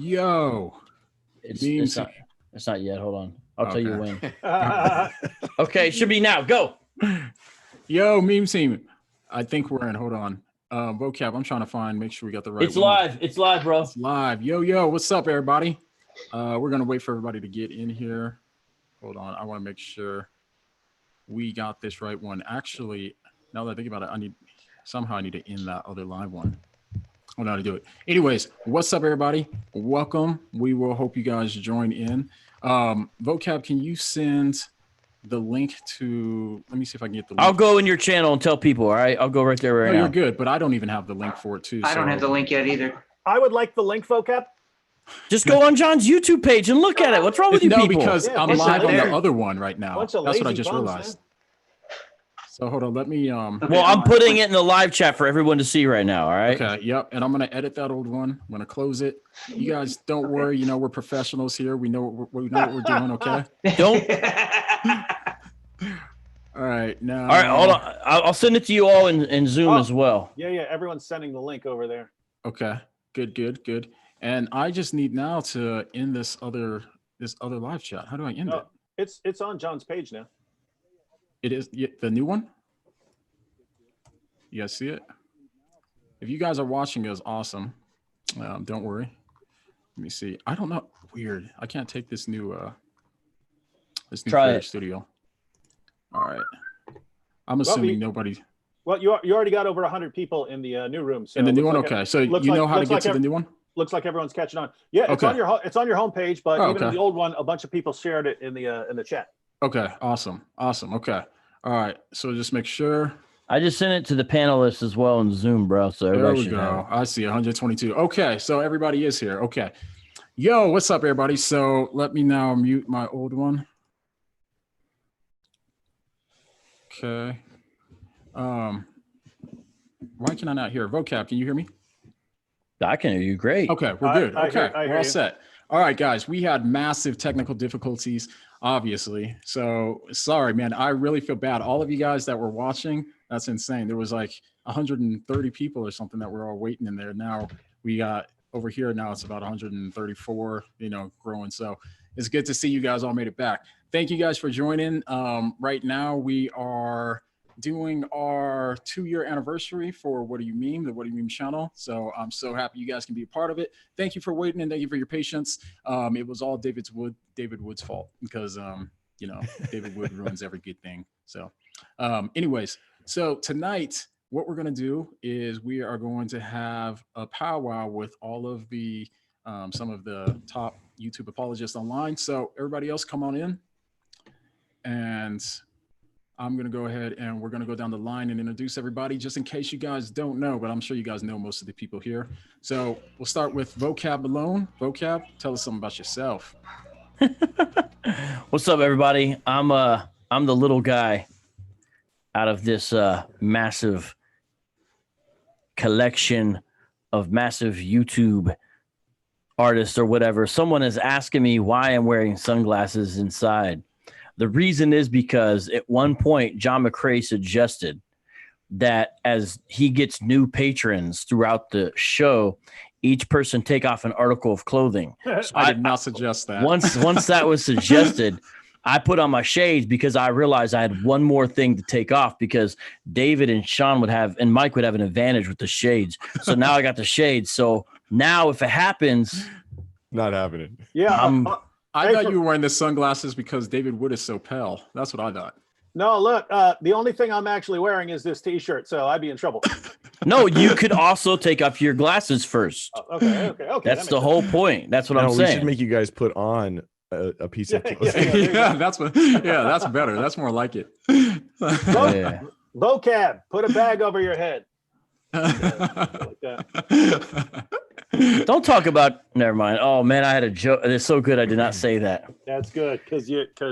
Yo, It's not yet. Hold on. I'll tell you when. Right. Okay, it should be now. Go. Yo, meme team. I think we're in. Hold on. Vocab, I'm trying to make sure we got the right It's one. live. It's live, bro. It's live. Yo, what's up, everybody? We're gonna wait for everybody to get in here. Hold on. I want to make sure we got this right one. Actually, now that I think about it, I need to end that other live one. I don't know how to do it. Anyways, what's up, everybody? Welcome. We will hope you guys join in. Vocab, can you send the link to? Let me see if I can get the link. I'll go in your channel and tell people. All right, I'll go right there right now. You're good, but I don't even have the link for it too. I don't have the link yet either. I would like the link, Vocab. Just go on John's YouTube page and look at it. What's wrong with you no, people? because Yeah, I'm it's live not on the there. other one right now. Bunch of That's what I lazy just bums, realized. So hold on, let me Well, I'm putting it in the live chat for everyone to see right now. All right. Okay, yep. And I'm gonna edit that old one. I'm gonna close it. You guys don't worry, you know we're professionals here. We know what we're doing, okay? Don't. All right, now All right, hold on. I'll send it to you all in Zoom as well. Yeah. Everyone's sending the link over there. Okay, good. And I just need now to end this other live chat. How do I end it? It's on John's page now. It is the new one? You guys see it? If you guys are watching, it's awesome. Don't worry. Let me see. I don't know. Weird. I can't take this new Try it. studio. All right. I'm assuming nobody. Well, you already got over 100 people in the new room. So In the new one, like okay. So you know how to get to the new one? Looks like everyone's catching on. Yeah, it's on your homepage, but even in the old one, a bunch of people shared it in the chat. Okay, awesome. Okay. All right. So just make sure. I just sent it to the panelists as well in Zoom, bro. So There everybody we should go. have it. I see 122. Okay, so everybody is here. Okay. Yo, what's up, everybody? So let me now mute my old one. Okay. Why can I not hear? Vocab, can you hear me? I can hear you great. Okay, we're good. I Okay, hear we're all you. set. All right, guys, we had massive technical difficulties, obviously. So sorry, man. I really feel bad. All of you guys that were watching, that's insane. There was like 130 people or something that were all waiting in there. Now we got over here. Now it's about 134, growing. So it's good to see you guys all made it back. Thank you guys for joining. Right now we are doing our 2-year anniversary for What Do You Meme, the What Do You Meme channel. So I'm so happy you guys can be a part of it. Thank you for waiting and thank you for your patience. It was all David Wood's fault because David Wood ruins every good thing. So anyways, so tonight what we're going to do is we are going to have a powwow with all of the some of the top YouTube apologists online. So everybody else come on in, and I'm going to go ahead and we're going to go down the line and introduce everybody just in case you guys don't know, but I'm sure you guys know most of the people here. So we'll start with Vocab Malone. Vocab, tell us something about yourself. What's up, everybody? I'm the little guy out of this massive collection of massive YouTube artists or whatever. Someone is asking me why I'm wearing sunglasses inside. The reason is because at one point, John McCrae suggested that as he gets new patrons throughout the show, each person take off an article of clothing. So I did not suggest that. Once that was suggested, I put on my shades because I realized I had one more thing to take off because David and Sean and Mike would have an advantage with the shades. So now I got the shades. So now if it happens, not happening. Yeah. I thought you were wearing the sunglasses because David Wood is so pale. That's what I thought. No, look, the only thing I'm actually wearing is this T-shirt, so I'd be in trouble. no, you could also take off your glasses first. Okay. That's the whole point. That's what I'm We saying. should make you guys put on a piece of clothing. Yeah, that's better. That's more like it. Yeah. Vocab, put a bag over your head. Like that. Don't talk about. Never mind. Oh man, I had a joke. It's so good. I did not say that. That's good because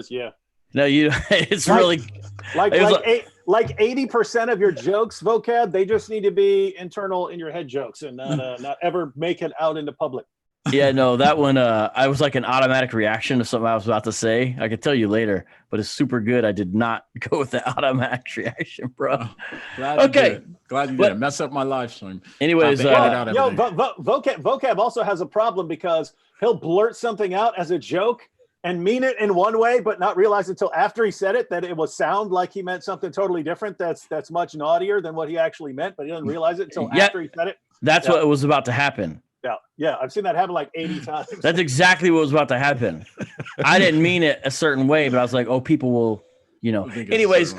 yeah. No, you. It's really Like it was 80% of your jokes, Vocab, they just need to be internal in your head jokes and not ever make it out into public. Yeah, no, that one, I was like an automatic reaction to something I was about to say. I could tell you later, but it's super good. I did not go with the automatic reaction, bro. Glad you did it. Glad you did it. Mess up my live stream. Anyways, Vocab also has a problem because he'll blurt something out as a joke and mean it in one way, but not realize until after he said it that it will sound like he meant something totally different. That's much naughtier than what he actually meant, but he doesn't realize it until after he said it. That's what was about to happen. Yeah, I've seen that happen like 80 times. That's exactly what was about to happen. I didn't mean it a certain way, but I was like, oh, people will, Anyways,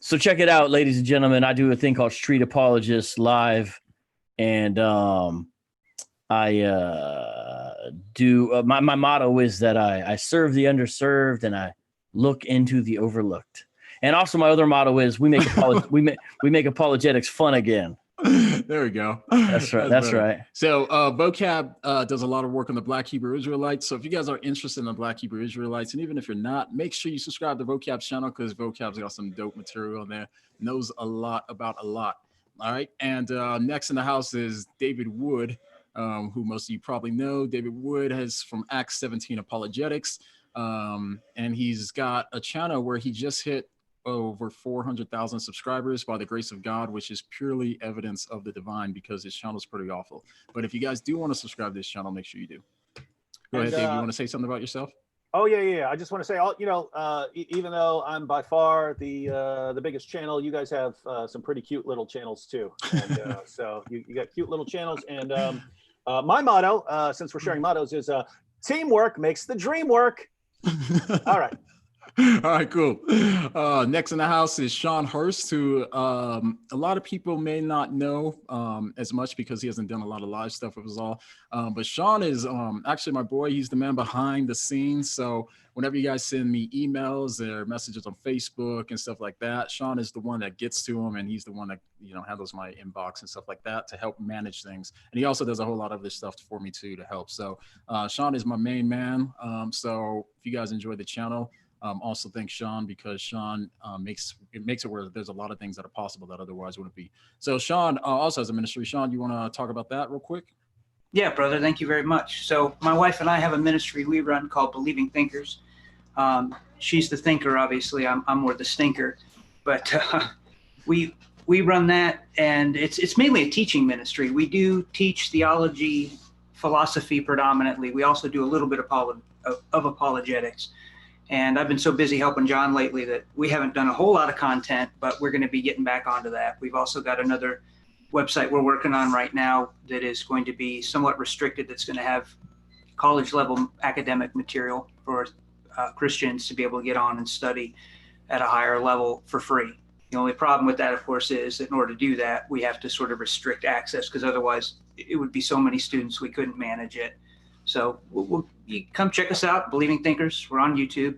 so check it out, ladies and gentlemen. I do a thing called Street Apologists Live, and I do my motto is that I serve the underserved and I look into the overlooked. And also my other motto is we make apologetics fun again. There we go. That's right. That's right. So Vocab does a lot of work on the Black Hebrew Israelites. So if you guys are interested in the Black Hebrew Israelites, and even if you're not, make sure you subscribe to Vocab's channel because Vocab's got some dope material on there. Knows a lot about a lot. All right. And next in the house is David Wood, who most of you probably know. David Wood has from Acts 17 Apologetics. And he's got a channel where he just hit over 400,000 subscribers by the grace of God, which is purely evidence of the divine because his channel is pretty awful. But if you guys do want to subscribe to this channel, make sure you do. Go ahead, Dave. You want to say something about yourself? Oh yeah. I just want to say, even though I'm by far the biggest channel, you guys have some pretty cute little channels too. And so you got cute little channels. And my motto, since we're sharing mottos, is teamwork makes the dream work. All right. All right, cool. Next in the house is Sean Hurst, who a lot of people may not know as much because he hasn't done a lot of live stuff with us all. But Sean is actually my boy. He's the man behind the scenes. So whenever you guys send me emails or messages on Facebook and stuff like that, Sean is the one that gets to them, and he's the one that handles my inbox and stuff like that to help manage things. And he also does a whole lot of this stuff for me too to help. So Sean is my main man. So if you guys enjoy the channel, also thank Sean because Sean makes it where there's a lot of things that are possible that otherwise wouldn't be. So Sean also has a ministry. Sean, you want to talk about that real quick? Yeah, brother. Thank you very much. So my wife and I have a ministry we run called Believing Thinkers. She's the thinker, obviously. I'm more the stinker, but we run that, and it's mainly a teaching ministry. We do teach theology, philosophy predominantly. We also do a little bit of apologetics. And I've been so busy helping John lately that we haven't done a whole lot of content, but we're going to be getting back onto that. We've also got another website we're working on right now that is going to be somewhat restricted. That's going to have college level academic material for Christians to be able to get on and study at a higher level for free. The only problem with that, of course, is that in order to do that, we have to sort of restrict access because otherwise it would be so many students we couldn't manage it. So you come check us out, Believing Thinkers. We're on YouTube.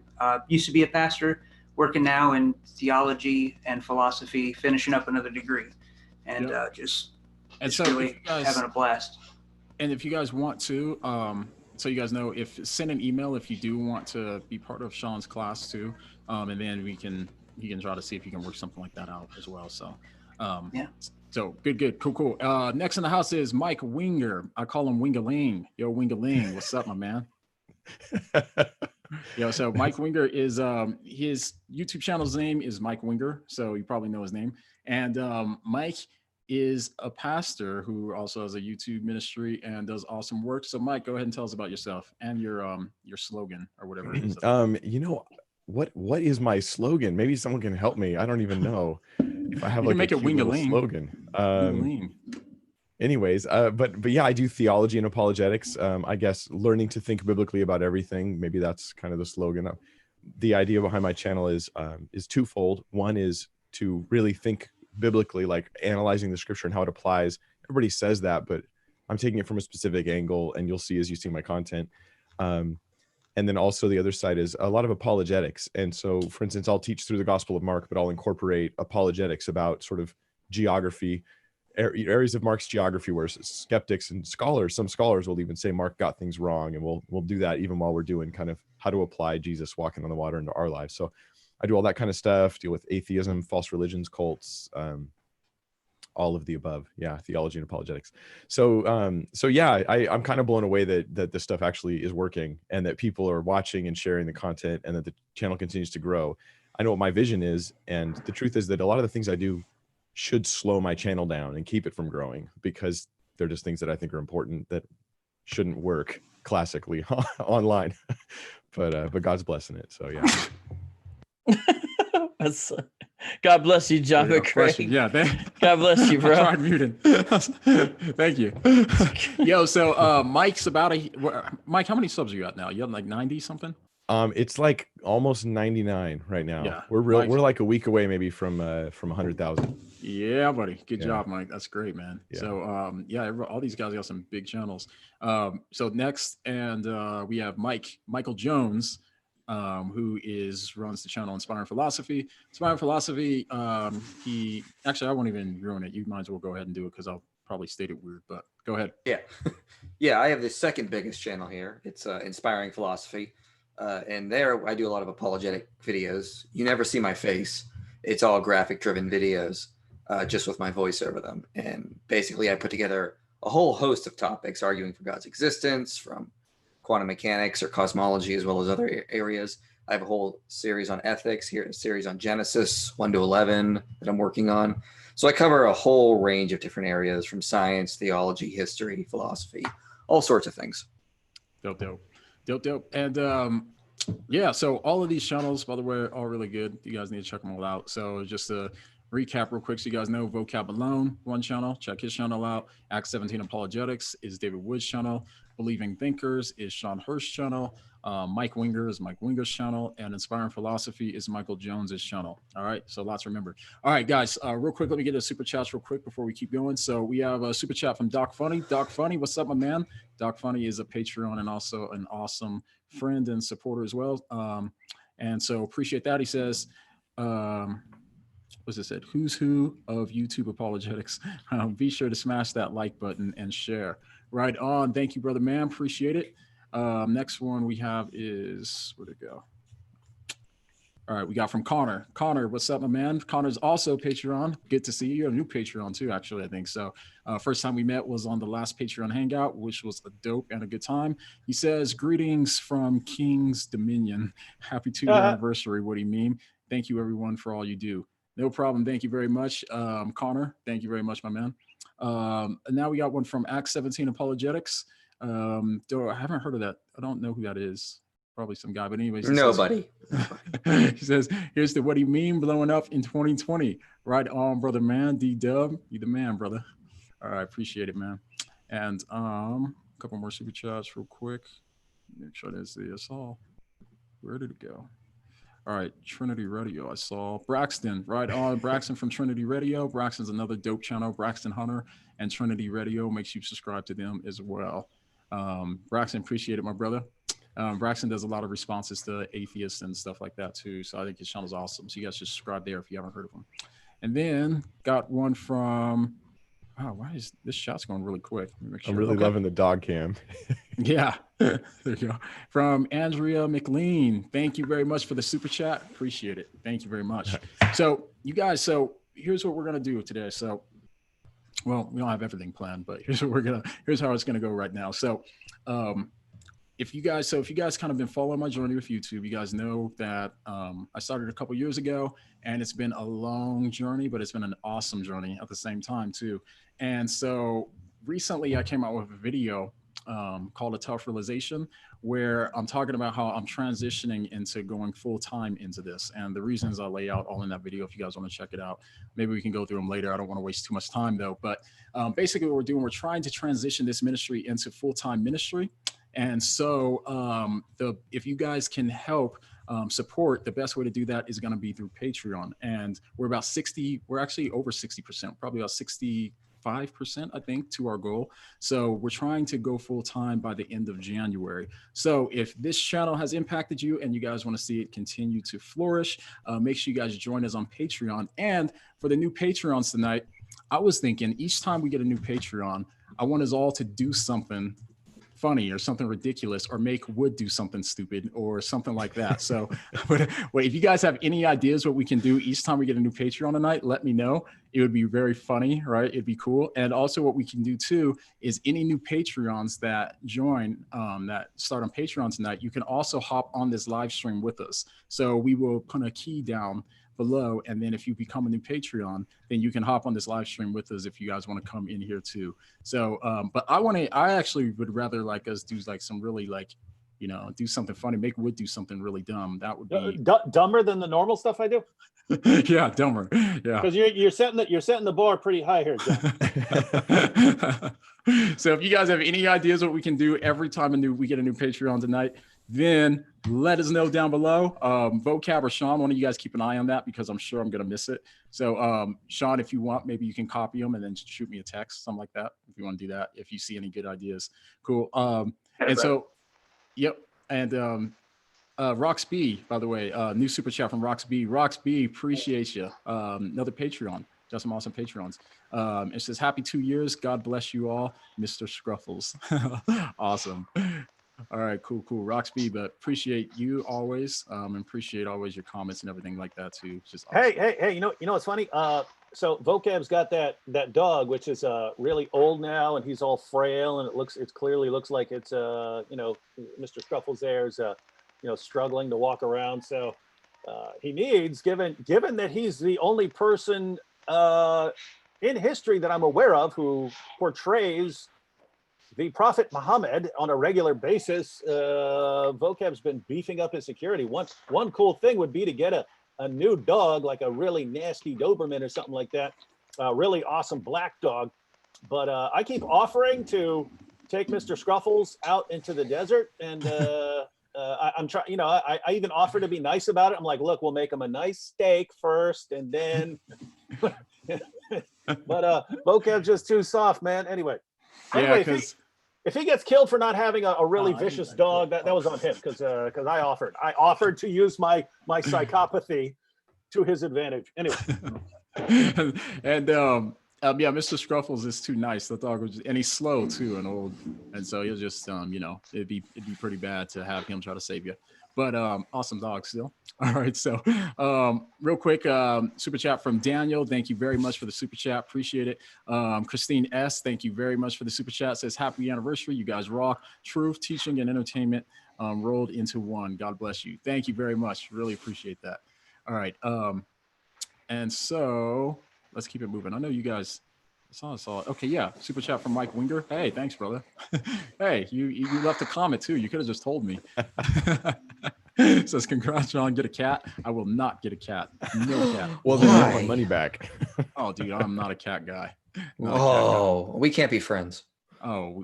Used to be a pastor, working now in theology and philosophy, finishing up another degree, and just really having a blast. And if you guys want to, so you guys know, send an email if you do want to be part of Sean's class too, and then he can try to see if you can work something like that out as well. So yeah. So good, cool. Next in the house is Mike Winger. I call him Wingaling. Yo, Wingaling, what's up, my man? Yo, so Mike Winger is his YouTube channel's name is Mike Winger, so you probably know his name. And Mike is a pastor who also has a YouTube ministry and does awesome work. So Mike, go ahead and tell us about yourself and your slogan or whatever it is. What is my slogan? Maybe someone can help me. I don't even know if I have like a cute little slogan. Anyways, but yeah, I do theology and apologetics. I guess learning to think biblically about everything. Maybe that's kind of the slogan. The idea behind my channel is twofold. One is to really think biblically, like analyzing the scripture and how it applies. Everybody says that, but I'm taking it from a specific angle, and you'll see as you see my content. And then also the other side is a lot of apologetics. And so, for instance, I'll teach through the Gospel of Mark, but I'll incorporate apologetics about sort of geography, areas of Mark's geography where skeptics and some scholars will even say Mark got things wrong. And we'll do that even while we're doing kind of how to apply Jesus walking on the water into our lives. So I do all that kind of stuff, deal with atheism, false religions, cults, all of the above. Yeah, theology and apologetics. So so yeah, I'm kind of blown away that this stuff actually is working, and that people are watching and sharing the content, and that the channel continues to grow. I know what my vision is, and the truth is that a lot of the things I do should slow my channel down and keep it from growing, because they're just things that I think are important that shouldn't work classically online. But God's blessing it. So yeah. God bless you, John McCrae. Yeah, God bless you, bro. I tried muting. Thank you. Yo, so Mike's Mike, how many subs you got now? You have like 90 something? It's like almost 99 right now. Yeah, we're like a week away maybe from 100,000. Yeah, buddy. Good job, Mike. That's great, man. Yeah. So yeah, all these guys got some big channels. So next, and we have Michael Jones, who runs the channel Inspiring Philosophy. Inspiring Philosophy, he actually, I won't even ruin it. You might as well go ahead and do it, because I'll probably state it weird, but go ahead. Yeah. Yeah, I have the second biggest channel here. It's Inspiring Philosophy. And there I do a lot of apologetic videos. You never see my face. It's all graphic driven videos, just with my voice over them. And basically I put together a whole host of topics arguing for God's existence, from quantum mechanics or cosmology, as well as other areas. I have a whole series on ethics here, a series on Genesis 1 to 11 that I'm working on. So I cover a whole range of different areas, from science, theology, history, philosophy, all sorts of things. Dope. And yeah, so all of these channels, by the way, are all really good. You guys need to check them all out. So just to recap real quick, so you guys know, Vocab Malone, one channel, check his channel out. Acts 17 Apologetics is David Wood's channel. Believing Thinkers is Sean Hirsch's channel. Mike Winger is Mike Winger's channel, and Inspiring Philosophy is Michael Jones's channel. All right, so lots to remember. All right, guys, real quick, let me get a super chat real quick before we keep going. So we have a super chat from Doc Funny. Doc Funny, what's up, my man? Doc Funny is a Patreon and also an awesome friend and supporter as well. And so appreciate that. He says, what's it said? Who's who of YouTube apologetics? Be sure to smash that like button and share. Right on. Thank you, brother man. Appreciate it. Next one we have is, where'd it go? All right, we got from Connor. Connor, what's up, my man? Connor's also Patreon. Good to see you. You're a new Patreon too, actually, I think. So first time we met was on the last Patreon Hangout, which was a dope and a good time. He says, greetings from King's Dominion. Happy 2-year anniversary, Whaddo You Meme. Thank you, everyone, for all you do. No problem. Thank you very much, Connor. Thank you very much, my man. And now we got one from Acts 17 Apologetics. Though I haven't heard of that. I don't know who that is. Probably some guy, but anyways. Nobody. He says, here's the Whaddo You Meme blowing up in 2020. Right on, brother, man. D-Dub, you the man, brother. All right, appreciate it, man. And a couple more super chats real quick. Make sure that's the all. Where did it go? All right, Trinity Radio. I saw Braxton, right on. Braxton from Trinity Radio. Braxton's another dope channel, Braxton Hunter, and Trinity Radio. Make sure you subscribe to them as well. Braxton, appreciate it, my brother. Braxton does a lot of responses to atheists and stuff like that too. So I think his channel's awesome. So you guys should subscribe there if you haven't heard of him. And then got one from, oh, why is this shot's going really quick? Make sure. I'm really loving the dog cam. Yeah, there you go. From Andrea McLean. Thank you very much for the super chat. Appreciate it. Thank you very much. So you guys, so here's what we're going to do today. So, well, we don't have everything planned, but here's how it's going to go right now. So, if you guys kind of been following my journey with YouTube, you guys know that I started a couple years ago, and it's been a long journey, but it's been an awesome journey at the same time too. And so recently I came out with a video called A Tough Realization, where I'm talking about how I'm transitioning into going full-time into this. And the reasons I lay out all in that video, if you guys want to check it out. Maybe we can go through them later. I don't want to waste too much time though. But basically what we're doing, we're trying to transition this ministry into full-time ministry. And so if you guys can help support, the best way to do that is going to be through Patreon. And we're actually over 60%, probably about 65%, I think, to our goal. So we're trying to go full time by the end of January. So if this channel has impacted you and you guys want to see it continue to flourish, make sure you guys join us on Patreon. And for the new Patreons tonight, I was thinking each time we get a new Patreon, I want us all to do something funny or something ridiculous, or make Wood do something stupid or something like that. So but if you guys have any ideas what we can do each time we get a new Patreon tonight, let me know. It would be very funny, right? It'd be cool. And also what we can do too is any new Patreons that join, that start on Patreon tonight, you can also hop on this live stream with us. So we will put a key down below, and then if you become a new Patreon, then you can hop on this live stream with us if you guys want to come in here too. So but I actually would rather like us do like some really like, you know, do something funny, make Wood do something really dumb. That would be dumber than the normal stuff I do. Yeah, dumber. Yeah, because you're setting the bar pretty high here, John. So if you guys have any ideas what we can do every time we get a new Patreon tonight, then let us know down below. Vocab or Sean, one of you guys keep an eye on that, because I'm sure I'm gonna miss it. So Sean, if you want, maybe you can copy them and then shoot me a text, something like that, if you want to do that, if you see any good ideas. Cool. And so yep. And Roxby, by the way, new super chat from Roxby. Roxby, appreciate you. Another Patreon, just some awesome Patreons. It says, happy 2 years. God bless you all, Mr. Scruffles. Awesome. All right, cool. Roxby, but appreciate you always. And appreciate always your comments and everything like that too. It's just awesome. Hey, you know what's funny? So Vocab's got that dog, which is really old now, and he's all frail, and it clearly looks like it's you know, Mr. Scruffles there is you know, struggling to walk around. So he needs, given that he's the only person in history that I'm aware of who portrays the Prophet Muhammad on a regular basis, Vocab's been beefing up his security. One cool thing would be to get a new dog, like a really nasty Doberman or something like that, a really awesome black dog. But I keep offering to take Mr. Scruffles out into the desert, and I'm trying, you know, I even offer to be nice about it. I'm like, look, we'll make him a nice steak first, and then, but Vocab's just too soft, man. Anyway, if he gets killed for not having a really vicious dog, that was on him, because I offered to use my psychopathy to his advantage. Anyway. And yeah, Mr. Scruffles is too nice. The dog was, and he's slow too and old, and so he'll just you know, it'd be pretty bad to have him try to save you. But awesome dog still. All right, so real quick, super chat from Daniel. Thank you very much for the super chat. Appreciate it. Christine S, thank you very much for the super chat. Says, happy anniversary. You guys rock. Truth, teaching, and entertainment rolled into one. God bless you. Thank you very much. Really appreciate that. All right. And so let's keep it moving. I know you guys saw. Okay, yeah. Super chat from Mike Winger. Hey, thanks, brother. Hey, you left a comment too. You could have just told me. Says, congrats, John. Get a cat. I will not get a cat. No cat. Well, then I want my money back. Oh, dude, I'm not a cat guy. We can't be friends. Oh,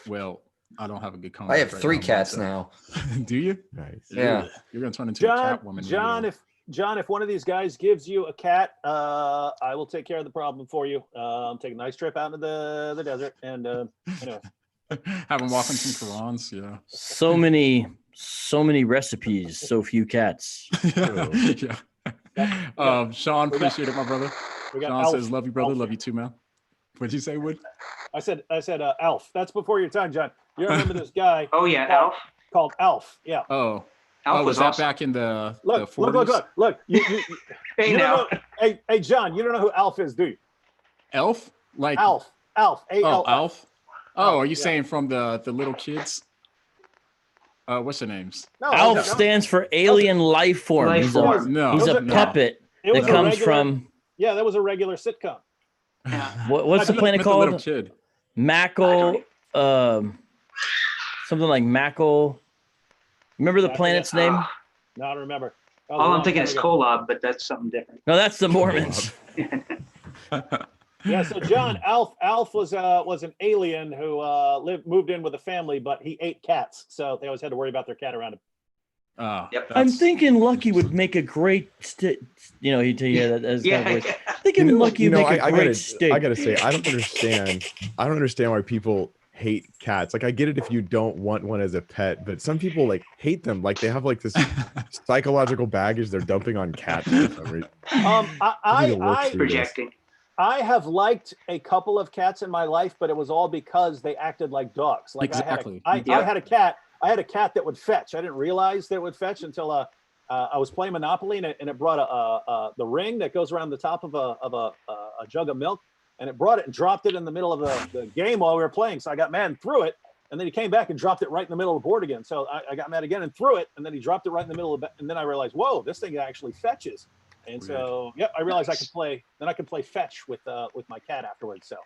well, I don't have a good comment. I have 3 cats now. Do you? Nice. Yeah. You're gonna turn into a cat woman. John, if one of these guys gives you a cat, I will take care of the problem for you. Take a nice trip out into the desert, and anyway. Have him walking some Qurans. Yeah. So many recipes, so few cats. Yeah. Sean, appreciate it, my brother. Sean says, love you, brother. Love you too, man. What'd you say, Wood? I said Alf. That's before your time, John. You remember this guy? Oh yeah, Alf. Called Alf. Yeah. Oh. Alf was that back in the 40s? Look. You Hey, don't now. know, hey, John, you don't know who Alf is, do you? Elf? Like Alf. Oh, Alf. Oh, are you saying from the little kids? What's their names? No, Alf stands for alien life form. Life He's form. he's a puppet that comes from. Yeah, that was a regular sitcom. What's the planet called? Little kid. Mackle. Something like Mackle. Remember the planet's name? No, I don't remember. All I'm thinking is Kolob, but that's something different. No, that's the Mormons. Yeah, so John, Alf was an alien who moved in with a family, but he ate cats, so they always had to worry about their cat around him. Yep. I'm thinking Lucky would make a great you know, he'd that as Yeah. thinking Lucky would make a great steak. I gotta say, I don't understand why people hate cats. Like, I get it if you don't want one as a pet, but some people like hate them. Like, they have like this psychological baggage they're dumping on cats for some reason. Projecting. I have liked a couple of cats in my life, but it was all because they acted like dogs. Like exactly. I had a cat. I had a cat that would fetch. I didn't realize that it would fetch until I was playing Monopoly, and it brought the ring that goes around the top of a jug of milk, and it brought it and dropped it in the middle of the game while we were playing. So I got mad and threw it, and then he came back and dropped it right in the middle of the board again. So I got mad again and threw it, and then he dropped it right in the middle of it, and then I realized, whoa, this thing actually fetches. And so, yeah, I realized I could play. Then I could play fetch with my cat afterwards. So,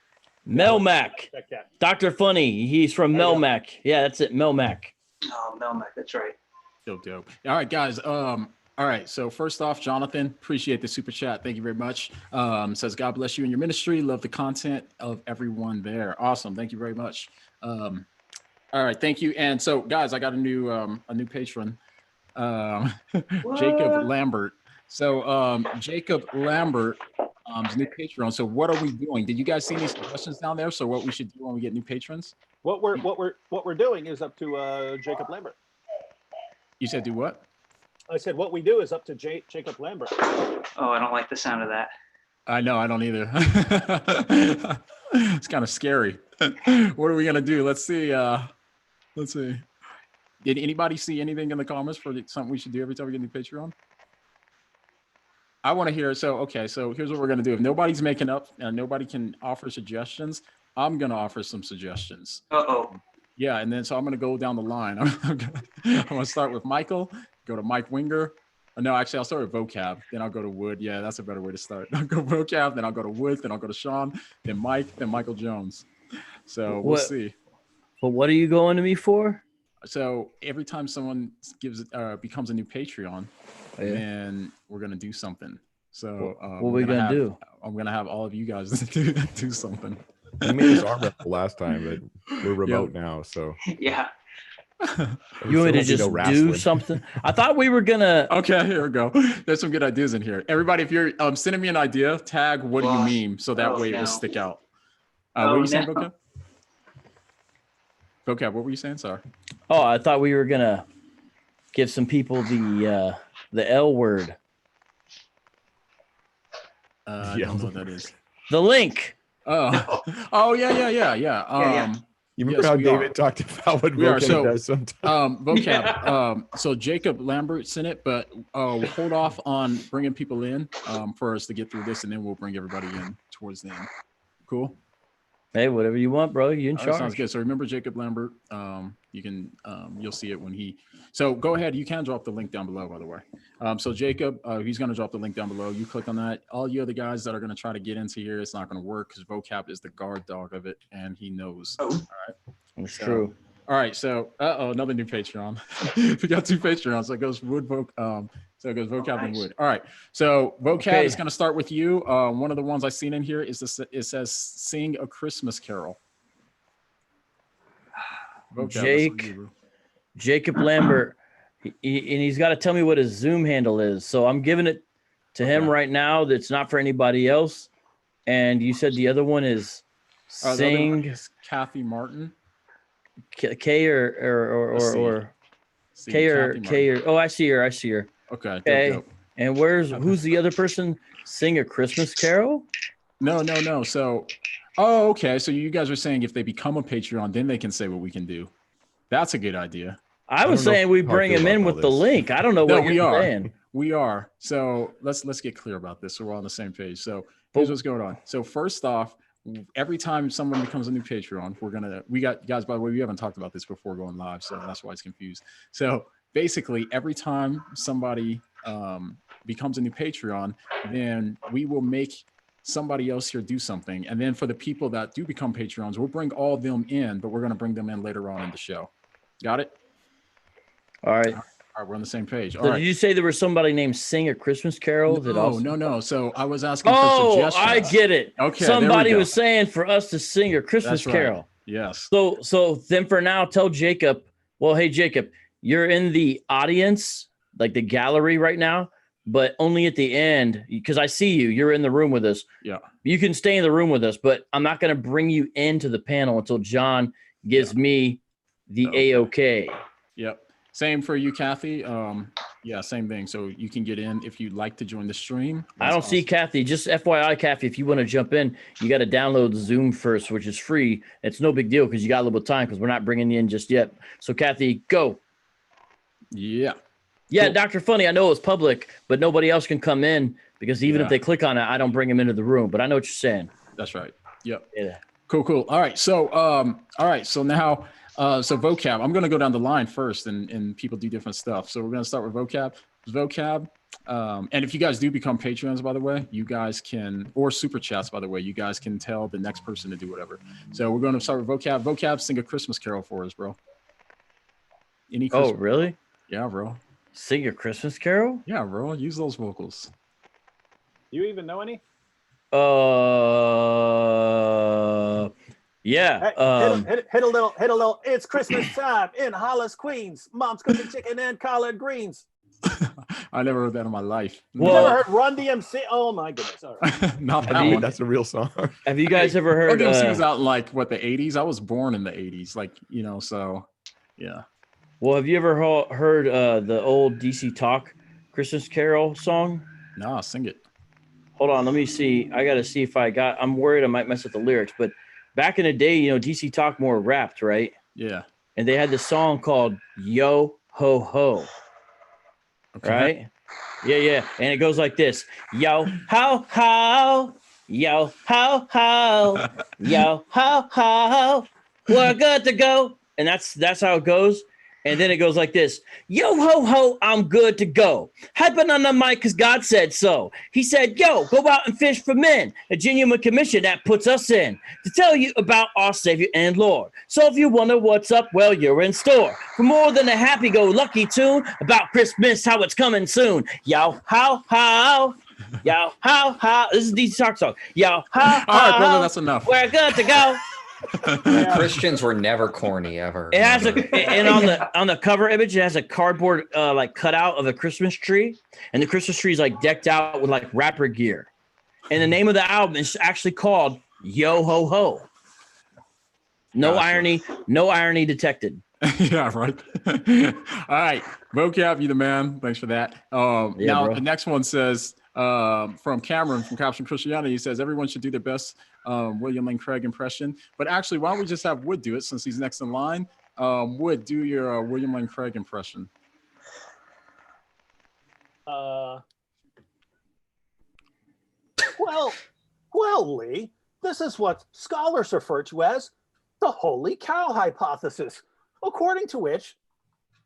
Melmac, that cat. Dr. Funny, he's from Melmac. Yeah, that's it, Melmac. Oh, Melmac, that's right. Dope. All right, guys. All right. So first off, Jonathan, appreciate the super chat. Thank you very much. Says God bless you and your ministry. Love the content of everyone there. Awesome. Thank you very much. All right. Thank you. And so, guys, I got a new patron, Jacob Lambert. So Jacob Lambert is a new patron. So what are we doing? Did you guys see any suggestions down there? So what we should do when we get new patrons? What we're doing is up to Jacob Lambert. You said do what? I said what we do is up to Jacob Lambert. Oh, I don't like the sound of that. I know, I don't either. It's kind of scary. What are we gonna do? Let's see. Did anybody see anything in the comments for something we should do every time we get a new Patreon? I want to hear. So here's what we're gonna do. If nobody's making up and nobody can offer suggestions, I'm gonna offer some suggestions. Uh-oh. Yeah, and then so I'm gonna go down the line. I'm gonna start with Michael. Go to Mike Winger. No, actually, I'll start with Vocab. Then I'll go to Wood. Yeah, that's a better way to start. I'll go Vocab. Then I'll go to Wood. Then I'll go to Sean. Then Mike. Then Michael Jones. So we'll see. But what are you going to me for? So every time someone becomes a new Patreon, then we're gonna do something. So what are we gonna do? I'm gonna have all of you guys do something. We made this arm wrestle last time, but we're remote now, so Yeah. You want me to just do something? I thought we were gonna. Okay, here we go. There's some good ideas in here. Everybody, if you're sending me an idea, tag "What do you meme?" so that way it will stick out. What were you saying, Vocab? Vocab, what were you saying? Sorry. Oh, I thought we were gonna give some people the L word. I don't know what that is. The link. Oh yeah. You remember how David talked about what Vocab does sometimes? Vocab. So Jacob Lambert sent it, but hold off on bringing people in for us to get through this, and then we'll bring everybody in towards the end. Cool. Hey, whatever you want, bro. You in charge. Sounds good. So remember Jacob Lambert. You can you'll see it when he. So go ahead. You can drop the link down below, by the way. So Jacob, he's going to drop the link down below. You click on that. All you other guys that are going to try to get into here, it's not going to work because Vocab is the guard dog of it, and he knows. Oh. All right. It's true. All right. So another new Patreon. We got two Patreons. So it goes Wood So it goes Vocab and Wood. All right. So Vocab is going to start with you. One of the ones I've seen in here is it says "Sing a Christmas Carol." Vocab, Jacob Lambert, and he's got to tell me what his Zoom handle is. So I'm giving it to him right now. That's not for anybody else. And you said the other one is sing. Is Kathy Martin. K or K or oh, I see her. Okay. Dope. And who's the other person? Sing a Christmas Carol? No. So, okay. So you guys are saying if they become a Patreon, then they can say what we can do. That's a good idea. I was saying we bring him in with the link. I don't know what you're saying. We are. So let's get clear about this so we're on the same page. So here's what's going on. So first off, every time someone becomes a new Patreon, we got guys, by the way, we haven't talked about this before going live, so that's why it's confused. So basically every time somebody becomes a new Patreon, then we will make somebody else here do something. And then for the people that do become Patreons, we'll bring all of them in, but we're going to bring them in later on in the show. Got it? All right. All right, we're on the same page. So did you say there was somebody named Sing a Christmas Carol? No. So I was asking for suggestions. I get it. Okay. Somebody was saying for us to sing a Christmas Carol. Yes. So then for now, tell Jacob, well, hey, Jacob, you're in the audience, like the gallery right now, but only at the end, because I see you. You're in the room with us. Yeah. You can stay in the room with us, but I'm not going to bring you into the panel until John gives me the A-OK. Yep. Same for you, Kathy. Yeah, same thing. So you can get in if you'd like to join the stream. I don't see Kathy. Just FYI, Kathy, if you want to jump in, you got to download Zoom first, which is free. It's no big deal because you got a little time because we're not bringing you in just yet. So Kathy, go. Yeah. Yeah, Cool. Dr. Funny, I know it's public, but nobody else can come in because even if they click on it, I don't bring them into the room. But I know what you're saying. That's right. Yep. Yeah. Cool. All right. So now so vocab. I'm gonna go down the line first and people do different stuff. So we're gonna start with vocab. And if you guys do become Patreons, by the way, you guys can, or super chats, by the way, you guys can tell the next person to do whatever. So we're going to start with vocab. Vocab, sing a Christmas carol for us, bro. Any Christmas really? Yeah, bro. Sing your Christmas carol? Yeah, bro. Use those vocals. You even know any? Yeah. Hey, hit a little. It's Christmas time in Hollis, Queens. Mom's cooking chicken and collard greens. I never heard that in my life. You never heard Run DMC? Oh my goodness! All right. Not that one. That's a real song. Have you guys ever heard? Run DMC was out in like what, the 80s? I was born in the 80s, like, you know. So, yeah. Well, have you ever heard the old DC Talk Christmas Carol song? Nah, sing it. Hold on, let me see. I got to see if I'm worried I might mess up the lyrics, but back in the day, you know, DC Talk more rapped, right? Yeah. And they had this song called Yo Ho Ho. Okay. Right? Yeah. And it goes like this. Yo ho ho. Yo ho ho. Yo ho ho. We're good to go. And that's how it goes. And then it goes like this. Yo ho ho, I'm good to go. Hyping on the mic because God said so. He said, yo, go out and fish for men. A genuine commission that puts us in to tell you about our Savior and Lord. So if you wonder what's up, well, you're in store for more than a happy-go-lucky tune about Christmas, how it's coming soon. Yo ho ho. Yo ho ho. This is DC Talk song. Yo ho ho. All right, brother, that's enough. We're good to go. Christians were never corny ever. It has and on the cover image, it has a cardboard like cutout of a Christmas tree, and the Christmas tree is like decked out with like rapper gear. And the name of the album is actually called Yo Ho Ho. No irony detected. Yeah, right. All right, vocab, you the man. Thanks for that. Now bro. The next one says from Cameron from Caption Christianity. He says everyone should do their best William Lane Craig impression, but actually, why don't we just have Wood do it since he's next in line? Wood, do your William Lane Craig impression. Well, Lee, this is what scholars refer to as the holy cow hypothesis, according to which,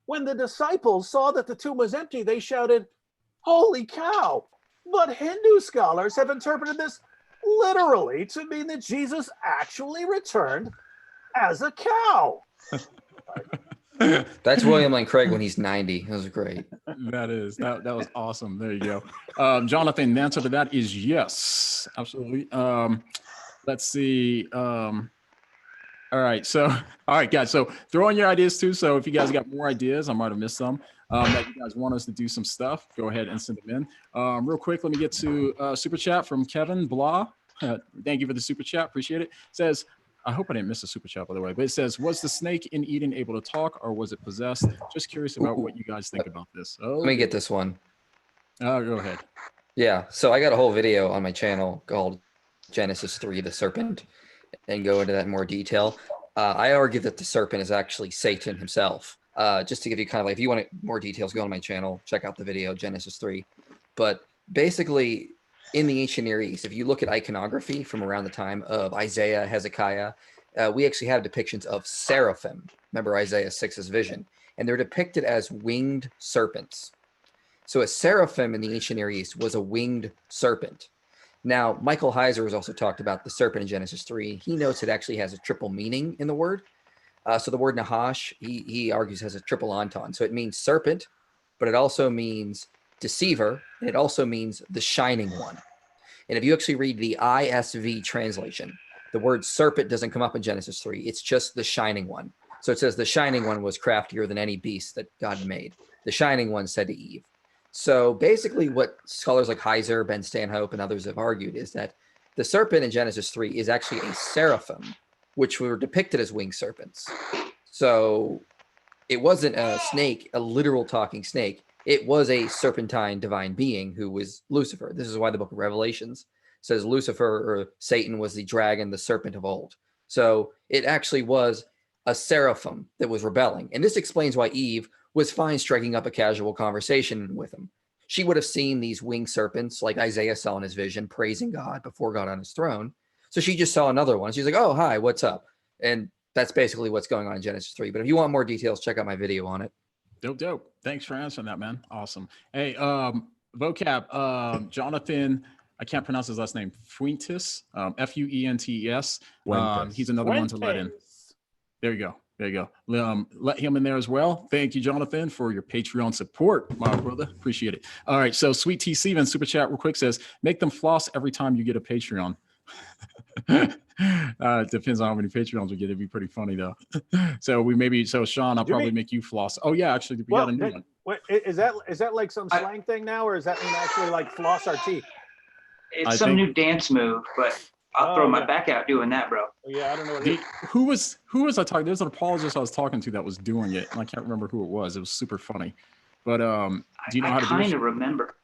when the disciples saw that the tomb was empty, they shouted, "Holy cow!" But Hindu scholars have interpreted this literally to mean that Jesus actually returned as a cow. That's William Lane Craig when he's 90. That was great. That was awesome. There you go. Jonathan, the answer to that is yes, absolutely. Let's see. All right, guys. So throw in your ideas too. So if you guys got more ideas, I might have missed some that you guys want us to do some stuff, go ahead and send them in. Real quick, let me get to super chat from Kevin Blah. Thank you for the super chat. Appreciate it. Says, I hope I didn't miss a super chat, by the way, but it says, was the snake in Eden able to talk or was it possessed? Just curious about what you guys think about this. Let me get this one. Go ahead. Yeah, so I got a whole video on my channel called Genesis 3, the serpent, and go into that in more detail. I argue that the serpent is actually Satan himself. Just to give you kind of like, if you want more details, go on my channel, check out the video, Genesis 3. But basically, in the ancient Near East, if you look at iconography from around the time of Isaiah, Hezekiah, we actually have depictions of seraphim. Remember Isaiah 6's vision. And they're depicted as winged serpents. So a seraphim in the ancient Near East was a winged serpent. Now, Michael Heiser has also talked about the serpent in Genesis 3. He notes it actually has a triple meaning in the word. So the word Nahash, he argues, has a triple onton. So it means serpent, but it also means deceiver, and it also means the shining one. And if you actually read the ISV translation, the word serpent doesn't come up in Genesis 3. It's just the shining one. So it says the shining one was craftier than any beast that God made. The shining one said to Eve. So basically what scholars like Heiser, Ben Stanhope, and others have argued is that the serpent in Genesis 3 is actually a seraphim, which were depicted as winged serpents. So it wasn't a snake, a literal talking snake. it was a serpentine divine being who was Lucifer. This is why the book of Revelations says Lucifer or Satan was the dragon, the serpent of old. So it actually was a seraphim that was rebelling. And this explains why Eve was fine striking up a casual conversation with him. She would have seen these winged serpents like Isaiah saw in his vision, praising God before God on his throne. So she just saw another one. She's like, oh, hi, what's up? And that's basically what's going on in Genesis 3. But if you want more details, check out my video on it. Dope. Thanks for answering that, man. Awesome. Hey, vocab, Jonathan, I can't pronounce his last name, Fuentes, Fuentes. He's another one to let in. There you go. Let him in there as well. Thank you, Jonathan, for your Patreon support, my brother. Appreciate it. All right. So Sweet T Steven, super chat real quick, says, make them floss every time you get a Patreon. It depends on how many Patreons we get. It'd be pretty funny though. So Sean, I'll probably make you floss. Oh yeah, actually, we got a new one. Wait, is that like some slang thing now, or does that mean actually like floss our teeth? It's some new dance move, but I'll throw my back out doing that, bro. Yeah, I don't know what it is. Who was I talking? There's an apologist I was talking to that was doing it, and I can't remember who it was. It was super funny. But do you know how to do it? I kind of remember.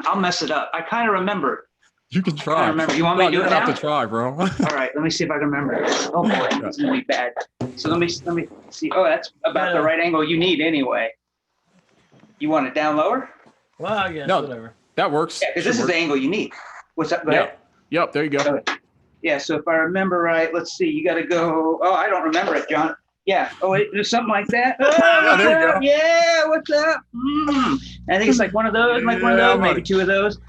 I'll mess it up. I kind of remember. You can try. I remember. You want me to do it now? You have to try, bro. All right, let me see if I can remember. Oh boy, it's gonna be bad. So let me see. Oh, that's about the right angle you need anyway. You want it down lower? Well, I guess whatever. That works. Yeah, because this is the angle you need. What's up? Go ahead. Yep, there you go. Okay. Yeah, so if I remember right, let's see. You got to go. Oh, I don't remember it, John. Yeah. Oh, wait, there's something like that. Oh, there you go. Yeah, what's up? I think it's like one of those, maybe two of those.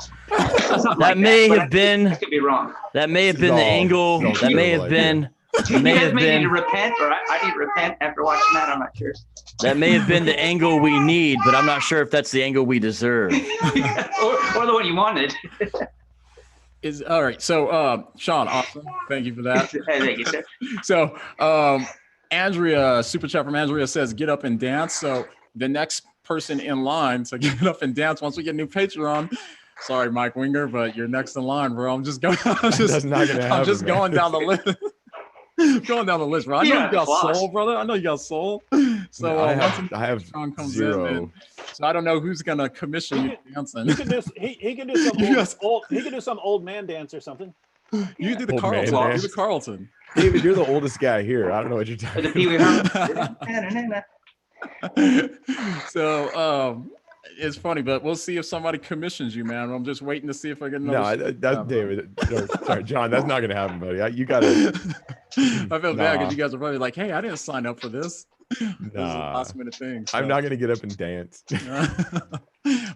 That may have been. I could be wrong. That may have been the angle. That may have been. You guys may need to repent, or I need to repent after watching that. I'm not sure. That may have been the angle we need, but I'm not sure if that's the angle we deserve. or the one you wanted. Is all right. So, Sean, awesome. Thank you for that. Thank you, sir. So, Andrea, super chat from Andrea says, "Get up and dance." So the next person in line to get up and dance once we get a new Patreon. Sorry, Mike Winger, but you're next in line, bro. I'm just going. That's not gonna happen, I'm just going down the list. Going down the list, bro. I know you got soul, brother. I know you got soul. So I have zero. So I don't know who's gonna commission you dancing. He can do some old man dance or something. You do the Carlton. Do the Carlton. David, you're the oldest guy here. I don't know what you're talking about. So it's funny, but we'll see if somebody commissions you, man. I'm just waiting to see if I get another. No, David. Sorry, John. That's not gonna happen, buddy. You gotta. I feel bad because you guys are probably like, "Hey, I didn't sign up for this." Nah, last minute thing. So. I'm not gonna get up and dance.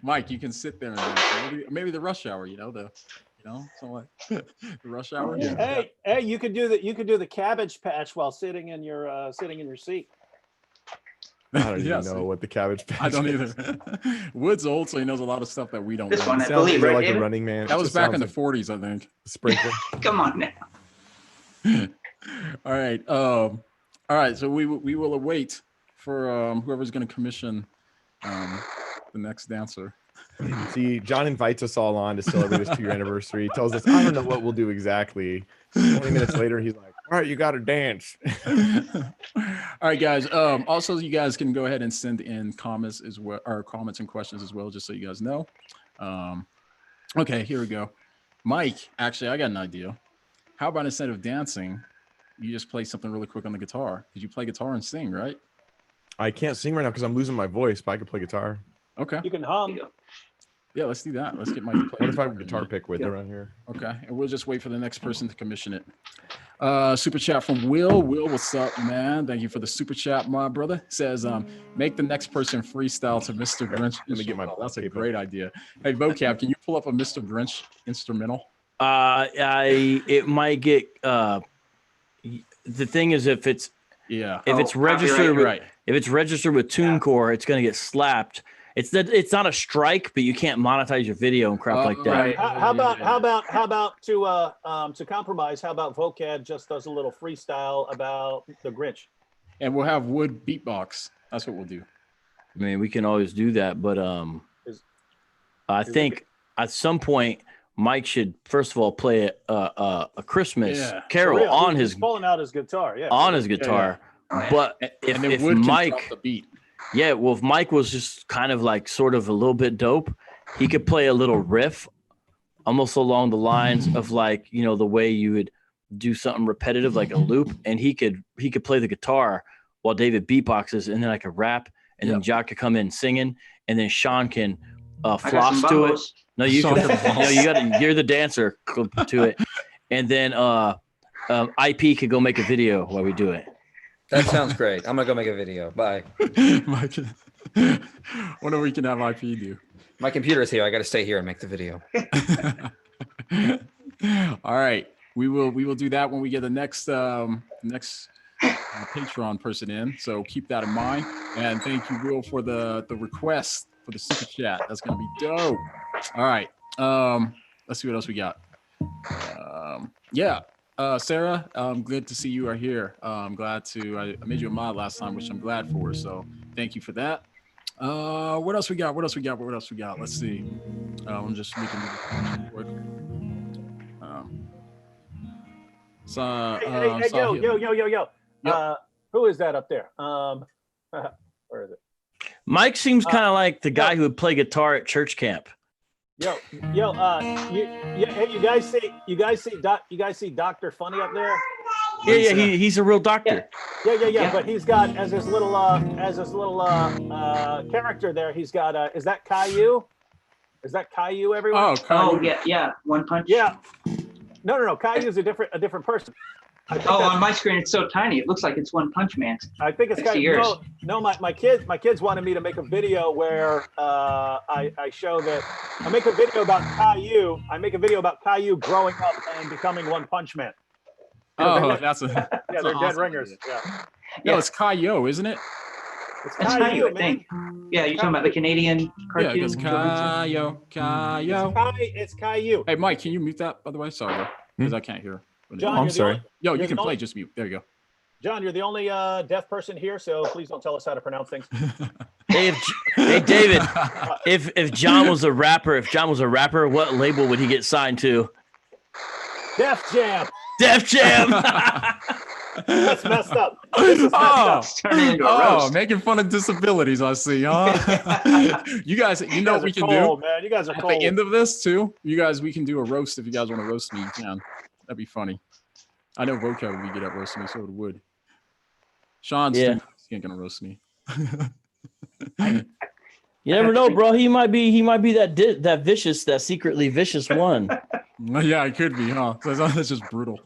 Mike, you can sit there and dance. Maybe the rush hour. The rush hour. Yeah. Hey, you could do the cabbage patch while sitting in your seat. I don't even know what the cabbage patch I don't either. Wood's old, so he knows a lot of stuff that we don't know. This one, I sounds believe, right, like David? a Running Man. That was back in the 40s, I think. Sprinkler. Come on now. All right. So we will await for whoever's going to commission the next dancer. See, John invites us all on to celebrate his 2-year anniversary. He tells us, I don't know what we'll do exactly. 20 minutes later, he's like, all right, you got to dance. All right, guys. Also, you guys can go ahead and send in comments as well, or comments and questions as well, just so you guys know. Okay, here we go. Mike, actually, I got an idea. How about instead of dancing, you just play something really quick on the guitar? Because you play guitar and sing, right? I can't sing right now because I'm losing my voice, but I can play guitar. Okay. You can hum. Yeah, let's do that. Let's get Mike to play. What if I have a guitar pick with around here? Okay, and we'll just wait for the next person to commission it. Super chat from Will. Will, what's up, man? Thank you for the super chat, my brother. Says, make the next person freestyle to Mr. Grinch. Let me get my. That's a great idea. Hey, Vocab, can you pull up a Mr. Grinch instrumental? It might get. The thing is, if it's registered right. If it's registered with TuneCore, it's gonna get slapped. It's not a strike, but you can't monetize your video and crap like that. Right. How about to compromise? How about Vocab just does a little freestyle about the Grinch? And we'll have Wood beatbox. That's what we'll do. I mean, we can always do that, but I think at some point Mike should first of all play a Christmas carol he's pulling out his guitar, on his guitar. Yeah. But if Wood Mike can drop the beat. Yeah, well, if Mike was just kind of like sort of a little bit dope, he could play a little riff almost along the lines of like, you know, the way you would do something repetitive like a loop, and he could play the guitar while David beatboxes, and then I could rap, and then Jock could come in singing, and then Sean can floss to it. No, you can, you're the dancer to it. And then IP could go make a video while we do it. That sounds great. I'm gonna go make a video. Bye. Wonder we can have IP do. My computer is here. I got to stay here and make the video. All right, we will do that when we get the next Patreon person in. So keep that in mind. And thank you, Will, for the request for the super chat. That's gonna be dope. All right, let's see what else we got. Sarah, good to see you are here. I'm glad I made you a mod last time, which I'm glad for. So thank you for that. What else we got? Let's see. I'm just making it quick. Yo. Yep. Who is that up there? Where is it? Mike seems kind of like the guy who would play guitar at church camp. Hey, you guys see Dr. Funny up there? He's a real doctor. Yeah. But he's got as his little character there. He's got is that Caillou? Is that Caillou, everyone? Oh, Caillou. Yeah. One Punch. Yeah. No. Caillou's a different person. On my screen it's so tiny. It looks like it's One Punch Man. I think it's Caillou. No. My kids wanted me to make a video where I show that I make a video about Caillou. I make a video about Caillou growing up and becoming One Punch Man. Oh, they're awesome dead ringers. Yeah. No, it's Caillou, isn't it? It's Caillou, I man. think. Yeah, you're talking about the Canadian cartoon. Yeah, it's Caillou. It's Caillou. Hey, Mike, can you mute that, by the way? Sorry, because I can't hear. John, I'm sorry. You can play, just mute. There you go. John, you're the only deaf person here, so please don't tell us how to pronounce things. Hey, David, if John was a rapper, what label would he get signed to? Def Jam. Def Jam. That's messed up. This is messed up. Turning into a roast. Making fun of disabilities, I see, huh? You guys, know what we can do? Man. You guys are At cold. the end of this, too, we can do a roast. If you guys want to roast me, you can. That'd be funny. I know Vocab would get up roasting me, so it would. Sean's ain't gonna roast me. You never know, bro. He might be that vicious, that secretly vicious one. Yeah, it could be, huh? That's just brutal.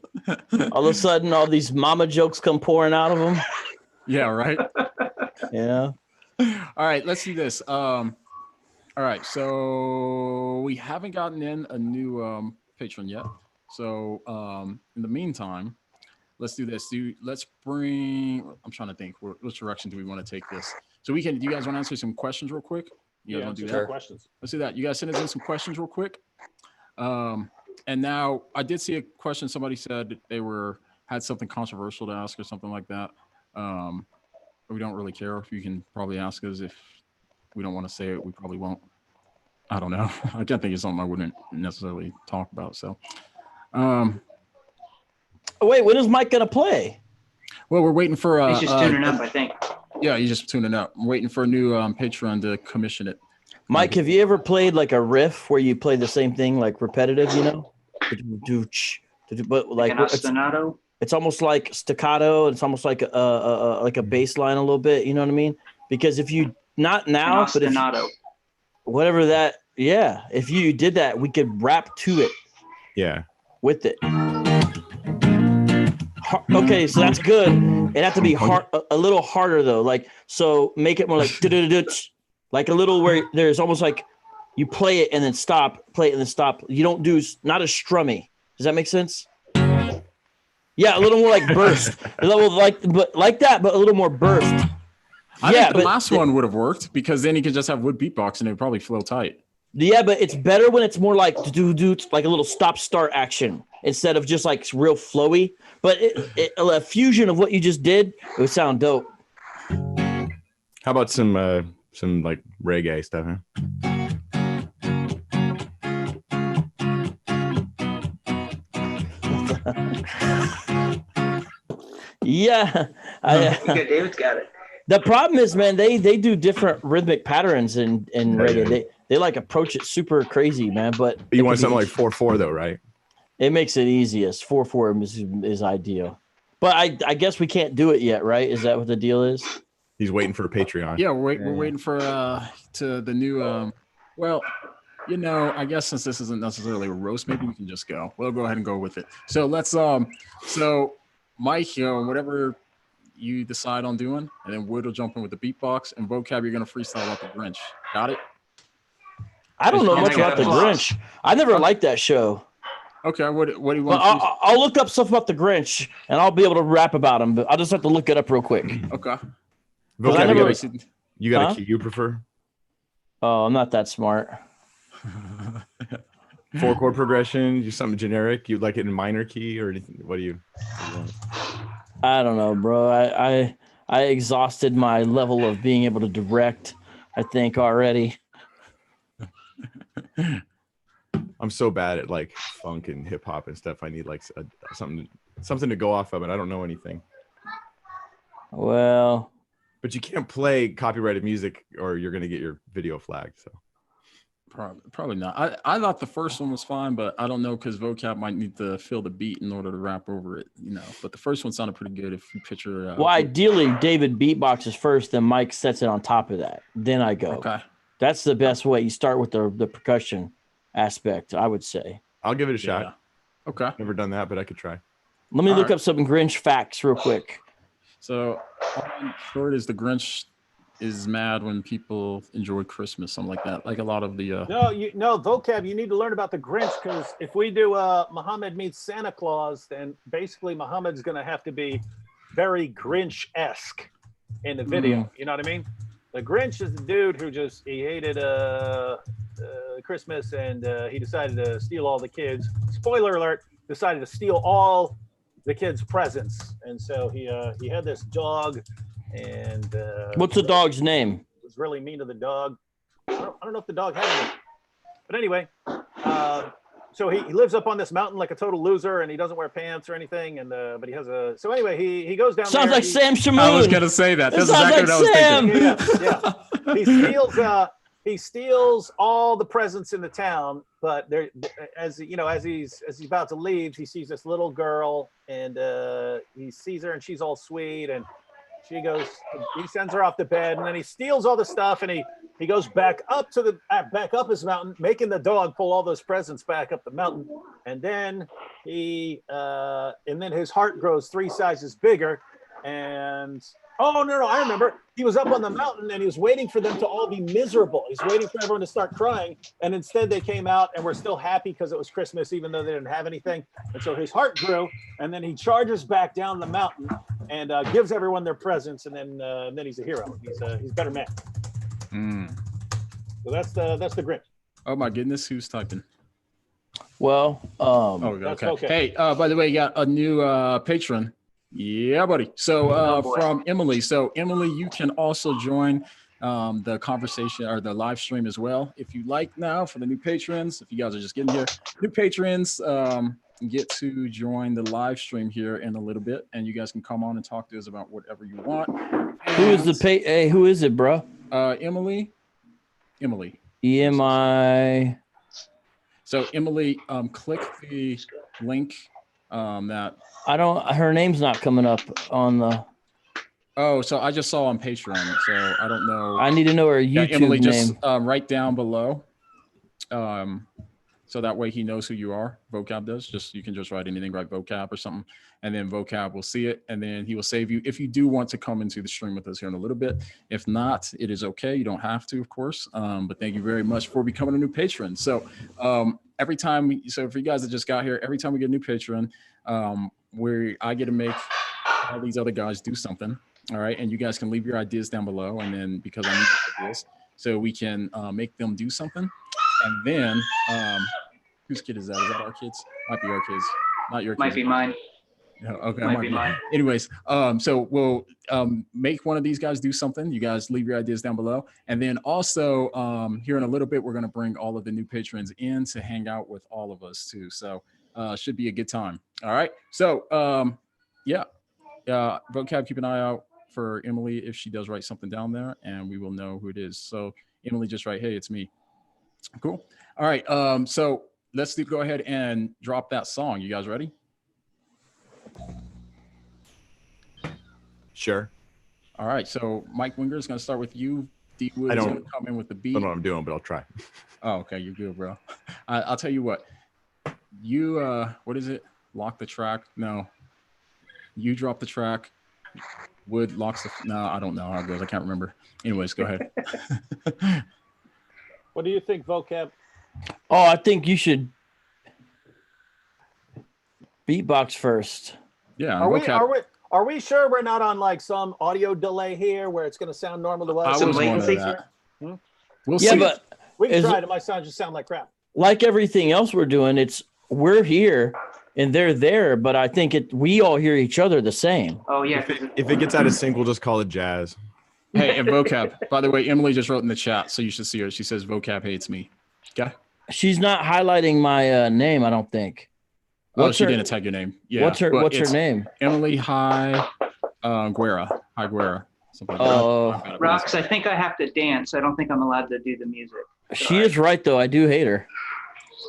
All of a sudden, all these mama jokes come pouring out of him. Yeah, right. Yeah. All right, let's do this. All right, so we haven't gotten in a new patron yet. So in the meantime, let's do this. Let's bring. I'm trying to think. Which direction do we want to take this? So do you guys want to answer some questions real quick? You guys want to do that? Questions. Let's do that. You guys send us in some questions real quick. And now I did see a question. Somebody said they had something controversial to ask or something like that. We don't really care. If you can probably ask us. If we don't want to say it, we probably won't. I don't know. I can't think of something I wouldn't necessarily talk about. So. Wait, when is Mike gonna play? Well, we're waiting for. He's just tuning up, I think. Yeah, he's just tuning up. I'm waiting for a new Patreon to commission it. Mike, have you ever played like a riff where you play the same thing, like repetitive? You know, but like ostinato. It's almost like staccato. It's almost like a bass line a little bit. You know what I mean? Because if you not now, but if whatever that, yeah, if you did that, we could rap to it. Yeah. With it. Okay, so that's good. It have to be hard, a little harder though. Like, so make it more like like a little where there's almost like you play it and then stop, play it and then stop. You don't do not as strummy. Does that make sense? Yeah, a little more like burst. A little like that, but a little more burst. I think the last one would have worked because then you could just have wood beatbox and it would probably flow tight. Yeah, but it's better when it's more like like a little stop-start action instead of just like real flowy. But a fusion of what you just did, it would sound dope. How about some like reggae stuff, huh? Yeah. David's got it. The problem is, man, they do different rhythmic patterns in reggae. They like approach it super crazy, man. But you want something like 4/4 though, right? It makes it easiest. 4/4 is ideal. But I guess we can't do it yet, right? Is that what the deal is? He's waiting for a Patreon. Yeah, we're waiting for to the new well, you know, I guess since this isn't necessarily a roast, maybe we can just go. We'll go ahead and go with it. So let's so Mike, whatever you decide on doing, and then Wood will jump in with the beatbox, and Vocab, you're gonna freestyle about the Grinch. Got it? I don't know much about the Grinch. I never liked that show. Okay, what do you want? I'll look up stuff about the Grinch, and I'll be able to rap about him. But I'll just have to look it up real quick. Okay. Vocab, you got a key you prefer? Oh, I'm not that smart. 4-chord progression, you something generic? You like it in minor key or anything? What do you want? I don't know, bro. I exhausted my level of being able to direct, I think, already. I'm so bad at like funk and hip hop and stuff. I need like something to go off of, and I don't know anything. Well, but you can't play copyrighted music or you're going to get your video flagged. So probably not. I thought the first one was fine, but I don't know because Vocab might need to feel the beat in order to rap over it, you know. But the first one sounded pretty good if you picture. Well, ideally, David beatboxes first, then Mike sets it on top of that. Then I go. Okay. That's the best way. You start with the percussion aspect, I would say. I'll give it a shot. Yeah. Okay. Never done that, but I could try. Let me look up some Grinch facts real quick. So, short is the Grinch is mad when people enjoy Christmas, something like that. Like a lot of the. No, Vocab. You need to learn about the Grinch because if we do Muhammad meets Santa Claus, then basically Muhammad's going to have to be very Grinch-esque in the video. You know what I mean? The Grinch is the dude who he hated Christmas and he decided to steal all the kids. Spoiler alert! Decided to steal all the kids' presents, and so he had this dog, and what's the dog's name? Was really mean to the dog. I don't know if the dog had any, but anyway, so he lives up on this mountain like a total loser, and he doesn't wear pants or anything, and but he has a. So anyway, he goes down. Sounds there, like Sam Shamoon. I was gonna say that. That's exactly what I was thinking. Yeah. He steals all the presents in the town, but there, as he's about to leave, he sees this little girl, and he sees her, and she's all sweet, and he sends her off to bed, and then he steals all the stuff, and he goes back up his mountain, making the dog pull all those presents back up the mountain, and then his heart grows 3 sizes bigger, and. Oh, no, I remember. He was up on the mountain and he was waiting for them to all be miserable. He's waiting for everyone to start crying. And instead they came out and were still happy because it was Christmas, even though they didn't have anything. And so his heart grew, and then he charges back down the mountain and gives everyone their presents. And then he's a hero. He's a better man. So that's the Grinch. Oh my goodness. Who's typing? Well, okay. Hey, by the way, you got a new patron. Yeah, buddy. So from Emily. So Emily, you can also join the conversation or the live stream as well if you like. Now for the new patrons, if you guys are just getting here, new patrons get to join the live stream here in a little bit, and you guys can come on and talk to us about whatever you want. Who is the Hey, who is it, bro? Emily. EMI. So Emily, click the link that. Her name's not coming up on the. Oh, so I just saw on Patreon, so I don't know. I need to know her YouTube Emily, name. just write down below, so that way he knows who you are. Vocab does. You can just write anything, write Vocab or something, and then Vocab will see it, and then he will save you if you do want to come into the stream with us here in a little bit. If not, it is okay. You don't have to, of course. But thank you very much for becoming a new patron. So every time, so for you guys that just got here, every time we get a new patron, I get to make all these other guys do something. All right. And you guys can leave your ideas down below. And then because I need your ideas, so we can make them do something. And then whose kid is that? Is that our kids? Might be our kids. Not your kids. Might be mine. Yeah, okay. Might be mine. Anyways, so we'll make one of these guys do something. You guys leave your ideas down below. And then also here in a little bit, we're going to bring all of the new patrons in to hang out with all of us too. So should be a good time. All right. So yeah, Vocab, keep an eye out for Emily if she does write something down there, and we will know who it is. So Emily, just write, hey, it's me. Cool. All right. So let's go ahead and drop that song. You guys ready? Sure. All right. So Mike Winger is going to start with you. D Wood is going to come in with the beat. I don't know what I'm doing, but I'll try. Oh, okay. You're good, bro. I'll tell you what. You, what is it? Lock the track. No. You drop the track. Wood locks the. No, I don't know how it goes. I can't remember. Anyways, go ahead. What do you think, Vocab? Oh, I think you should beatbox first. Yeah. Are we sure we're not on like some audio delay here where it's going to sound normal to us? I was wondering that. We'll Yeah, see. but We can try it. It might just sound like crap. like everything else we're doing, we're here and they're there, but I think we all hear each other the same. Oh yeah. If it gets out of sync, we'll just call it jazz. Hey, and Vocab, by the way, Emily just wrote in the chat, so you should see her. She says Vocab hates me. Okay. She's not highlighting my name, I don't think. She didn't tag your name. Yeah. What's her name? Emily Guerra. Hi Guerra. Rox, I think I have to dance. I don't think I'm allowed to do the music. She is right though. I do hate her.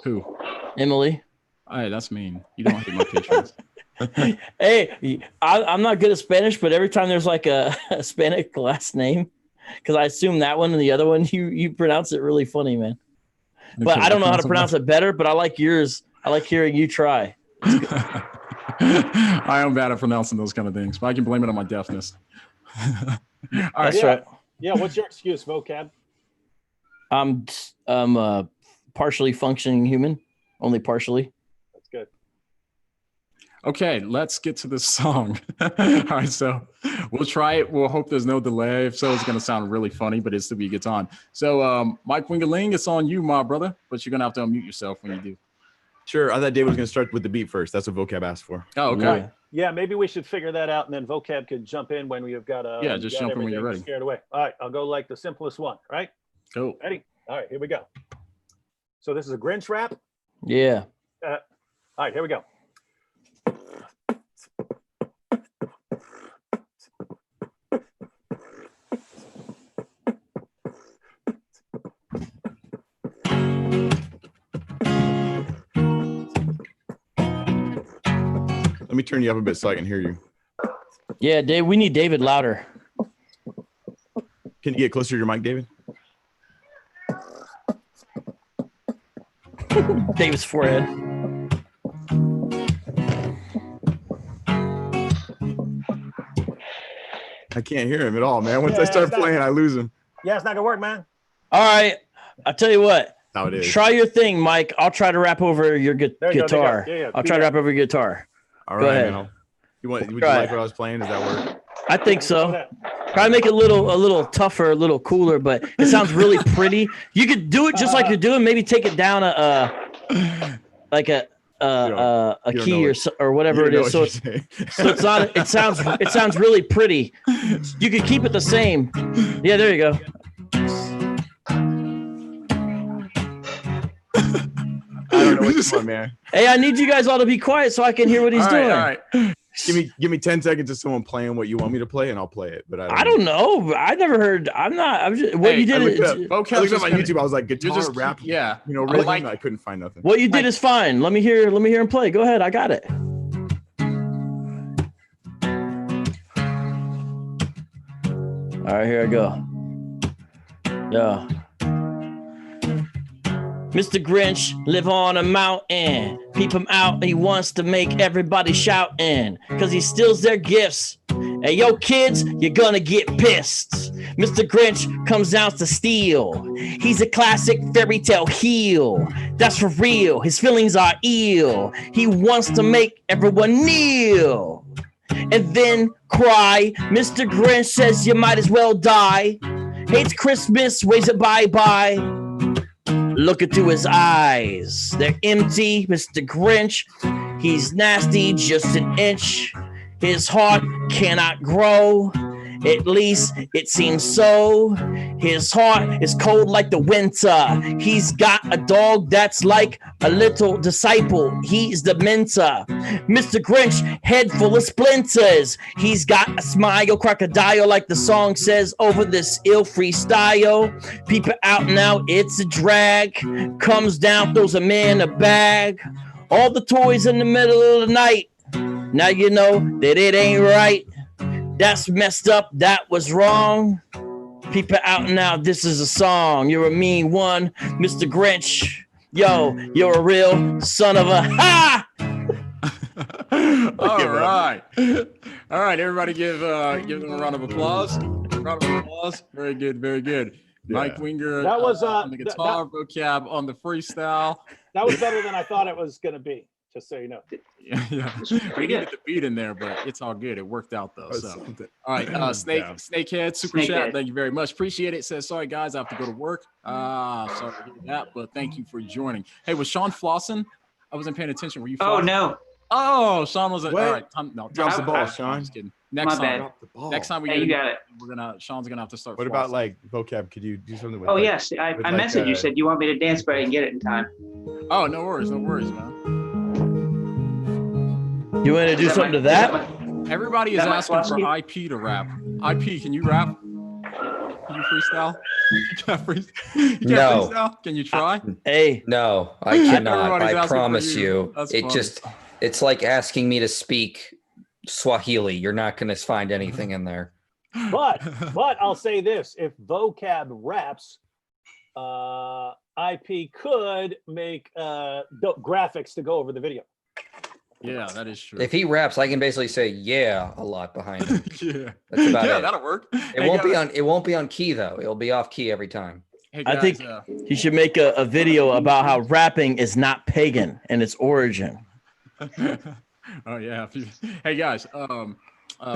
Who? Emily. Hey, that's mean. You don't hate my patrons. Hey, I'm not good at Spanish, but every time there's like a Hispanic last name, because I assume that one and the other one, you pronounce it really funny, man. But I don't know how to pronounce it better, but I like yours. I like hearing you try. I am bad at pronouncing those kind of things, but I can blame it on my deafness. All right. That's right. Yeah, what's your excuse, Vocab? I'm a partially functioning human, only partially. That's good. Okay, let's get to this song. All right, so we'll try it. We'll hope there's no delay. If so, it's going to sound really funny, but it still gets on. So, Mike Wingerling, it's on you, my brother, but you're going to have to unmute yourself when you do. Sure. I thought David was going to start with the beat first. That's what Vocab asked for. Oh, okay. Yeah, maybe we should figure that out, and then Vocab could jump in when we've got a. Yeah, just jump in when you're ready. Scared away. All right, I'll go like the simplest one. Right. Cool. Ready? All right, here we go. So this is a Grinch rap. Yeah. All right, here we go. Let me turn you up a bit so I can hear you. Yeah, Dave, we need David louder. Can you get closer to your mic, David? David's forehead. I can't hear him at all, man. Once I start playing, I lose him. Yeah, it's not gonna work, man. All right, I'll tell you what. How it is. Try your thing, Mike. I'll try to rap over your guitar. Yeah, I'll try to rap over your guitar. All Go right, ahead. man. Would you like what I was playing? Does that work? I think so. Try to make it a little tougher, a little cooler, but it sounds really pretty. You could do it just like you're doing. Maybe take it down a key or whatever it is. So it's not. It sounds really pretty. You could keep it the same. Yeah, there you go. I don't know what's going on, man. Hey, I need you guys all to be quiet so I can hear what he's doing. All right. Give me 10 seconds of someone playing what you want me to play, and I'll play it. But I don't know. I never heard. I'm just. What you did. I looked up on YouTube. I was like, guitar rap. Yeah. Rhythm. I couldn't find nothing. What you did is fine. Let me hear him play. Go ahead. I got it. All right, here I go. Yeah. Mr. Grinch live on a mountain. Peep him out, he wants to make everybody shouting, cause he steals their gifts. Hey, yo, kids, you're gonna get pissed. Mr. Grinch comes out to steal. He's a classic fairy tale heel. That's for real, his feelings are ill. He wants to make everyone kneel and then cry. Mr. Grinch says you might as well die. Hates Christmas, waves it bye-bye. Look into his eyes, they're empty, Mr. Grinch. He's nasty, just an inch. His heart cannot grow. At least it seems so. His heart is cold like the winter. He's got a dog that's like a little disciple. He's the mentor. Mr. Grinch, head full of splinters. He's got a smile, crocodile, like the song says, over this ill freestyle. Peep it out now, it's a drag. Comes down, throws a man a bag. All the toys in the middle of the night. Now you know that it ain't right. That's messed up, that was wrong. Peep it out now, this is a song. You're a mean one, Mr. Grinch. Yo, you're a real son of a ha! All right. All right, everybody give them a round of applause. Round of applause. Very good, very good. Yeah. Mike Winger that was, on the guitar, Vocab on the freestyle. That was better than I thought it was going to be, just so you know. Yeah. We needed the beat in there, but it's all good. It worked out, though. So, all right, Snakehead, super chat. Thank you very much. Appreciate it. Says, sorry, guys, I have to go to work. Sorry to hear that, but thank you for joining. Hey, was Sean flossing? I wasn't paying attention. Were you flossing? Oh, no. Oh, Sean wasn't. All right, no, drop the ball, Sean. I'm just kidding. Next time, next time we you got it. Sean's gonna have to start. What about like Vocab? Could you do something with? Oh yes, I messaged you. Said you want me to dance, but I didn't get it in time. Oh, no worries, man. You want to do something to that? Everybody is asking for IP to rap. IP, can you rap? Can you freestyle? No. Freestyle? Can you try? Hey. No, I cannot. I promise you. That's It's like asking me to speak Swahili. You're not going to find anything in there. But I'll say this: if Vocab raps, IP could make graphics to go over the video. Yeah, that is true. If he raps, I can basically say "yeah" a lot behind him. Yeah, that's about it. That'll work. It won't be on key though. It'll be off key every time. Hey guys, I think he should make a video about how rapping is not pagan and its origin. Oh yeah. Hey guys,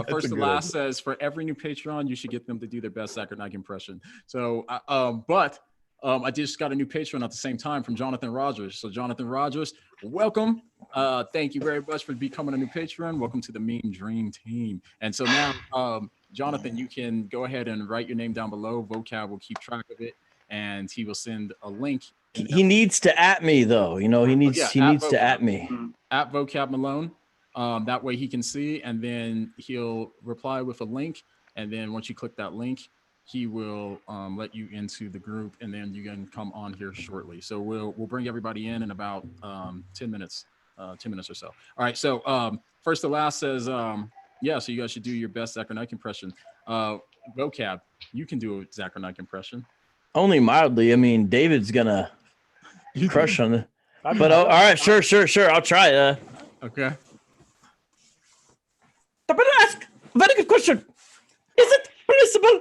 first to last says for every new Patreon, you should get them to do their best Zach or Nike impression. So, I just got a new Patreon at the same time from Jonathan Rogers. So Jonathan Rogers, welcome. Thank you very much for becoming a new Patreon. Welcome to the Meme Dream Team. And so now, Jonathan, you can go ahead and write your name down below. Vocab will keep track of it, and he will send a link. He needs to at me though. You know, he needs to at me. At Vocab Malone. That way he can see, and then he'll reply with a link. And then once you click that link, he will let you into the group, and then you can come on here shortly. So we'll bring everybody in about 10 minutes, 10 minutes or so. All right. So first to last says, yeah, so you guys should do your best Zach or Nike impression. Vocab, you can do a Zach or Nike impression. Only mildly. I mean, David's gonna crush on it. But all right, sure. I'll try. Okay. I'm gonna ask a very good question. Is it permissible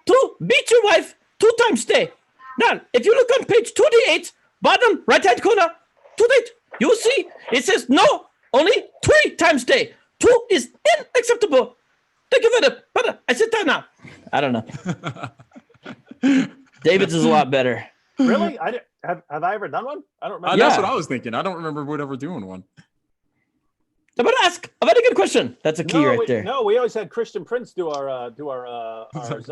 to beat your wife 2 times a day? Now, if you look on page 2D8, bottom right-hand corner, 2D8, you will see it says no, only 3 times a day. 2 is unacceptable. Thank you very much. But I sit down now. I don't know. David's is a lot better. Really? Have I ever done one? I don't remember. That's what I was thinking. I don't remember ever doing one. I'm gonna ask a very good question. That's a key right there. No, we always had Christian Prince do our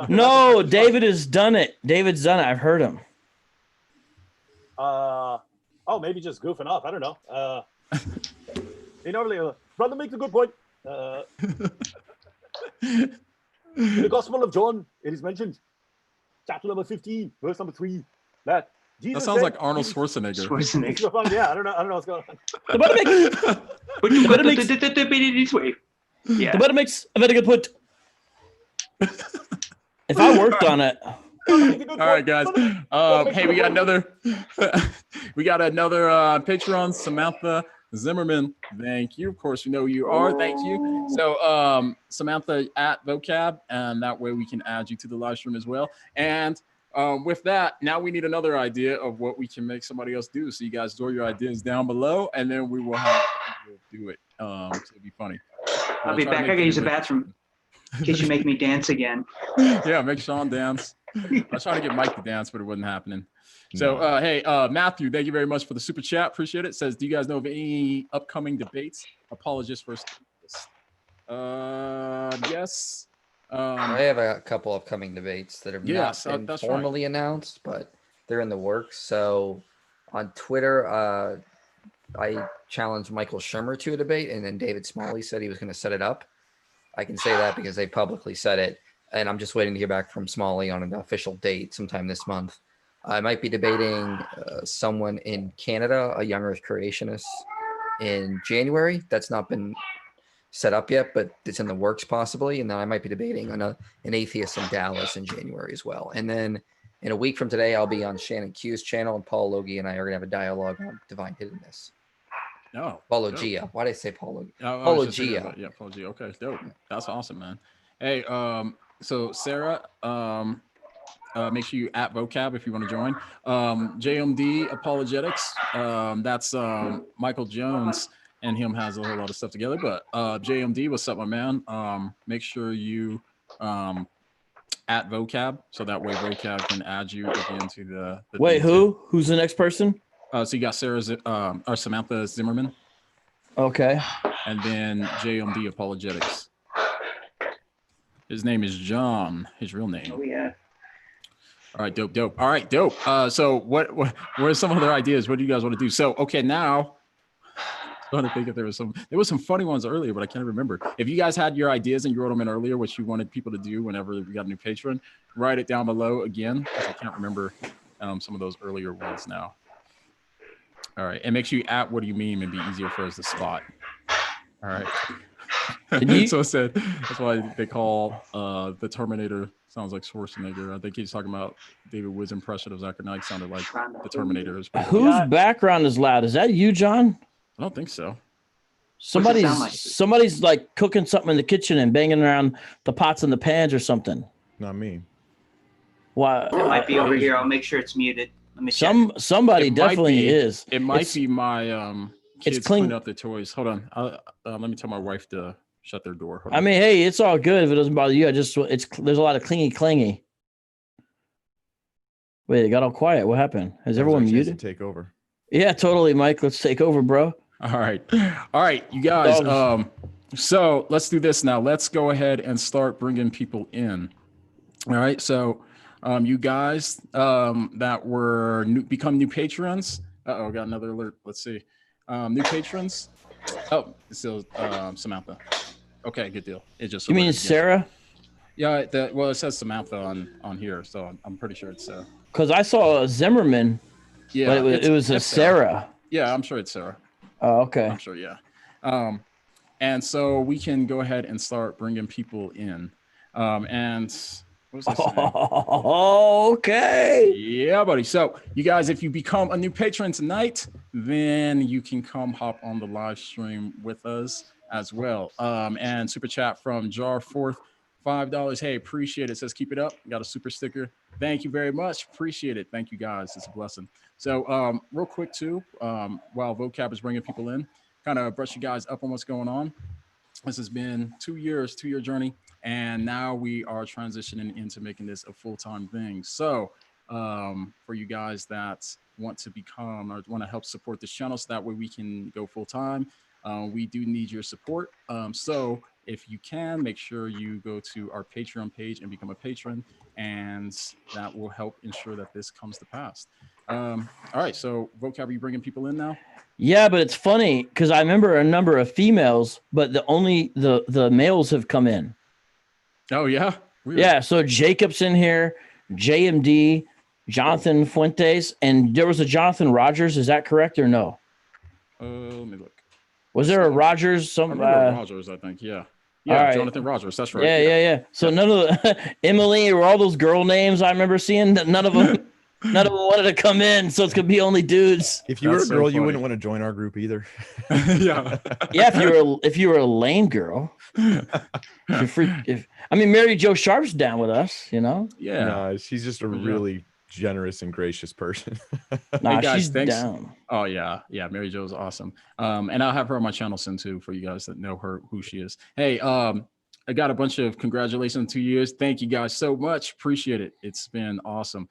No, David has done it. David's done it. I've heard him. Maybe just goofing off. I don't know. He normally brother makes a good point. In the Gospel of John, it is mentioned, chapter number 15, verse number 3, that Jesus that sounds like Arnold Schwarzenegger. Yeah, I don't know what's going on. The butter makes a very good point. If I worked on it. All right, guys. Hey, we got another Patreon, Samantha Zimmerman. Thank you. Of course, we know who you are. Thank you. So, Samantha at Vocab, and that way we can add you to the live stream as well. And with that, now we need another idea of what we can make somebody else do. So you guys throw your ideas down below, and then we will have people do it. So it'll be funny. I'll be back. I gotta use the bathroom in case you make me dance again. Yeah, make Sean dance. I was trying to get Mike to dance, but it wasn't happening. So, hey, Matthew, thank you very much for the super chat. Appreciate it. Says, do you guys know of any upcoming debates? Apologists versus yes. I have a couple upcoming debates that have not been formally announced, but they're in the works. So on Twitter, I challenged Michael Shermer to a debate, and then David Smalley said he was going to set it up. I can say that because they publicly said it, and I'm just waiting to hear back from Smalley on an official date sometime this month. I might be debating someone in Canada, a young Earth creationist, in January. That's not been set up yet, but it's in the works possibly. And then I might be debating an atheist in Dallas in January as well. And then in a week from today, I'll be on Shannon Q's channel, and Paul Logie and I are going to have a dialogue on divine hiddenness. No. Apologia. Why did I say Paul? Apologia. Yeah, apologia. Okay, dope. That's awesome, man. Hey, so Sarah, make sure you at Vocab if you want to join. JMD Apologetics. That's Michael Jones, and him has a whole lot of stuff together. But JMD, what's up, my man? Make sure you at Vocab, so that way Vocab can add you again to the Wait, who's the next person? So you got or Samantha Zimmerman. Okay. And then JMD Apologetics. His name is John, his real name. Oh, yeah. All right, dope. All right, dope. So what are some other ideas? What do you guys want to do? So, okay, now I'm trying to think if there was some funny ones earlier, but I can't remember. If you guys had your ideas and you wrote them in earlier, what you wanted people to do whenever we got a new patron, write it down below again, because I can't remember some of those earlier ones now. All right, and make sure you at What Do You Meme and be easier for us to spot. All right. So it said that's why they call the Terminator sounds like Schwarzenegger. I think he's talking about David Wood's impression of Zachary Knight sounded like the Terminator. Whose background is loud? Is that you, John? I don't think so. Somebody's like cooking something in the kitchen and banging around the pots and the pans or something. Not me. Why? It might be over here. I'll make sure it's muted. Let me check. Somebody definitely is. It might be my kids cleaning up their toys. Hold on. Let me tell my wife to shut their door. I mean, hey, it's all good if it doesn't bother you. There's a lot of clingy. Wait, it got all quiet. What happened? Has everyone muted? Take over. Yeah, totally, Mike. Let's take over, bro. All right, you guys. So let's do this now. Let's go ahead and start bringing people in. All right, so you guys that were become new patrons. Uh-oh, got another alert. Let's see. New patrons. Oh, it's still Samantha. Okay, good deal. It just. You mean Sarah? Yeah. Well, it says Samantha on here, so I'm pretty sure it's. Because I saw a Zimmerman. Yeah, but it was a Sarah. Yeah, I'm sure it's Sarah. Oh, okay. I'm sure. Yeah. And so we can go ahead and start bringing people in. And what was I saying? Okay. Yeah, buddy. So you guys, if you become a new patron tonight, then you can come hop on the live stream with us as well. And super chat from Jar Forth, $5. Hey, appreciate it. Says keep it up. Got a super sticker. Thank you very much. Appreciate it. Thank you guys. It's a blessing. So real quick too, while Vocab is bringing people in, kind of brush you guys up on what's going on. This has been 2 years, 2-year journey. And now we are transitioning into making this a full-time thing. So for you guys that want to become or want to help support this channel so that way we can go full-time, we do need your support. So if you can, make sure you go to our Patreon page and become a patron, and that will help ensure that this comes to pass. All right, so Vocab, are you bringing people in now? Yeah, but it's funny because I remember a number of females, but the males have come in. Oh yeah, weird. Yeah. So Jacob's in here, JMD, Jonathan Fuentes, and there was a Jonathan Rogers. Is that correct or no? Let me look. Was there a Rogers? Rogers, I think. Yeah. Yeah, right. Jonathan Rogers. That's right. Yeah. So none of the Emily or all those girl names I remember seeing. None of them wanted to come in, so it's gonna be only dudes. If you were a girl, you wouldn't want to join our group either. Yeah. Yeah, if you were a lame girl. Mary Jo Sharp's down with us, you know. Yeah. No, she's just a really generous and gracious person. Nah, hey guys, she's down. Oh yeah, Mary Jo's awesome. And I'll have her on my channel soon too for you guys that know who she is. Hey, I got a bunch of congratulations on 2 years. Thank you guys so much. Appreciate it. It's been awesome.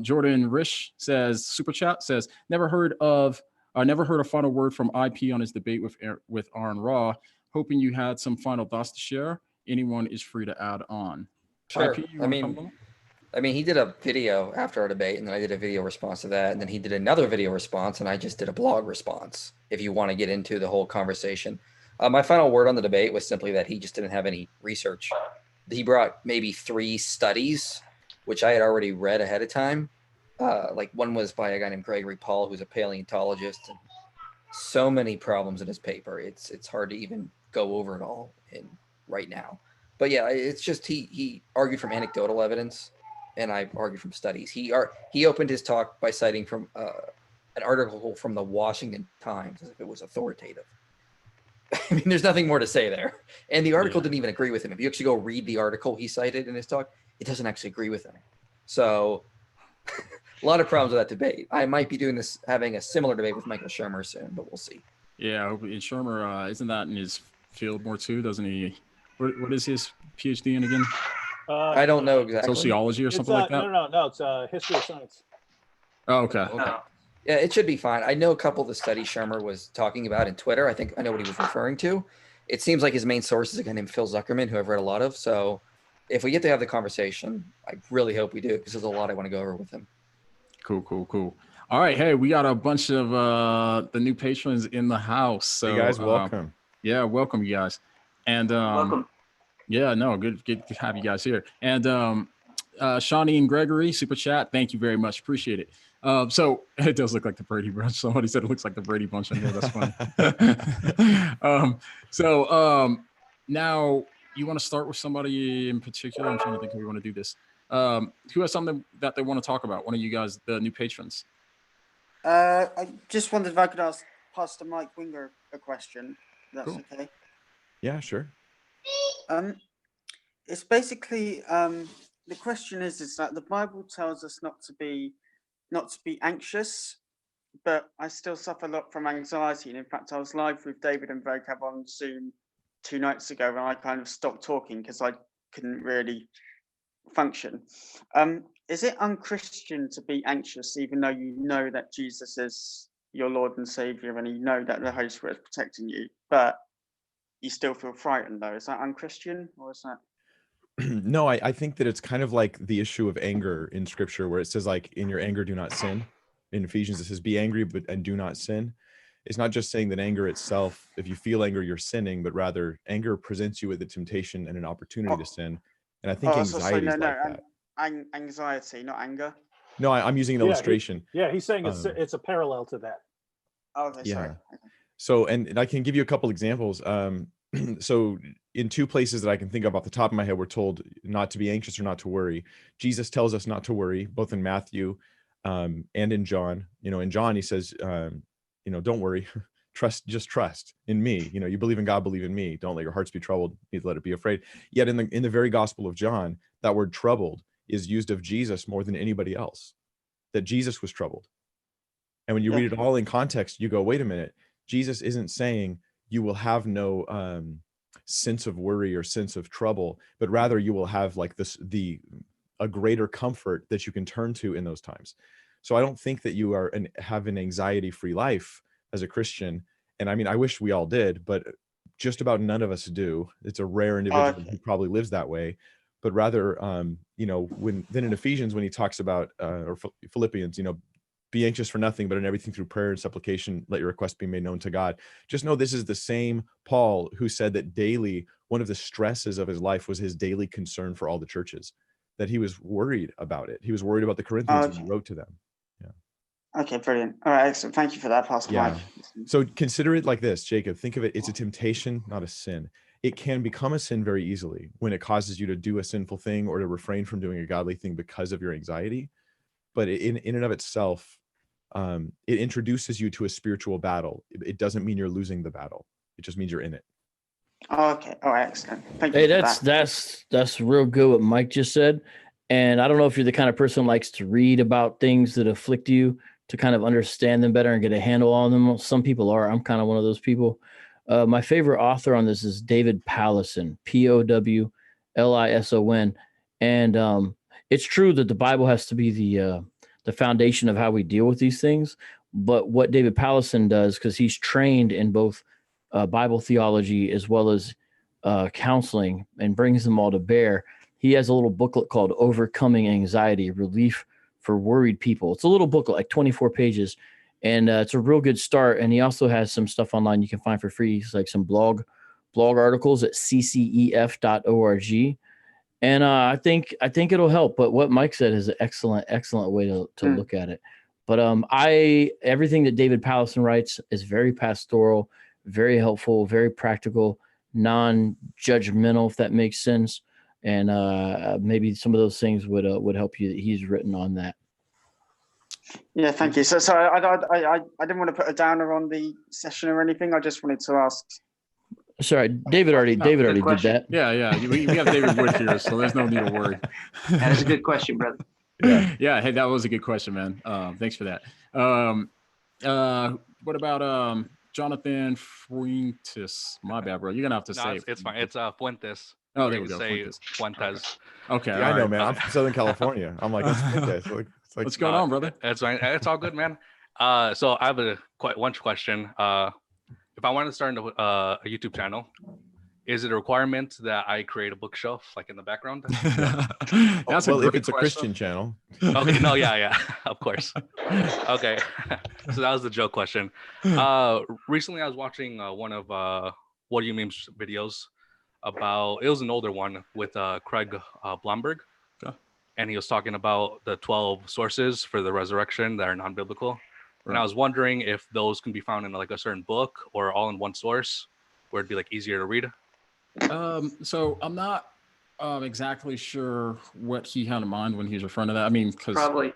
Jordan Rish says, super chat says, never heard a final word from IP on his debate with Aaron Raw. Hoping you had some final thoughts to share. anyone is free to add on. Sure. IP, I mean, he did a video after our debate, and then I did a video response to that, and then he did another video response, and I just did a blog response. If you want to get into the whole conversation, my final word on the debate was simply that he just didn't have any research. He brought maybe 3 studies, which I had already read ahead of time. Like one was by a guy named Gregory Paul, who's a paleontologist, and so many problems in his paper. It's hard to even go over it all right now. But yeah, it's just he argued from anecdotal evidence, and I argued from studies. He opened his talk by citing from an article from the Washington Times as if it was authoritative. I mean, there's nothing more to say there. And the article didn't even agree with him. If you actually go read the article he cited in his talk, it doesn't actually agree with him. So a lot of problems with that debate. I might be having a similar debate with Michael Shermer soon, but we'll see. Yeah, and Shermer, isn't that in his field more too? Doesn't he? What is his PhD in again? I don't know exactly. Sociology or something like that? No, it's history of science. Oh, okay. Yeah, it should be fine. I know a couple of the studies Shermer was talking about in Twitter. I think I know what he was referring to. It seems like his main source is a guy named Phil Zuckerman, who I've read a lot of. So if we get to have the conversation, I really hope we do, because there's a lot I want to go over with him. Cool. All right. Hey, we got a bunch of the new patrons in the house. So you guys, welcome. Yeah, welcome, you guys. And welcome. Yeah, no, good to have you guys here. And Shawnee and Gregory, super chat. Thank you very much. Appreciate it. So it does look like the Brady Bunch. Somebody said it looks like the Brady Bunch. I know, that's funny. Now you want to start with somebody in particular? I'm trying to think how we want to do this. Who has something that they want to talk about? One of you guys, the new patrons. I just wondered if I could ask Pastor Mike Winger a question. That's cool. Okay. Yeah, sure. It's basically the question is that the Bible tells us not to be anxious, but I still suffer a lot from anxiety. And in fact, I was live with David and Vocab on Zoom 2 nights ago, and I kind of stopped talking because I couldn't really function. Is it unchristian to be anxious, even though you know that Jesus is your Lord and Savior, and you know that the Holy Spirit is protecting you, but you still feel frightened though? Is that unchristian, or is that? No, I think that it's kind of like the issue of anger in Scripture, where it says, like, in your anger do not sin. In Ephesians it says be angry and do not sin. It's not just saying that anger itself, if you feel anger, you're sinning, but rather anger presents you with a temptation and an opportunity to sin. And I think anxiety is like that. Anxiety, not anger. No, I'm using an illustration. He's saying it's a parallel to that. Oh, okay, sorry. So, and I can give you a couple examples. So in 2 places that I can think of off the top of my head, we're told not to be anxious or not to worry. Jesus tells us not to worry, both in Matthew and in John. In John, he says, don't worry, just trust in me. You believe in God, believe in me. Don't let your hearts be troubled, neither let it be afraid. Yet in the very Gospel of John, that word troubled is used of Jesus more than anybody else, that Jesus was troubled. And when you read it all in context, you go, wait a minute, Jesus isn't saying you will have no sense of worry or sense of trouble, but rather you will have like a greater comfort that you can turn to in those times. So I don't think that you have an anxiety-free life as a Christian. And I mean, I wish we all did, but just about none of us do. It's a rare individual who probably lives that way. But rather, then in Ephesians, when he talks about, or Philippians, be anxious for nothing, but in everything through prayer and supplication, let your requests be made known to God. Just know this is the same Paul who said that daily, one of the stresses of his life was his daily concern for all the churches, that he was worried about it. He was worried about the Corinthians when he wrote to them. Yeah. Okay, brilliant. All right, excellent. Thank you for that, Pastor Mike. So consider it like this, Jacob. Think of it, it's a temptation, not a sin. It can become a sin very easily when it causes you to do a sinful thing or to refrain from doing a godly thing because of your anxiety. But in and of itself, it introduces you to a spiritual battle. It doesn't mean you're losing the battle. It just means you're in it. Okay. All right. Excellent. Thank you. Hey, that's real good what Mike just said. And I don't know if you're the kind of person who likes to read about things that afflict you to kind of understand them better and get a handle on them. Some people are. I'm kind of one of those people. My favorite author on this is David Powlison, Powlison. And it's true that the Bible has to be the foundation of how we deal with these things. But what David Powlison does, because he's trained in both Bible theology as well as counseling and brings them all to bear. He has a little booklet called Overcoming Anxiety, Relief for Worried People. It's a little booklet, like 24 pages, and it's a real good start. And he also has some stuff online you can find for free. It's like some blog articles at ccef.org. And I think it'll help. But what Mike said is an excellent way to look at it. But everything that David Powlison writes is very pastoral, very helpful, very practical, non-judgmental, if that makes sense. And maybe some of those things would help you. He's written on that. Yeah, thank you. So I didn't want to put a downer on the session or anything. I just wanted to ask. Sorry, David already did that. Yeah. We have David Wood here, so there's no need to worry. That is a good question, brother. Yeah. Hey, that was a good question, man. Thanks for that. What about Jonathan Fuentes? My bad, bro. You're gonna have to say it's fine. It's Fuentes. Oh, there we go. Say Fuentes. Okay. Yeah, I know, man. I'm from Southern California. I'm like, it's Fuentes. It's like, what's going on, brother? It's fine. It's all good, man. So I have one question. If I want to start a YouTube channel, is it a requirement that I create a bookshelf like in the background? Well, if it's a Christian channel. Okay, no, yeah, of course. Okay, so that was the joke question. Recently, I was watching one of Whaddo You Meme's videos about, it was an older one with Craig Blomberg, and he was talking about the 12 sources for the resurrection that are non-biblical. And I was wondering if those can be found in like a certain book or all in one source where it'd be like easier to read. So I'm not exactly sure what he had in mind when he was referring to that. I mean, because probably.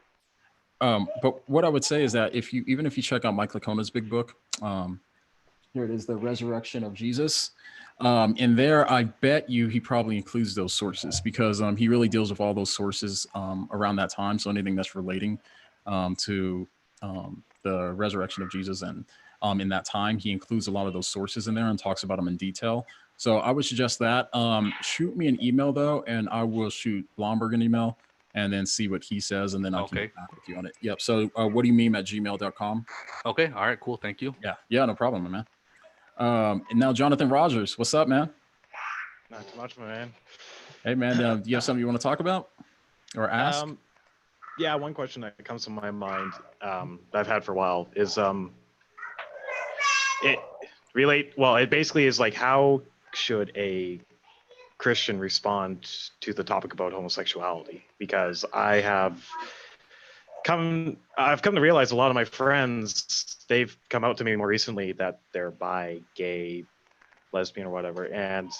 But what I would say is that even if you check out Mike Lacona's big book, here it is, The Resurrection of Jesus. In there, I bet you he probably includes those sources because he really deals with all those sources around that time. So anything that's relating to the resurrection of Jesus and in that time, he includes a lot of those sources in there and talks about them in detail. So I would suggest that. Shoot me an email though, and I will shoot Blomberg an email and then see what he says, and then I can get back with you on it. Yep. So whaddayouMeme@gmail.com. Okay. All right. Cool. Thank you. Yeah. No problem, man. And now Jonathan Rogers, what's up, man? Not too much, man. Hey, man. Do you have something you want to talk about or ask? Yeah, one question that comes to my mind that I've had for a while is it basically is like, how should a Christian respond to the topic about homosexuality? Because I've come to realize a lot of my friends, they've come out to me more recently that they're bi, gay, lesbian, or whatever, and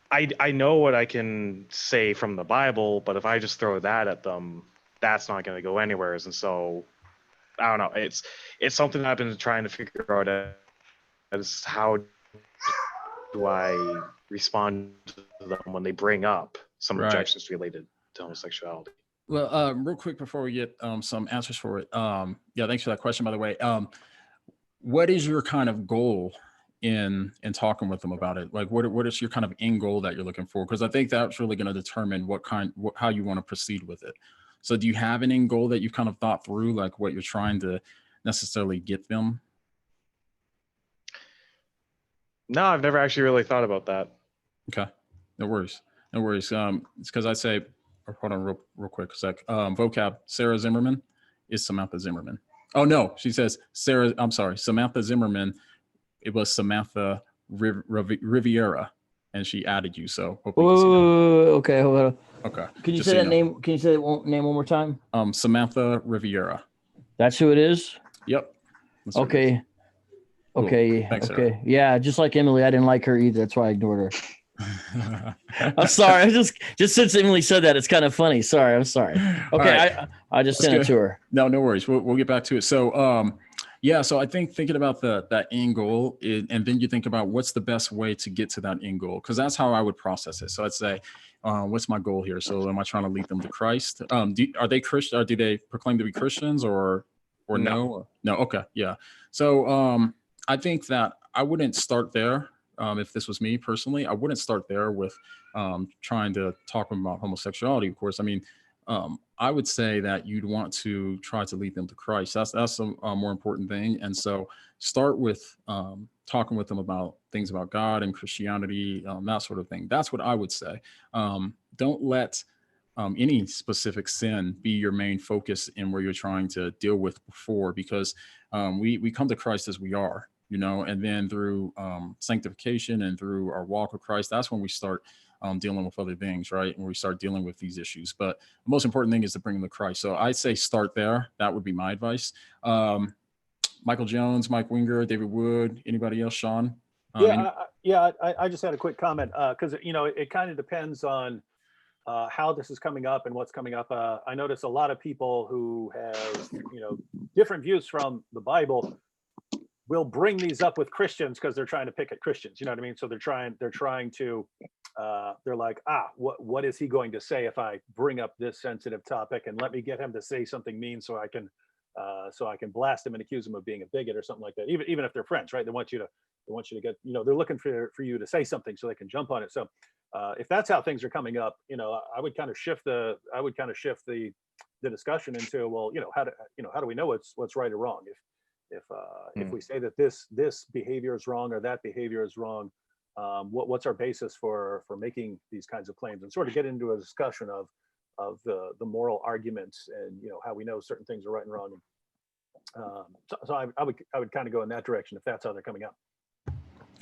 I know what I can say from the Bible, but if I just throw that at them, that's not going to go anywhere. And so, I don't know. It's something I've been trying to figure out as how do I respond to them when they bring up some objections related to homosexuality. Well, real quick before we get some answers for it. Thanks for that question, by the way. What is your kind of goal in talking with them about it? Like, what is your kind of end goal that you're looking for? Because I think that's really going to determine how you want to proceed with it. So do you have an end goal that you've kind of thought through, like what you're trying to necessarily get them? No, I've never actually really thought about that. Okay, no worries. It's because I say, hold on real quick, sec. Vocab, Sarah Zimmerman is Samantha Zimmerman. Oh no, she says Samantha Zimmerman. It was Samantha Riviera, and she added you. So okay, hold on. Okay. Can you say that name? Can you say that name one more time? Samantha Riviera. That's who it is? Yep. Okay. Okay. Cool. Thanks, okay. Sarah. Yeah, just like Emily, I didn't like her either. That's why I ignored her. I'm sorry. I just since Emily said that, it's kind of funny. Sorry. I'm sorry. Okay. Right. I just sent it to her. No worries. We'll get back to it. So, so I think thinking about that end goal and then you think about what's the best way to get to that end goal, because that's how I would process it. So I'd say, what's my goal here? So am I trying to lead them to Christ? Are they Christian? Or do they proclaim to be Christians or no? No. Okay. Yeah. So I think that I wouldn't start there. If this was me personally, I wouldn't start there with trying to talk about homosexuality. Of course, I mean, I would say that you'd want to try to lead them to Christ. That's a more important thing. And so start with talking with them about things about God and Christianity, that sort of thing. That's what I would say. Don't let any specific sin be your main focus in where you're trying to deal with before, because we come to Christ as we are, and then through sanctification and through our walk with Christ, that's when we start dealing with other things, right? And we start dealing with these issues. But the most important thing is to bring them to Christ. So I'd say start there. That would be my advice. Michael Jones, Mike Winger, David Wood, anybody else, Sean? I just had a quick comment because it kind of depends on how this is coming up and what's coming up. I notice a lot of people who have different views from the Bible will bring these up with Christians because they're trying to pick at Christians. You know what I mean? So they're trying to they're like, what is he going to say if I bring up this sensitive topic, and let me get him to say something mean so I can blast him and accuse him of being a bigot or something like that. Even if they're friends, right? They want you to get, they're looking for you to say something so they can jump on it. So if that's how things are coming up, I would kind of shift the discussion into, well, how do we know what's right or wrong? If we say that this behavior is wrong or that behavior is wrong, what's our basis for making these kinds of claims, and sort of get into a discussion of the moral arguments and how we know certain things are right and wrong. So I would kind of go in that direction if that's how they're coming up.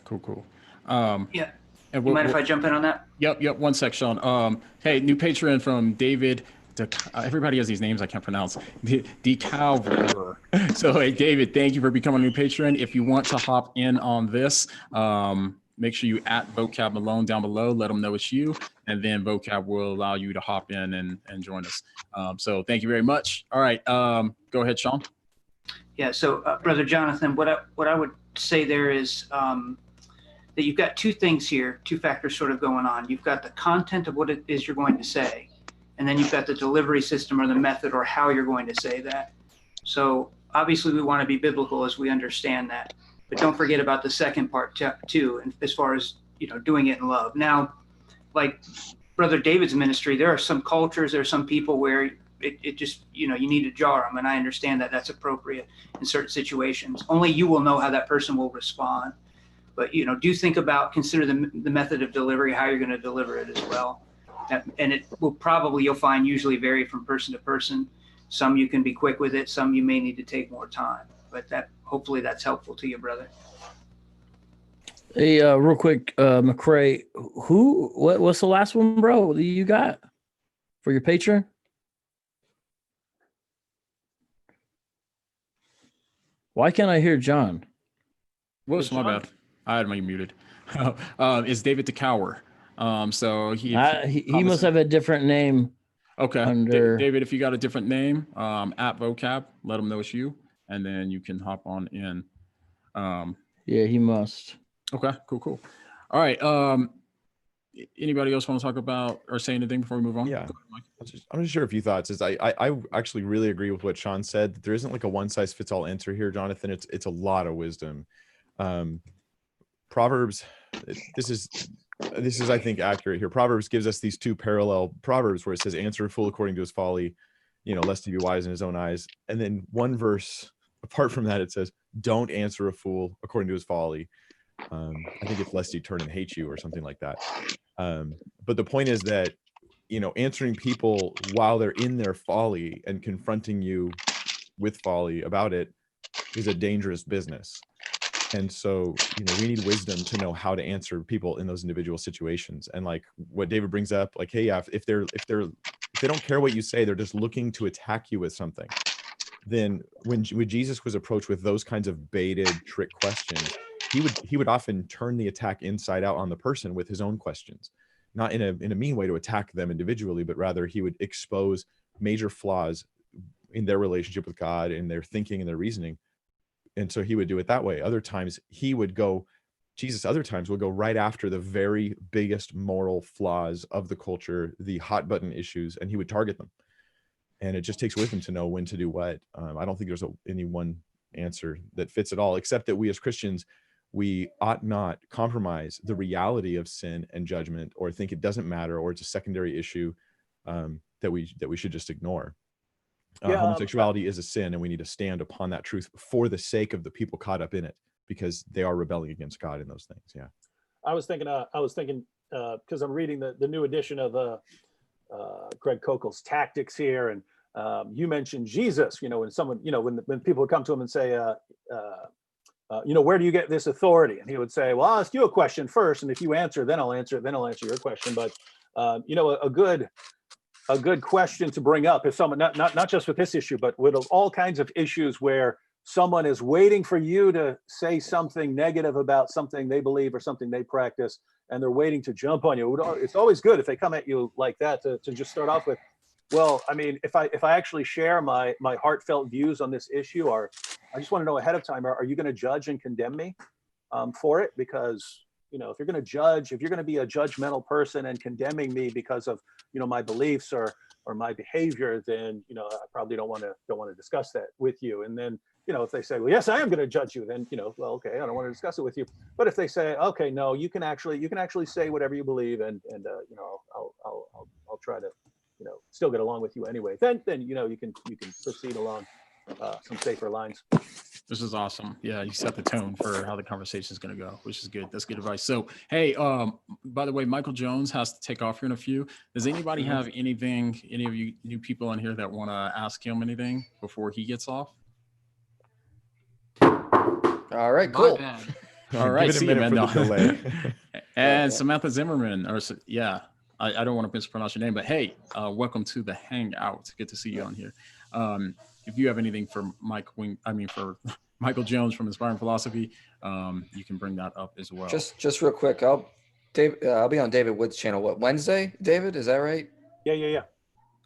Cool. Yeah. You mind if I jump in on that? Yep. One sec, Sean. Hey, new patron from David. Everybody has these names I can't pronounce. DeCalver. So, hey, David, thank you for becoming a new patron. If you want to hop in on this, make sure you at Vocab Malone down below. Let them know it's you, and then Vocab will allow you to hop in and join us. So, thank you very much. All right, go ahead, Sean. Yeah. So, Brother Jonathan, what I would say there is that you've got two things here, two factors sort of going on. You've got the content of what it is you're going to say, and then you've got the delivery system or the method or how you're going to say that. So obviously we want to be biblical as we understand that, but don't forget about the second part too, and as far as doing it in love. Now, like Brother David's ministry, there are some cultures, there are some people where it just you need to jar them, and I understand that that's appropriate in certain situations. Only you will know how that person will respond. But do think about, consider the method of delivery, how you're going to deliver it as well. And it will probably, you'll find, usually vary from person to person. Some you can be quick with it, some you may need to take more time. But hopefully that's helpful to you, brother. Hey, real quick, McCrae, what's the last one, bro, that you got for your patron? Why can't I hear John? Whoops, my bad. I had my muted. It's David DeCower. So he must have a different name. Okay, David, if you got a different name, at Vocab, let them know it's you, and then you can hop on in. Yeah, he must. Okay, cool. All right. Anybody else want to talk about or say anything before we move on? Yeah, I'm just share a few thoughts. I actually really agree with what Sean said. There isn't like a one size fits all answer here, Jonathan. It's a lot of wisdom. Proverbs, this is I think accurate here. Proverbs gives us these two parallel proverbs where it says, answer a fool according to his folly, lest he be wise in his own eyes. And then one verse apart from that, it says, don't answer a fool according to his folly. I think it's lest he turn and hate you or something like that. But the point is that, answering people while they're in their folly and confronting you with folly about it is a dangerous business. And so, we need wisdom to know how to answer people in those individual situations. And like what David brings up, like, hey, if they don't care what you say, they're just looking to attack you with something. Then when Jesus was approached with those kinds of baited trick questions, he would often turn the attack inside out on the person with his own questions, not in a mean way to attack them individually, but rather he would expose major flaws in their relationship with God, in their thinking and their reasoning. And so he would do it that way. Other times Jesus would go right after the very biggest moral flaws of the culture, the hot button issues, and he would target them. And it just takes wisdom to know when to do what. I don't think there's any one answer that fits at all, except that we as Christians, we ought not compromise the reality of sin and judgment, or think it doesn't matter, or it's a secondary issue. That that we should just ignore. Yeah, homosexuality is a sin, and we need to stand upon that truth for the sake of the people caught up in it, because they are rebelling against God in those things. Yeah. I was thinking because I'm reading the new edition of Greg Kokel's Tactics here, and you mentioned Jesus. When someone, when people would come to him and say, where do you get this authority? And he would say, well, I'll ask you a question first, and if you answer, then I'll answer your question. But a good question to bring up is someone, not just with this issue, but with all kinds of issues where someone is waiting for you to say something negative about something they believe or something they practice, and they're waiting to jump on you. It's always good if they come at you like that to just start off with, well, I mean, if I actually share my heartfelt views on this issue, or I just want to know ahead of time, are you going to judge and condemn me for it? Because if you're going to judge, if you're going to be a judgmental person and condemning me because of my beliefs or my behavior, then I probably don't want to discuss that with you. And then if they say, well, yes, I am going to judge you, then well, okay, I don't want to discuss it with you. But if they say, okay, no, you can actually say whatever you believe, and I'll try to still get along with you anyway, then you can proceed along some safer lines. This is awesome. Yeah, you set the tone for how the conversation is going to go, which is good. That's good advice. So, hey, by the way, Michael Jones has to take off here in a few. Does anybody have anything, any of you new people in here that want to ask him anything before he gets off? All right, cool. All right, see you, man. And Samantha Zimmerman, I don't want to mispronounce your name, but hey, welcome to the Hangout. Good to see you on here. If you have anything for for Michael Jones from Inspiring Philosophy, you can bring that up as well. Just real quick, I'll be on David Wood's channel. What, Wednesday, David? Is that right? Yeah.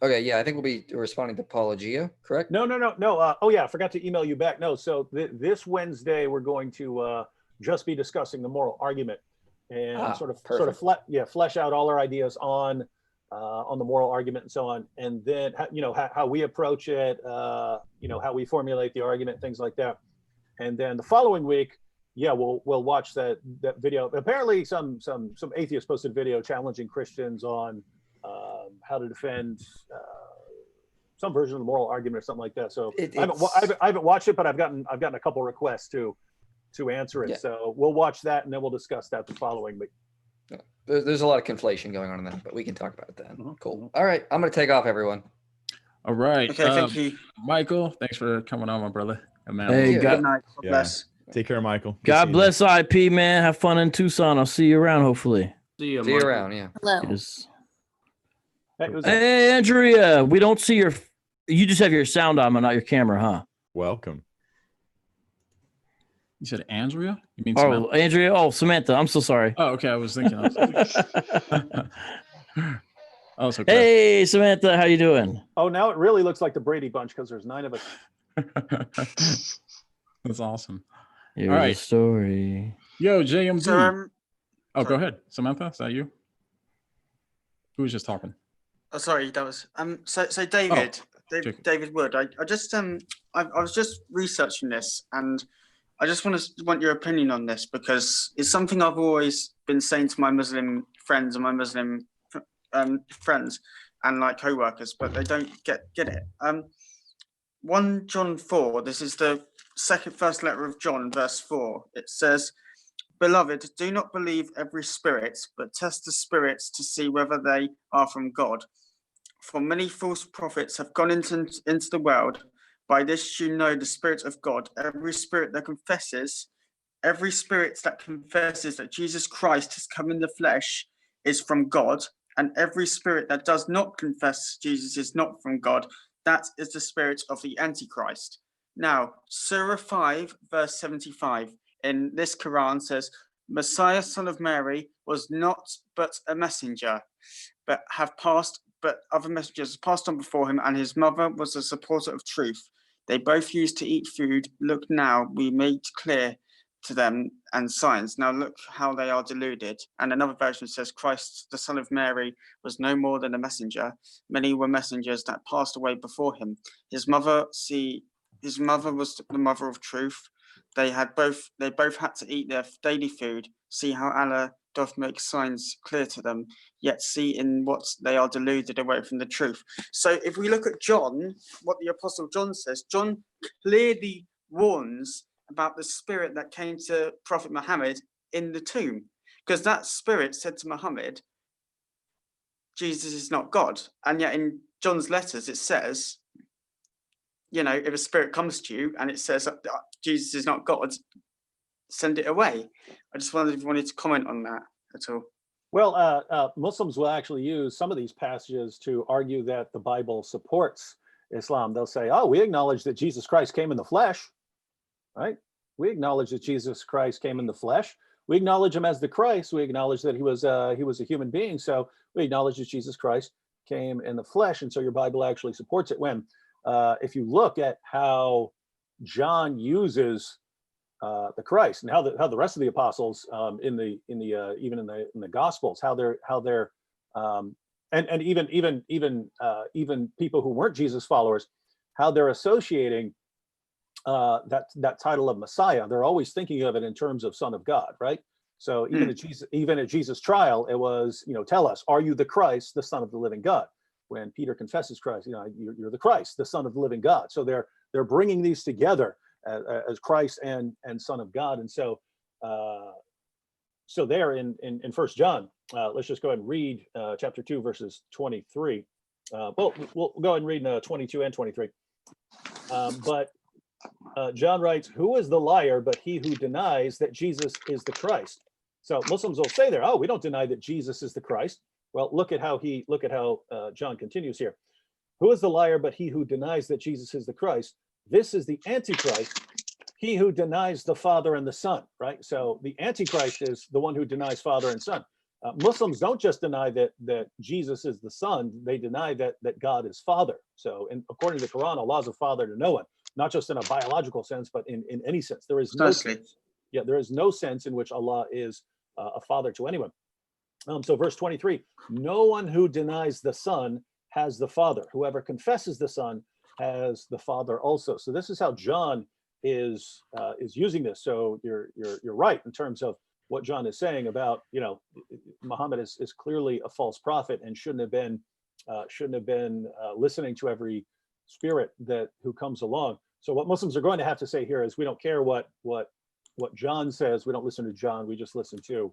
Okay, yeah, I think we'll be responding to Apologia, correct? No. I forgot to email you back. No, so this Wednesday we're going to just be discussing the moral argument and sort of flesh out all our ideas on the moral argument and so on, and then how we approach it, how we formulate the argument, things like that. And then the following week, we'll watch that video. Apparently, some atheist posted video challenging Christians on how to defend some version of the moral argument or something like that. So I haven't watched it, but I've gotten a couple requests to answer it. Yeah. So we'll watch that, and then we'll discuss that the following week. There's a lot of conflation going on in that, but we can talk about it then. Cool. All right, I'm going to take off, everyone. All right. Okay, thank you. Michael, thanks for coming on, my brother. Hey, good night. God bless. Take care, Michael. God bless IP, man. Have fun in Tucson. I'll see you around, hopefully. See you around, yeah. Hello. Yes. Hey, Andrea, we don't see you just have your sound on, but not your camera, huh? Welcome. You said Andrea? You mean Samantha? Andrea? Oh, Samantha. I'm so sorry. Oh, okay. I was thinking. Oh, okay. Hey, Samantha. How you doing? Oh, now it really looks like the Brady Bunch because there's 9 of us. That's awesome. Here's a story. Yo, JMZ. Go ahead. Samantha, is that you? Who was just talking? Oh, sorry. That was So David. David Wood. I was just researching this, and I just want your opinion on this, because it's something I've always been saying to my Muslim friends and my Muslim friends and like co-workers, but they don't get it. 1 John 4, this is the first letter of John, verse 4. It says, "Beloved, do not believe every spirit, but test the spirits to see whether they are from God. For many false prophets have gone into the world. By this you know the Spirit of God. Every spirit that confesses that Jesus Christ has come in the flesh is from God, and every spirit that does not confess Jesus is not from God. That is the spirit of the Antichrist." Now, Surah 5, verse 75 in this Quran says, "Messiah, son of Mary, was not but a messenger, but other messengers passed on before him, and his mother was a supporter of truth. They both used to eat food. Look now, we made clear to them and signs. Now look how they are deluded." And another version says, "Christ, the son of Mary, was no more than a messenger. Many were messengers that passed away before him. His mother was the mother of truth. They both had to eat their daily food. See how Allah doth make signs clear to them, yet see in what they are deluded away from the truth. So if we look at John, what the Apostle John says, John clearly warns about the spirit that came to Prophet Muhammad in the tomb, because that spirit said to Muhammad, Jesus is not God. And yet in John's letters, it says, you know, if a spirit comes to you and it says Jesus is not God, send it away. I just wondered if you wanted to comment on that at all. Well, Muslims will actually use some of these passages to argue that the Bible supports Islam. They'll say, oh, we acknowledge that Jesus Christ came in the flesh, right? We acknowledge that Jesus Christ came in the flesh. We acknowledge him as the Christ. We acknowledge that he was a human being. So we acknowledge that Jesus Christ came in the flesh. And so your Bible actually supports it. When if you look at how John uses the Christ and how the rest of the apostles even in the Gospels, how they're and even people who weren't Jesus followers, how they're associating that title of Messiah. They're always thinking of it in terms of Son of God, right? So even at Jesus' trial, it was, you know, tell us, are you the Christ, the Son of the living God? When Peter confesses Christ, you know, you're the Christ, the Son of the living God. So they're bringing these together as Christ and Son of God. And so there in 1 John, let's just go ahead and read chapter 2, verses 23. We'll go ahead and read 22 and 23. But John writes, who is the liar but he who denies that Jesus is the Christ? So Muslims will say there, oh, we don't deny that Jesus is the Christ. Well, look at how John continues here. Who is the liar but he who denies that Jesus is the Christ? This is the Antichrist, he who denies the Father and the Son, right? So the Antichrist is the one who denies Father and Son. Muslims don't just deny that Jesus is the Son, they deny that God is Father. So according to the Quran, Allah is a father to no one, not just in a biological sense, but in any sense. There is no sense. Yeah, there is no sense in which Allah is a father to anyone. So verse 23, no one who denies the Son has the Father. Whoever confesses the Son has the Father also. So this is how John is using this. So you're right in terms of what John is saying about, you know, Muhammad is clearly a false prophet and shouldn't have been listening to every spirit who comes along. So what Muslims are going to have to say here is, we don't care what John says. We don't listen to John. We just listen to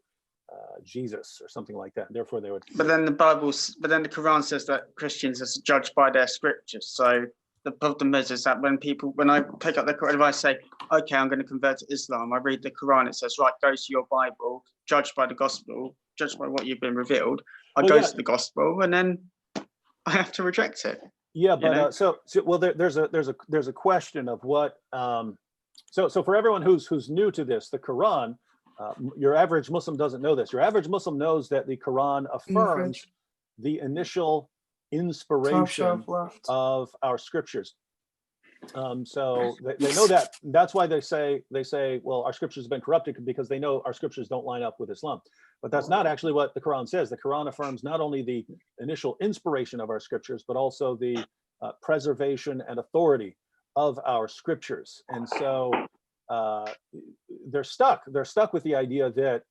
Jesus or something like that. And therefore they would. But then the Quran says that Christians are judged by their scriptures. So the problem is that when I pick up the Quran, if I say, okay, I'm going to convert to Islam, I read the Quran, it says, right, go to your Bible, judge by the gospel, judge by what you've been revealed. I go to the gospel, and then I have to reject it. Yeah, but there's a question of what. So for everyone who's new to this, the Quran, your average Muslim doesn't know this. Your average Muslim knows that the Quran affirms the initial inspiration of our scriptures. So they know that. That's why they say, well, our scriptures have been corrupted, because they know our scriptures don't line up with Islam. But that's not actually what the Quran says. The Quran affirms not only the initial inspiration of our scriptures, but also the preservation and authority of our scriptures. And so they're stuck with the idea that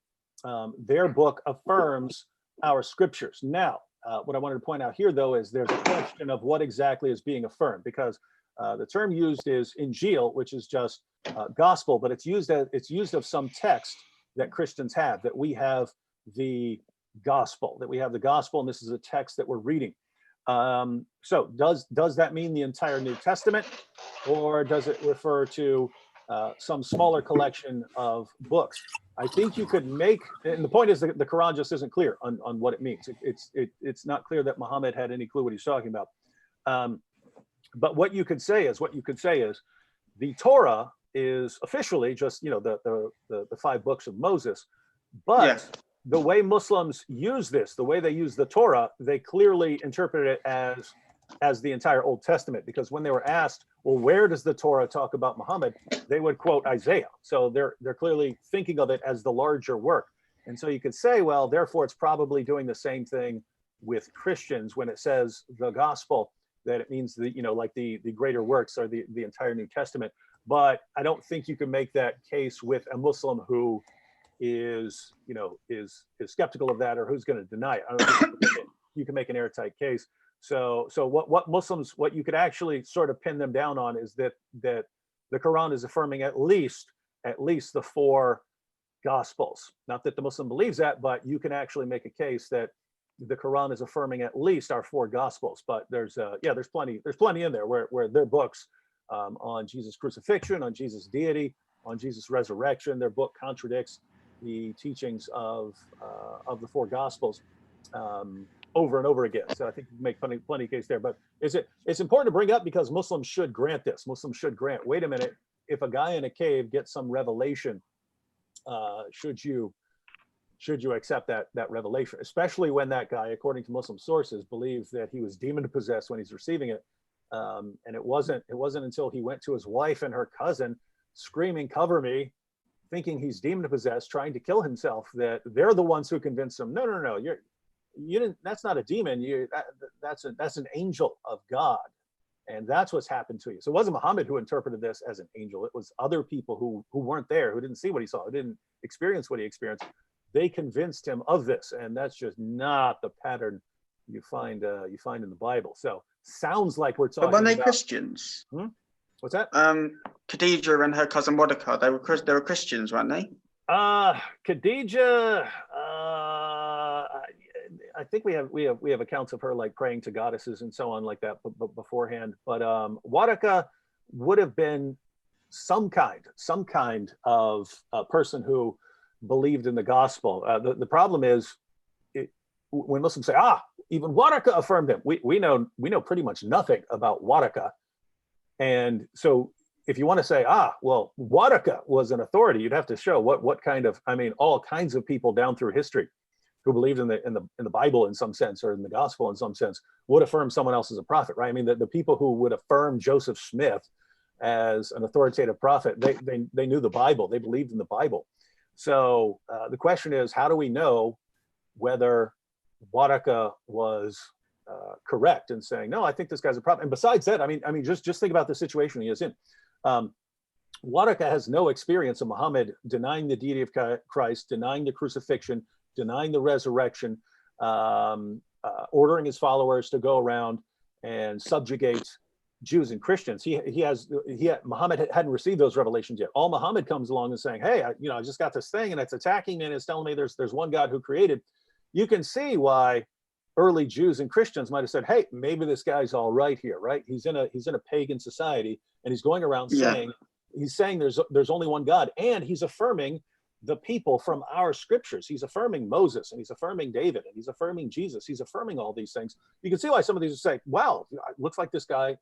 their book affirms our scriptures. Now, what I wanted to point out here, though, is there's a question of what exactly is being affirmed, because the term used is Injil, which is just gospel, but it's used of some text that Christians have, that we have the gospel, and this is a text that we're reading. So does that mean the entire New Testament, or does it refer to some smaller collection of books? I think you could make, and the point is that the Quran just isn't clear on what it means. It's not clear that Muhammad had any clue what he's talking about. But what you could say is the Torah is officially just, you know, the 5 books of Moses, but the way Muslims use this, the way they use the Torah, they clearly interpret it as the entire Old Testament, because when they were asked, well, where does the Torah talk about Muhammad, they would quote Isaiah. So they're clearly thinking of it as the larger work. And so you could say, well, therefore it's probably doing the same thing with Christians when it says the gospel, that it means the, you know, like the greater works or the entire New Testament. But I don't think you can make that case with a Muslim who is, you know, is skeptical of that, or who's going to deny it. I don't think you can make an airtight case. So what Muslims, what you could actually sort of pin them down on is that the Quran is affirming at least the 4 Gospels. Not that the Muslim believes that, but you can actually make a case that the Quran is affirming at least our 4 Gospels. But there's plenty in there where their books on Jesus' crucifixion, on Jesus' deity, on Jesus' resurrection, their book contradicts the teachings of the 4 Gospels over and over again. So I think you make plenty of case there. But it's important to bring up because Muslims should grant this. Muslims should grant, wait a minute, if a guy in a cave gets some revelation, should you accept that revelation, especially when that guy, according to Muslim sources, believes that he was demon possessed when he's receiving it. And it wasn't until he went to his wife and her cousin screaming, "Cover me," thinking he's demon possessed, trying to kill himself, that they're the ones who convinced him, no, you didn't, that's not a demon, that's an angel of God. And that's what's happened to you. So it wasn't Muhammad who interpreted this as an angel. It was other people who weren't there, who didn't see what he saw, who didn't experience what he experienced. They convinced him of this, and that's just not the pattern you find in the Bible. So sounds like we're talking. But weren't they Christians? What's that? Khadijah and her cousin Mordecai, they were Christians, weren't they? Khadijah, I think we have accounts of her like praying to goddesses and so on like that beforehand. But Whaddo would have been some kind of a person who believed in the gospel. The problem is when Muslims say, even Whaddo affirmed him. We know pretty much nothing about Whaddo. And so if you want to say, well, Whaddo was an authority, you'd have to show what kind of, all kinds of people down through history who believed in the Bible in some sense, or in the gospel in some sense, would affirm someone else as a prophet, right? The people who would affirm Joseph Smith as an authoritative prophet, they knew the Bible, they believed in the Bible. So the question is, how do we know whether Whaddo was correct in saying, no, I think this guy's a prophet? And besides that, just think about the situation he is in. Whaddo has no experience of Muhammad denying the deity of Christ, denying the crucifixion, denying the resurrection, ordering his followers to go around and subjugate Jews and Christians. Muhammad hadn't received those revelations yet. All Muhammad comes along and saying, hey, I just got this thing and it's attacking me and it's telling me there's one God who created. You can see why early Jews and Christians might have said, hey, maybe this guy's all right here, right? He's in a pagan society and he's going around saying there's only one God, and he's affirming the people from our scriptures. He's affirming Moses, and he's affirming David, and he's affirming Jesus. He's affirming all these things. You can see why some of these would say, wow, it looks like this guy's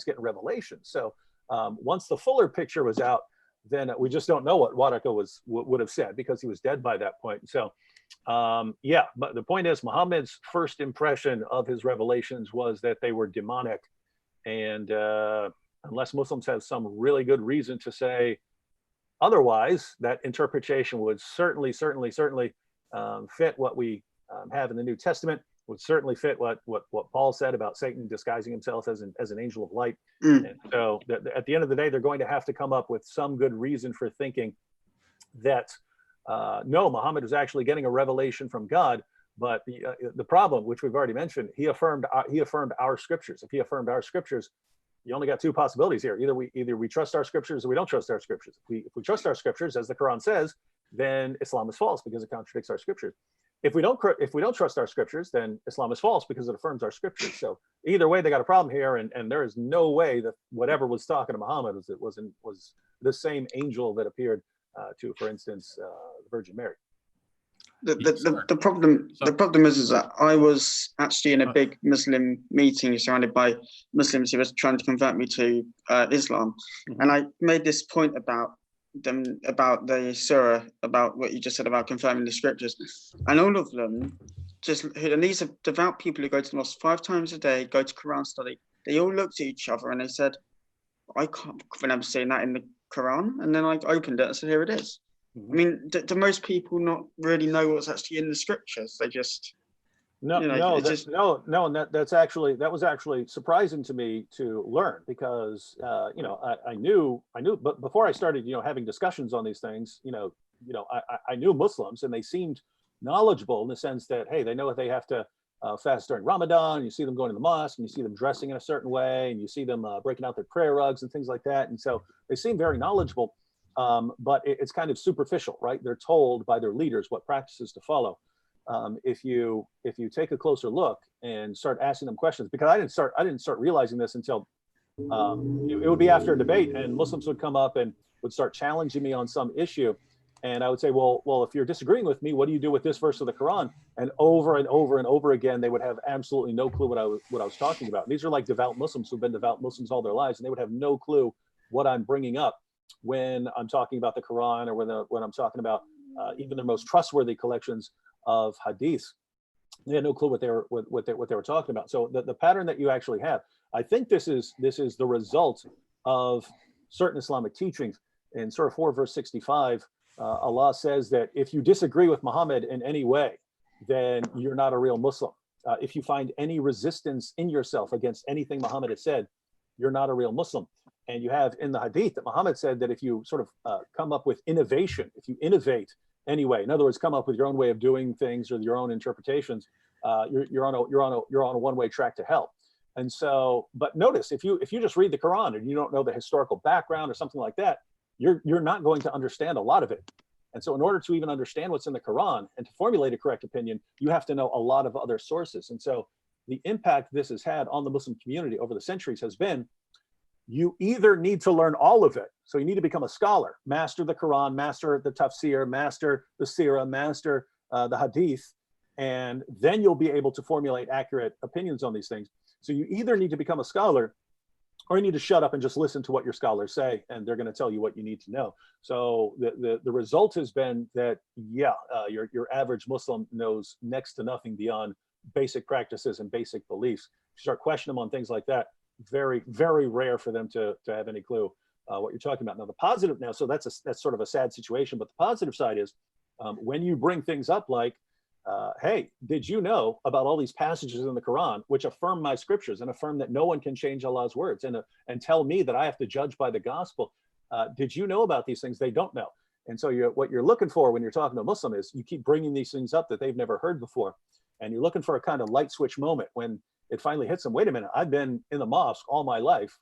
getting revelation. So once the fuller picture was out, then we just don't know what Whaddo would have said, because he was dead by that point. So but the point is, Muhammad's first impression of his revelations was that they were demonic. And unless Muslims have some really good reason to say otherwise, that interpretation would certainly fit what we have in the New Testament, would certainly fit what Paul said about Satan disguising himself as an angel of light. And so at the end of the day, they're going to have to come up with some good reason for thinking that no, Muhammad was actually getting a revelation from God. But the problem, which we've already mentioned, he affirmed our scriptures. If he affirmed our scriptures, you only got two possibilities here. Either we trust our scriptures, or we don't trust our scriptures. If we trust our scriptures, as the Quran says, then Islam is false because it contradicts our scriptures. If we don't trust our scriptures, then Islam is false because it affirms our scriptures. So either way, they got a problem here, and there is no way that whatever was talking to Muhammad was the same angel that appeared to, for instance, the Virgin Mary. The problem is that I was actually in a big Muslim meeting surrounded by Muslims who were trying to convert me to Islam, and I made this point about the surah, about what you just said about confirming the scriptures, and all of them and these are devout people who go to the mosque 5 times a day, go to Quran study. They all looked at each other and they said, I can't remember seeing that in the Quran. And then I opened it and said, here it is. Do most people not really know what's actually in the scriptures? They just that was actually surprising to me to learn, because I knew, but before I started having discussions on these things, I knew Muslims, and they seemed knowledgeable in the sense that, hey, they know they have to fast during Ramadan. You see them going to the mosque, and you see them dressing in a certain way, and you see them breaking out their prayer rugs and things like that. And so they seem very knowledgeable, but it's kind of superficial, right? They're told by their leaders what practices to follow. If you take a closer look and start asking them questions, because I didn't start realizing this until it would be after a debate, and Muslims would come up and would start challenging me on some issue. And I would say, well, if you're disagreeing with me, what do you do with this verse of the Quran? And over and over and over again, they would have absolutely no clue what I was talking about. And these are like devout Muslims who've been devout Muslims all their lives, and they would have no clue what I'm bringing up when I'm talking about the Quran, or when I'm talking about even the most trustworthy collections of hadiths. They had no clue what they were talking about. So the pattern that you actually have, I think this is the result of certain Islamic teachings. In Surah 4, verse 65, Allah says that if you disagree with Muhammad in any way, then you're not a real Muslim. If you find any resistance in yourself against anything Muhammad has said, you're not a real Muslim. And you have in the hadith that Muhammad said that if you sort of come up with innovation, if you innovate anyway, in other words, come up with your own way of doing things or your own interpretations, you're on a one-way track to hell. And so, but notice, if you just read the Quran and you don't know the historical background or something like that, you're not going to understand a lot of it. And so in order to even understand what's in the Quran and to formulate a correct opinion, you have to know a lot of other sources. And so the impact this has had on the Muslim community over the centuries has been, you either need to learn all of it. So you need to become a scholar, master the Quran, master the tafsir, master the seerah, master the hadith, and then you'll be able to formulate accurate opinions on these things. So you either need to become a scholar, or you need to shut up and just listen to what your scholars say, and they're going to tell you what you need to know. So the result has been that, your average Muslim knows next to nothing beyond basic practices and basic beliefs. You start questioning them on things like that, very, very rare for them to have any clue what you're talking about. Now, the positive now, so that's sort of a sad situation, but the positive side is when you bring things up like, hey, did you know about all these passages in the Quran which affirm my scriptures and affirm that no one can change Allah's words and tell me that I have to judge by the gospel? Did you know about these things? They don't know. And so what you're looking for when you're talking to a Muslim is you keep bringing these things up that they've never heard before. And you're looking for a kind of light switch moment when it finally hits them. Wait a minute, I've been in the mosque all my life,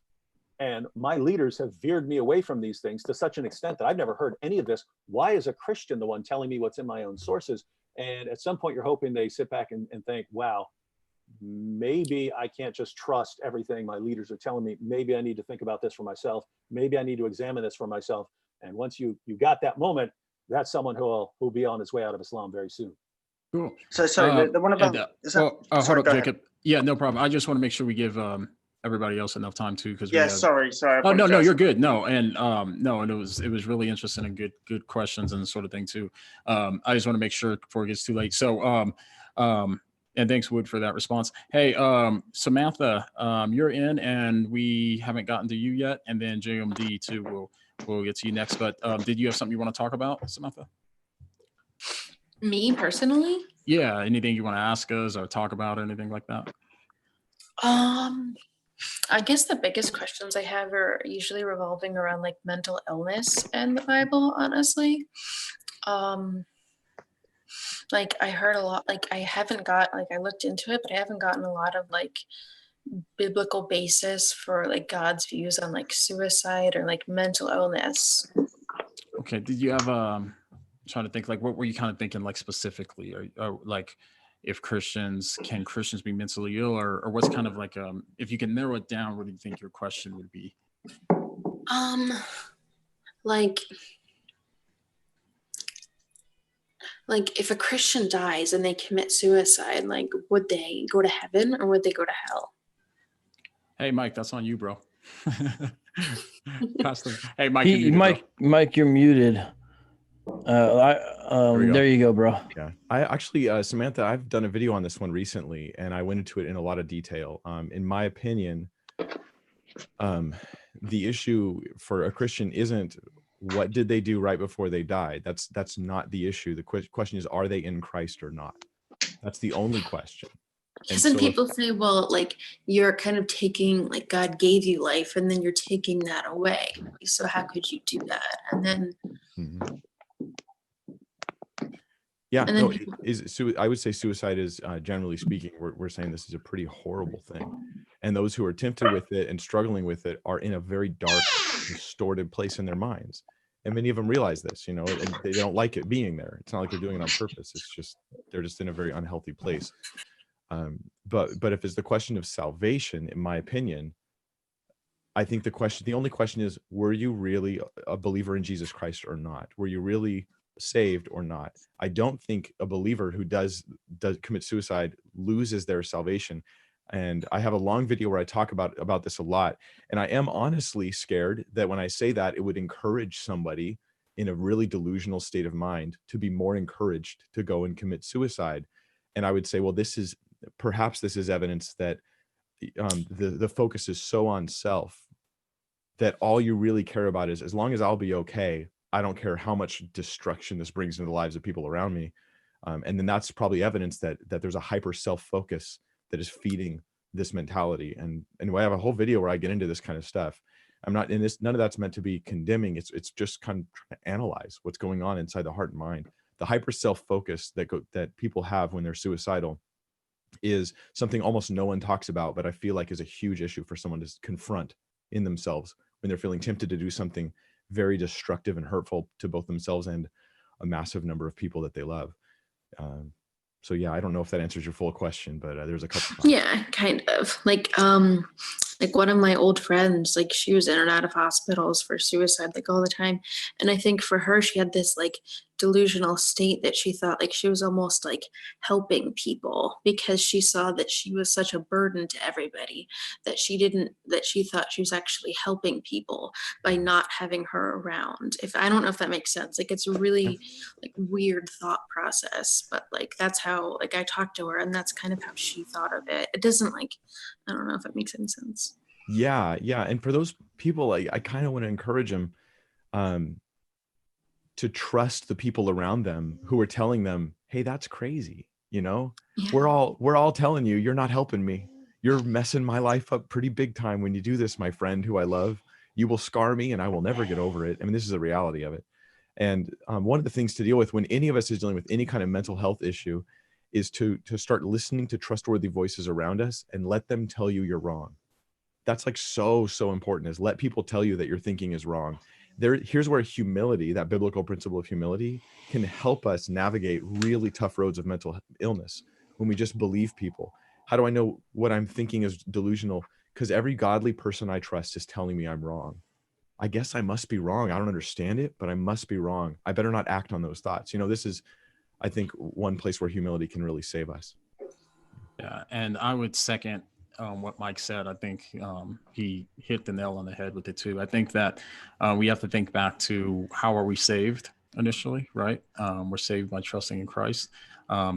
and my leaders have veered me away from these things to such an extent that I've never heard any of this. Why is a Christian the one telling me what's in my own sources? And at some point, you're hoping they sit back and think, wow, maybe I can't just trust everything my leaders are telling me. Maybe I need to think about this for myself. Maybe I need to examine this for myself. And once you got that moment, that's someone who'll be on his way out of Islam very soon. Cool. So sorry, the one about hold up, Jacob. Yeah, no problem. I just want to make sure we give everybody else enough time too, because sorry. Oh no, you're good. No, and and it was really interesting and good questions and sort of thing too. I just want to make sure before it gets too late. So and thanks, Wood, for that response. Hey, Samantha, you're in, and we haven't gotten to you yet, and then JMD too. We'll get to you next. But did you have something you want to talk about, Samantha? Me personally? Yeah, anything you want to ask us or talk about, anything like that? I guess the biggest questions I have are usually revolving around like mental illness and the Bible, honestly. Like I heard a lot, like I looked into it, but I haven't gotten a lot of like biblical basis for like God's views on like suicide or like mental illness. Okay, did you have I'm trying to think, like what were you kind of thinking like specifically, or like if can Christians be mentally ill, or what's kind of like if you can narrow it down, what do you think your question would be? Like if a Christian dies and they commit suicide, like would they go to heaven or would they go to hell? Hey, Mike, that's on you, bro. Hey, Mike, Mike, you're muted. There you go, bro. Yeah, I actually, Samantha, I've done a video on this one recently, and I went into it in a lot of detail. In my opinion, the issue for a Christian isn't what did they do right before they died. That's not the issue. The question is, are they in Christ or not? That's the only question. And some people say, well, like you're kind of taking, like God gave you life and then you're taking that away. So how could you do that? And then Yeah, no, I would say suicide is, generally speaking, we're saying this is a pretty horrible thing. And those who are tempted with it and struggling with it are in a very dark, distorted place in their minds. And many of them realize this, and they don't like it being there. It's not like they're doing it on purpose. It's just, they're just in a very unhealthy place. But if it's the question of salvation, in my opinion, I think the only question is, were you really a believer in Jesus Christ or not? Were you really saved or not? I don't think a believer who does commit suicide loses their salvation. And I have a long video where I talk about this a lot. And I am honestly scared that when I say that, it would encourage somebody in a really delusional state of mind to be more encouraged to go and commit suicide. And I would say, well, perhaps this is evidence that the focus is so on self that all you really care about is, as long as I'll be okay, I don't care how much destruction this brings into the lives of people around me. And then that's probably evidence that there's a hyper self-focus that is feeding this mentality. And I have a whole video where I get into this kind of stuff. I'm not in this, none of that's meant to be condemning. It's just kind of trying to analyze what's going on inside the heart and mind. The hyper self-focus that people have when they're suicidal is something almost no one talks about, but I feel like is a huge issue for someone to confront in themselves when they're feeling tempted to do something very destructive and hurtful to both themselves and a massive number of people that they love. So yeah, I don't know if that answers your full question, but there's a couple. Yeah, kind of. Like one of my old friends, like she was in and out of hospitals for suicide, like all the time. And I think for her, she had this like delusional state that she thought like she was almost like helping people because she saw that she was such a burden to everybody that she thought she was actually helping people by not having her around. I don't know if that makes sense. Like it's a really like weird thought process, but like that's how like I talked to her and that's kind of how she thought of it. It doesn't like, I don't know if it makes any sense. Yeah. And for those people, I kind of want to encourage them to trust the people around them who are telling them, hey, that's crazy. Yeah. We're all telling you, you're not helping me. You're messing my life up pretty big time when you do this, my friend who I love. You will scar me and I will never get over it. I mean, this is the reality of it. And one of the things to deal with when any of us is dealing with any kind of mental health issue is to start listening to trustworthy voices around us and let them tell you you're wrong. That's like so important, is let people tell you that your thinking is wrong. Here's where humility, that biblical principle of humility, can help us navigate really tough roads of mental illness when we just believe people. How do I know what I'm thinking is delusional? Because every godly person I trust is telling me I'm wrong. I guess I must be wrong. I don't understand it, but I must be wrong. I better not act on those thoughts. This is, I think, one place where humility can really save us. Yeah, and I would second what Mike said. I think he hit the nail on the head with it too. I think that we have to think back to how are we saved initially, right? We're saved by trusting in Christ.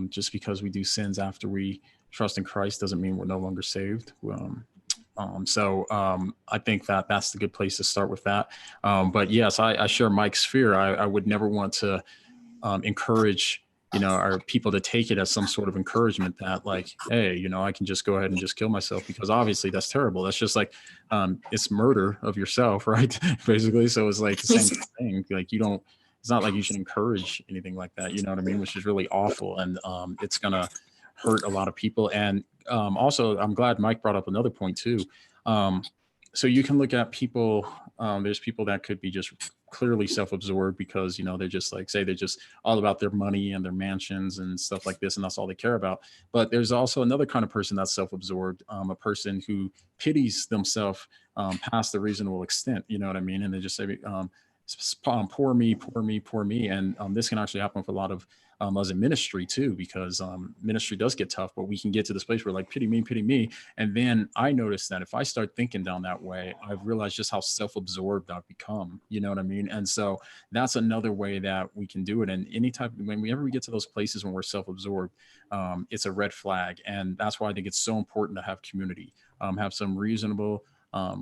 Just because we do sins after we trust in Christ doesn't mean we're no longer saved. So I think that that's the good place to start with that. But yes, I share Mike's fear. I would never want to encourage our people to take it as some sort of encouragement that like, hey, I can just go ahead and just kill myself, because obviously that's terrible. That's just like, it's murder of yourself, right? Basically. So it's like the same thing. Like it's not like you should encourage anything like that, you know what I mean? Which is really awful. And it's going to hurt a lot of people. And also, I'm glad Mike brought up another point too. So you can look at people, there's people that could be just clearly self-absorbed because, they're just like, say they're just all about their money and their mansions and stuff like this, and that's all they care about. But there's also another kind of person that's self-absorbed, a person who pities themselves past the reasonable extent, you know what I mean? And they just say, poor me, poor me, poor me. And this can actually happen for a lot of us in ministry too, because ministry does get tough, but we can get to this place where like, pity me. And then I noticed that if I start thinking down that way, I've realized just how self-absorbed I've become, you know what I mean? And so that's another way that we can do it. And whenever we get to those places when we're self-absorbed, it's a red flag. And that's why I think it's so important to have community, have some reasonable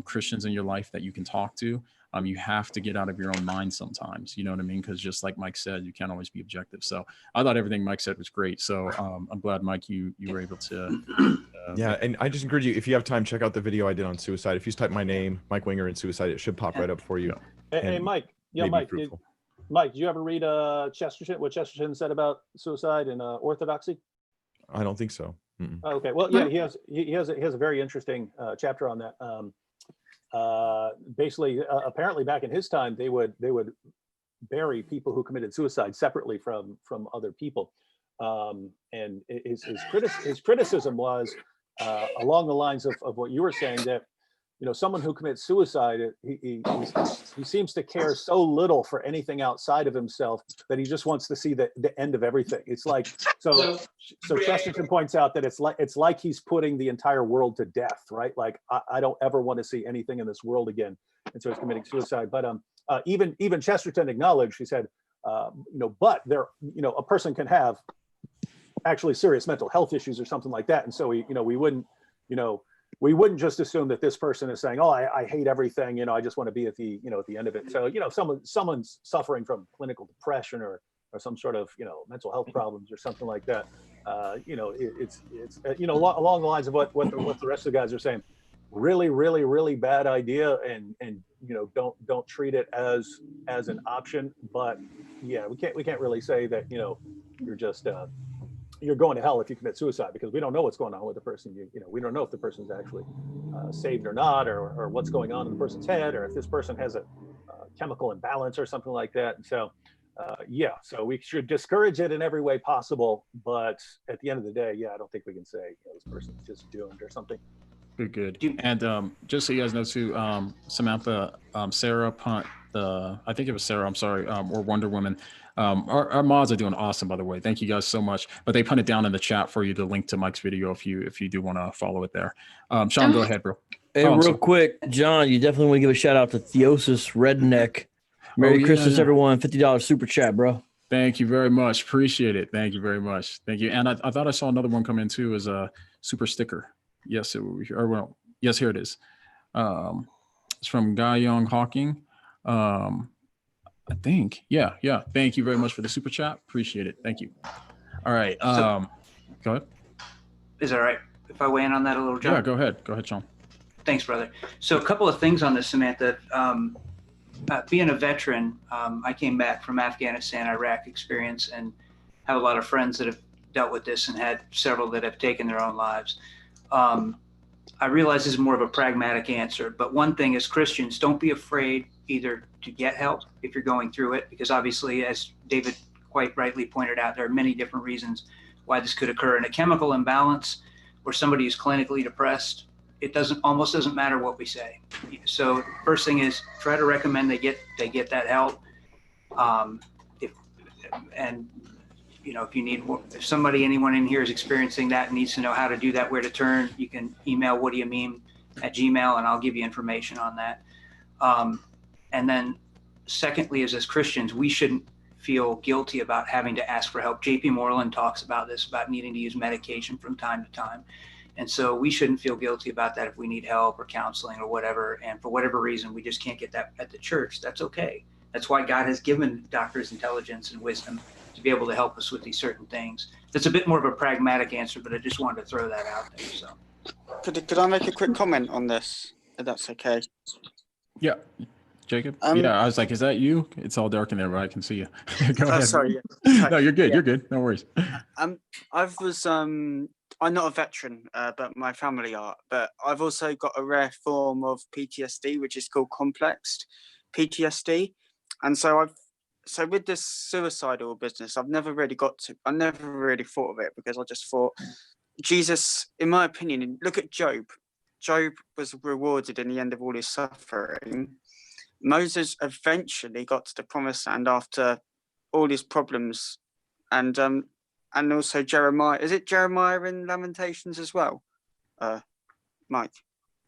Christians in your life that you can talk to. You have to get out of your own mind sometimes, you know what I mean? Because just like Mike said, you can't always be objective. So I thought everything Mike said was great. So I'm glad, Mike, you were able to. Yeah, and I just encourage you, if you have time, check out the video I did on suicide. If you type my name, Mike Winger, in suicide, it should pop right up for you. Hey, Mike. Yeah, Mike. Mike, did you ever read Chesterton? What Chesterton said about suicide and orthodoxy? I don't think so. Okay, well, yeah, he has a very interesting chapter on that. Basically, apparently, back in his time, they would bury people who committed suicide separately from other people, and his criticism was along the lines of what you were saying, that someone who commits suicide, he seems to care so little for anything outside of himself that he just wants to see the end of everything. It's like, so Chesterton points out that it's like he's putting the entire world to death, right? Like, I don't ever want to see anything in this world again, and so he's committing suicide. But even Chesterton acknowledged, he said, but there, a person can have actually serious mental health issues or something like that, and so we wouldn't just assume that this person is saying, oh, I hate everything, I just want to be at the at the end of it. So someone's suffering from clinical depression or some sort of mental health problems or something like that, it's along the lines of what the rest of the guys are saying. Really, really, really bad idea, and don't treat it as an option. But yeah, we can't really say that you're just you're going to hell if you commit suicide, because we don't know what's going on with the person. We don't know if the person's actually saved or not, or what's going on in the person's head, or if this person has a chemical imbalance or something like that. And so so we should discourage it in every way possible, but at the end of the day, I don't think we can say this person's just doomed or something. Good. And just so you guys know too, Samantha, Sarah Punt, I think it was Sarah, I'm sorry, or Wonder Woman. Our mods are doing awesome, by the way. Thank you guys so much. But they put it down in the chat for you, the link to Mike's video, if you do want to follow it there. Sean, go ahead, bro. Hey, real quick, John, you definitely want to give a shout out to Theosis Redneck. Merry Christmas, everyone. $50 super chat, bro. Thank you very much. Appreciate it. Thank you very much. Thank you. And I thought I saw another one come in too, as a super sticker. Yes, yes, here it is. It's from Guy Young Hawking. I think, yeah. Thank you very much for the super chat. Appreciate it. Thank you. All right. Go ahead. Is that all right if I weigh in on that a little, John? Yeah, go ahead, Sean. Thanks, brother. So a couple of things on this, Samantha. Being a veteran, I came back from Afghanistan, Iraq experience, and have a lot of friends that have dealt with this, and had several that have taken their own lives. I realize this is more of a pragmatic answer, but one thing as Christians, don't be afraid either to get help if you're going through it, because obviously, as David quite rightly pointed out, there are many different reasons why this could occur. In a chemical imbalance or somebody is clinically depressed, it almost doesn't matter what we say. So first thing is try to recommend they get that help. If you need, if anyone in here is experiencing that and needs to know how to do that, where to turn, you can email Whaddo You Meme at Gmail, and I'll give you information on that. And then secondly is, as Christians, we shouldn't feel guilty about having to ask for help. JP Moreland talks about this, about needing to use medication from time to time. And so we shouldn't feel guilty about that if we need help or counseling or whatever. And for whatever reason, we just can't get that at the church. That's okay. That's why God has given doctors intelligence and wisdom to be able to help us with these certain things. That's a bit more of a pragmatic answer, but I just wanted to throw that out there. So, could I make a quick comment on this, if that's okay? Yeah, Jacob. Yeah, I was like, is that you? It's all dark in there, but I can see you. Go ahead. Sorry. No, you're good. Yeah. You're good. No worries. I'm not a veteran, but my family are. But I've also got a rare form of PTSD, which is called complexed PTSD. And so with this suicidal business, I never really thought of it, because I just thought, Jesus, in my opinion, look at Job. Job was rewarded in the end of all his suffering. Moses eventually got to the promised land after all his problems, and also Jeremiah. Is it Jeremiah in Lamentations as well? Mike,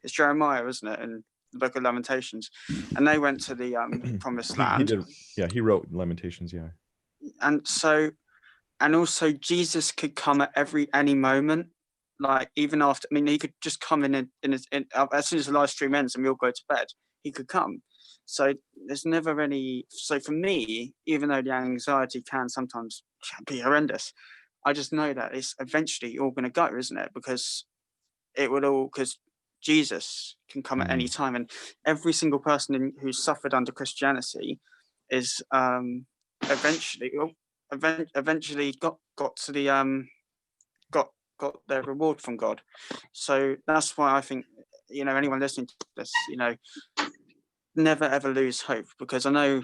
it's Jeremiah, isn't it, in the book of Lamentations? And they went to the promised land. He wrote Lamentations. Yeah. And also Jesus could come at any moment, like even after. I mean, he could just come in as soon as the live stream ends and we all go to bed. He could come. So there's never any. So for me, even though the anxiety can sometimes be horrendous, I just know that it's eventually all going to go, isn't it? Because Jesus can come at any time, and every single person who's suffered under Christianity is eventually got to the got their reward from God. So that's why I think, you know, anyone listening to this, you know, never ever lose hope, because I know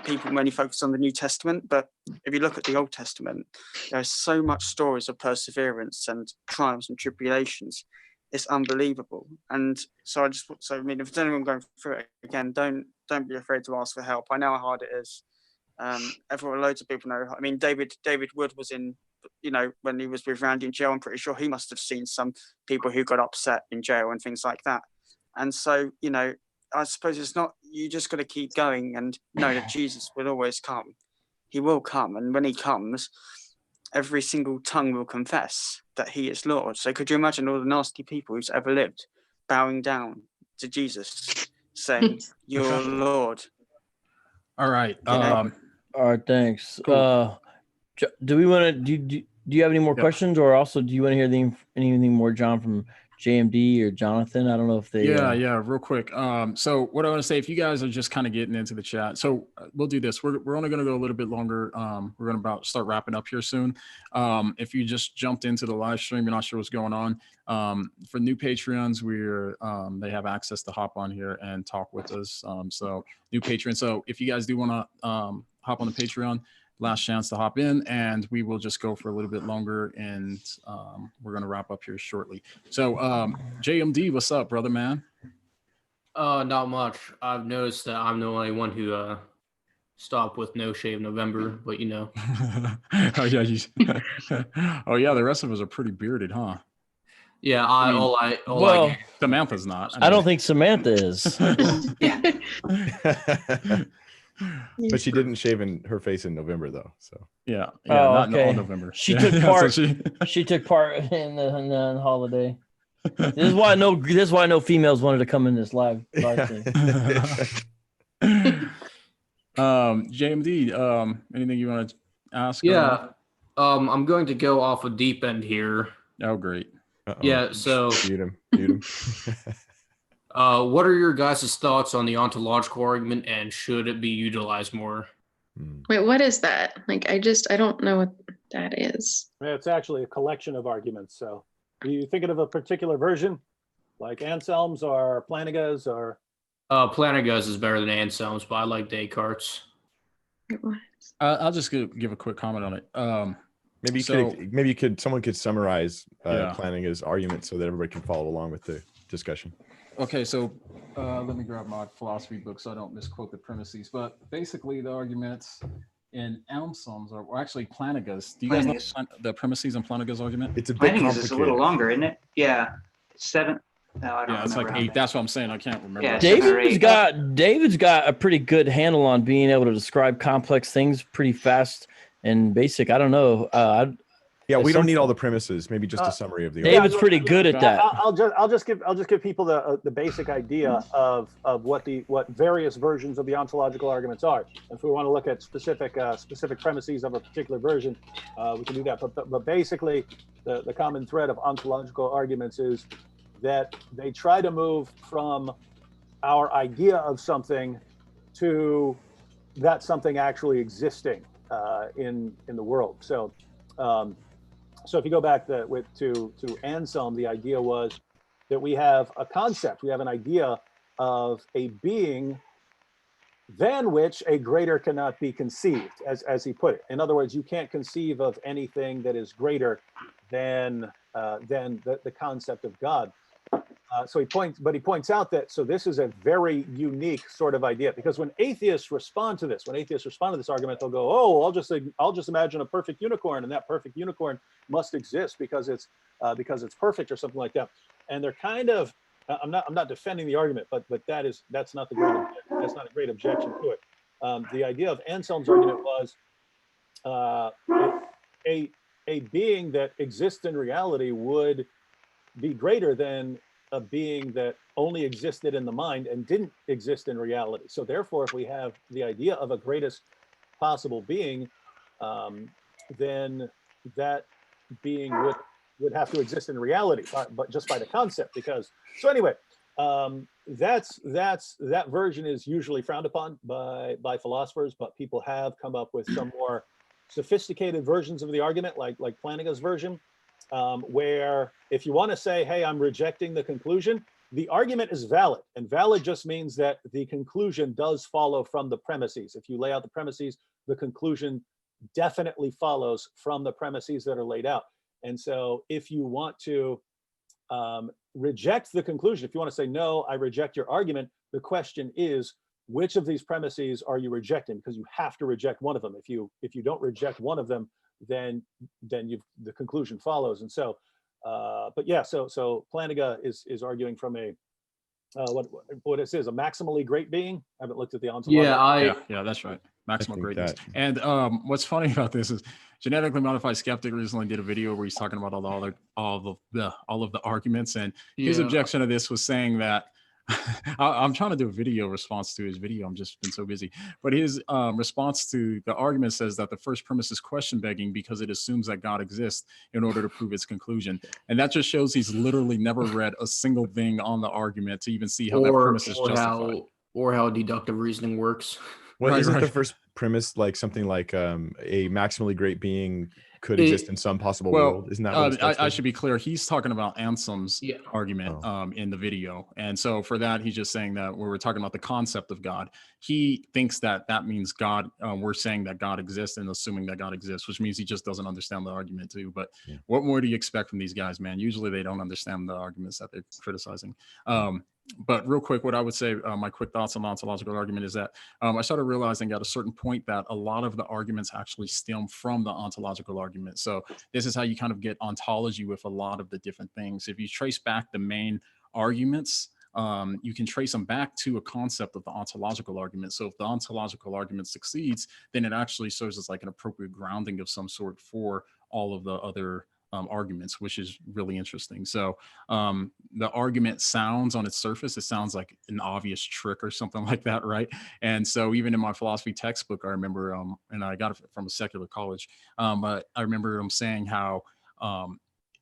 people mainly focus on the New Testament, but if you look at the Old Testament, there's so much stories of perseverance and triumphs and tribulations. It's unbelievable. And so I mean, if there's anyone going through it again, don't be afraid to ask for help. I know how hard it is. Everyone, loads of people know. I mean, David Wood was in, you know, when he was with Randy in jail, I'm pretty sure he must have seen some people who got upset in jail and things like that. And so, you know, I suppose it's not, you just got to keep going and know that Jesus will always come. He will come. And when he comes, every single tongue will confess that he is Lord. So could you imagine all the nasty people who's ever lived bowing down to Jesus, saying, "You're Lord"? All right. All right. Thanks. Cool. Do we want to do you have any more questions, or also do you want to hear anything more, John, from JMD or Jonathan? I don't know if they. Yeah, real quick. So what I want to say, if you guys are just kind of getting into the chat, so we'll do this. We're only going to go a little bit longer. We're going to start wrapping up here soon. If you just jumped into the live stream, you're not sure what's going on. For new Patreons, they have access to hop on here and talk with us. So new Patreon. So if you guys do want to hop on the Patreon, last chance to hop in, and we will just go for a little bit longer, and we're going to wrap up here shortly. So JMD, what's up, brother, man? Not much. I've noticed that I'm the only one who stopped with No Shave November, but you know. Oh yeah, the rest of us are pretty bearded, huh? Yeah, Samantha's not. I don't think Samantha is. But she didn't shave her face in November, though. So not in all November. She took part. She took part in the holiday. This is why no females wanted to come in this live thing. JMD, anything you want to ask? Yeah, I'm going to go off a deep end here. Oh, great. Uh-oh. Yeah, so mute him. What are your guys' thoughts on the ontological argument, and should it be utilized more? Wait, what is that? Like, I don't know what that is. It's actually a collection of arguments. So are you thinking of a particular version, like Anselm's or Plantinga's or? Plantinga's is better than Anselm's, but I like Descartes'. I'll just give a quick comment on it. Someone could summarize Plantinga's argument so that everybody can follow along with the discussion. Okay, so let me grab my philosophy book so I don't misquote the premises. But basically, the arguments in Anselm's, or actually Plantinga's. Do you guys know the premises in Plantinga's argument? It's a bit complicated. It's a little longer, isn't it? Yeah, 7. No, I don't. Yeah, it's like 8. That's what I'm saying. I can't remember. Yeah, David's got a pretty good handle on being able to describe complex things pretty fast and basic. I don't know. We don't need all the premises. Maybe just a summary of the. David's pretty good at that. I'll just give people the basic idea of what various versions of the ontological arguments are. If we want to look at specific premises of a particular version, we can do that. But basically, the common thread of ontological arguments is that they try to move from our idea of something to that something actually existing in the world. So if you go back to Anselm, the idea was that we have a concept, we have an idea of a being than which a greater cannot be conceived, as he put it. In other words, you can't conceive of anything that is greater than the concept of God. So he points out that this is a very unique sort of idea, because when atheists respond to this argument, they'll go, "Oh, I'll just imagine a perfect unicorn, and that perfect unicorn must exist because it's perfect," or something like that. And they're kind of, I'm not defending the argument, but that's not a great objection to it. The idea of Anselm's argument was a being that exists in reality would be greater than a being that only existed in the mind and didn't exist in reality. So therefore, if we have the idea of a greatest possible being, then that being would have to exist in reality, but just by the concept. So anyway, that version is usually frowned upon by philosophers, but people have come up with some more sophisticated versions of the argument, like Plantinga's version, where if you want to say, hey, I'm rejecting the conclusion, the argument is valid, and valid just means that the conclusion does follow from the premises. If you lay out the premises, the conclusion definitely follows from the premises that are laid out. And so if you want to reject the conclusion, if you want to say, no, I reject your argument, the question is, which of these premises are you rejecting? Because you have to reject one of them. If you don't reject one of them, then the conclusion follows. And so, but yeah, so Plantinga is arguing from a what it says, a maximally great being. I haven't looked at the ontology. Yeah, that's right. Maximal greatness. And what's funny about this is Genetically Modified Skeptic recently did a video where he's talking about all of the arguments, and his objection to this was saying that I'm trying to do a video response to his video. I'm just been so busy. But his response to the argument says that the first premise is question begging because it assumes that God exists in order to prove its conclusion. And that just shows he's literally never read a single thing on the argument to even see how that premise is justified. Or how deductive reasoning works. Well, isn't the first premise like something like a maximally great being could exist in some possible world? Isn't that what I should be clear? He's talking about Anselm's argument in the video. And so for that, he's just saying that when we're talking about the concept of God, he thinks that means God, we're saying that God exists and assuming that God exists, which means he just doesn't understand the argument too. But what more do you expect from these guys, man? Usually they don't understand the arguments that they're criticizing. But real quick, what I would say, my quick thoughts on the ontological argument is that I started realizing at a certain point that a lot of the arguments actually stem from the ontological argument. So this is how you kind of get ontology with a lot of the different things. If you trace back the main arguments, you can trace them back to a concept of the ontological argument. So if the ontological argument succeeds, then it actually serves as like an appropriate grounding of some sort for all of the other arguments, which is really interesting. So the argument sounds on its surface, it sounds like an obvious trick or something like that, right? And so even in my philosophy textbook, I remember, and I got it from a secular college, but I remember them saying how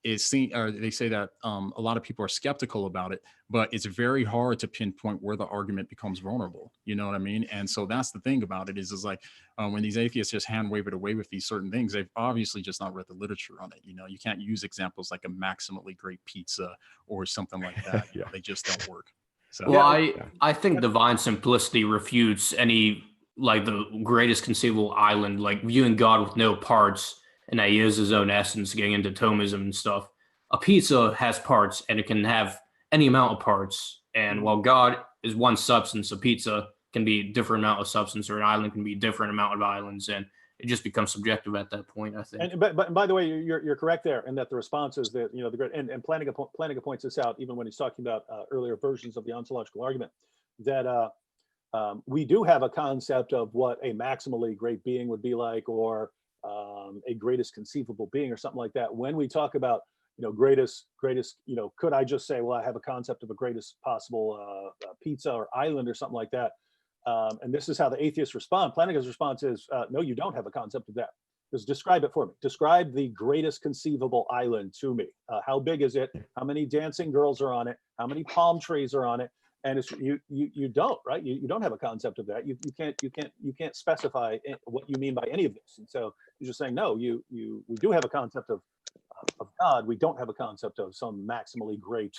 they say that a lot of people are skeptical about it, but it's very hard to pinpoint where the argument becomes vulnerable. You know what I mean? And so that's the thing about it is like when these atheists just hand wave it away with these certain things, they've obviously just not read the literature on it. You know, you can't use examples like a maximally great pizza or something like that. They just don't work. So, well, I think divine simplicity refutes any like the greatest conceivable island, like viewing God with no parts, and that he is his own essence, getting into Thomism and stuff. A pizza has parts, and it can have any amount of parts. And while God is one substance, a pizza can be a different amount of substance, or an island can be a different amount of islands, and it just becomes subjective at that point, I think. And but by the way, you're correct there, and that the response is that the great and Plantinga points this out even when he's talking about earlier versions of the ontological argument, that we do have a concept of what a maximally great being would be like, or a greatest conceivable being or something like that. When we talk about greatest, could I just say, well, I have a concept of a greatest possible pizza or island or something like that? And this is how the atheists respond. Plantinga's response is, no, you don't have a concept of that. Just describe it for me. Describe the greatest conceivable island to me. How big is it? How many dancing girls are on it? How many palm trees are on it? And it's, you don't, right? You don't have a concept of that. You can't specify what you mean by any of this. And so you're just saying, no, we do have a concept of God. We don't have a concept of some maximally great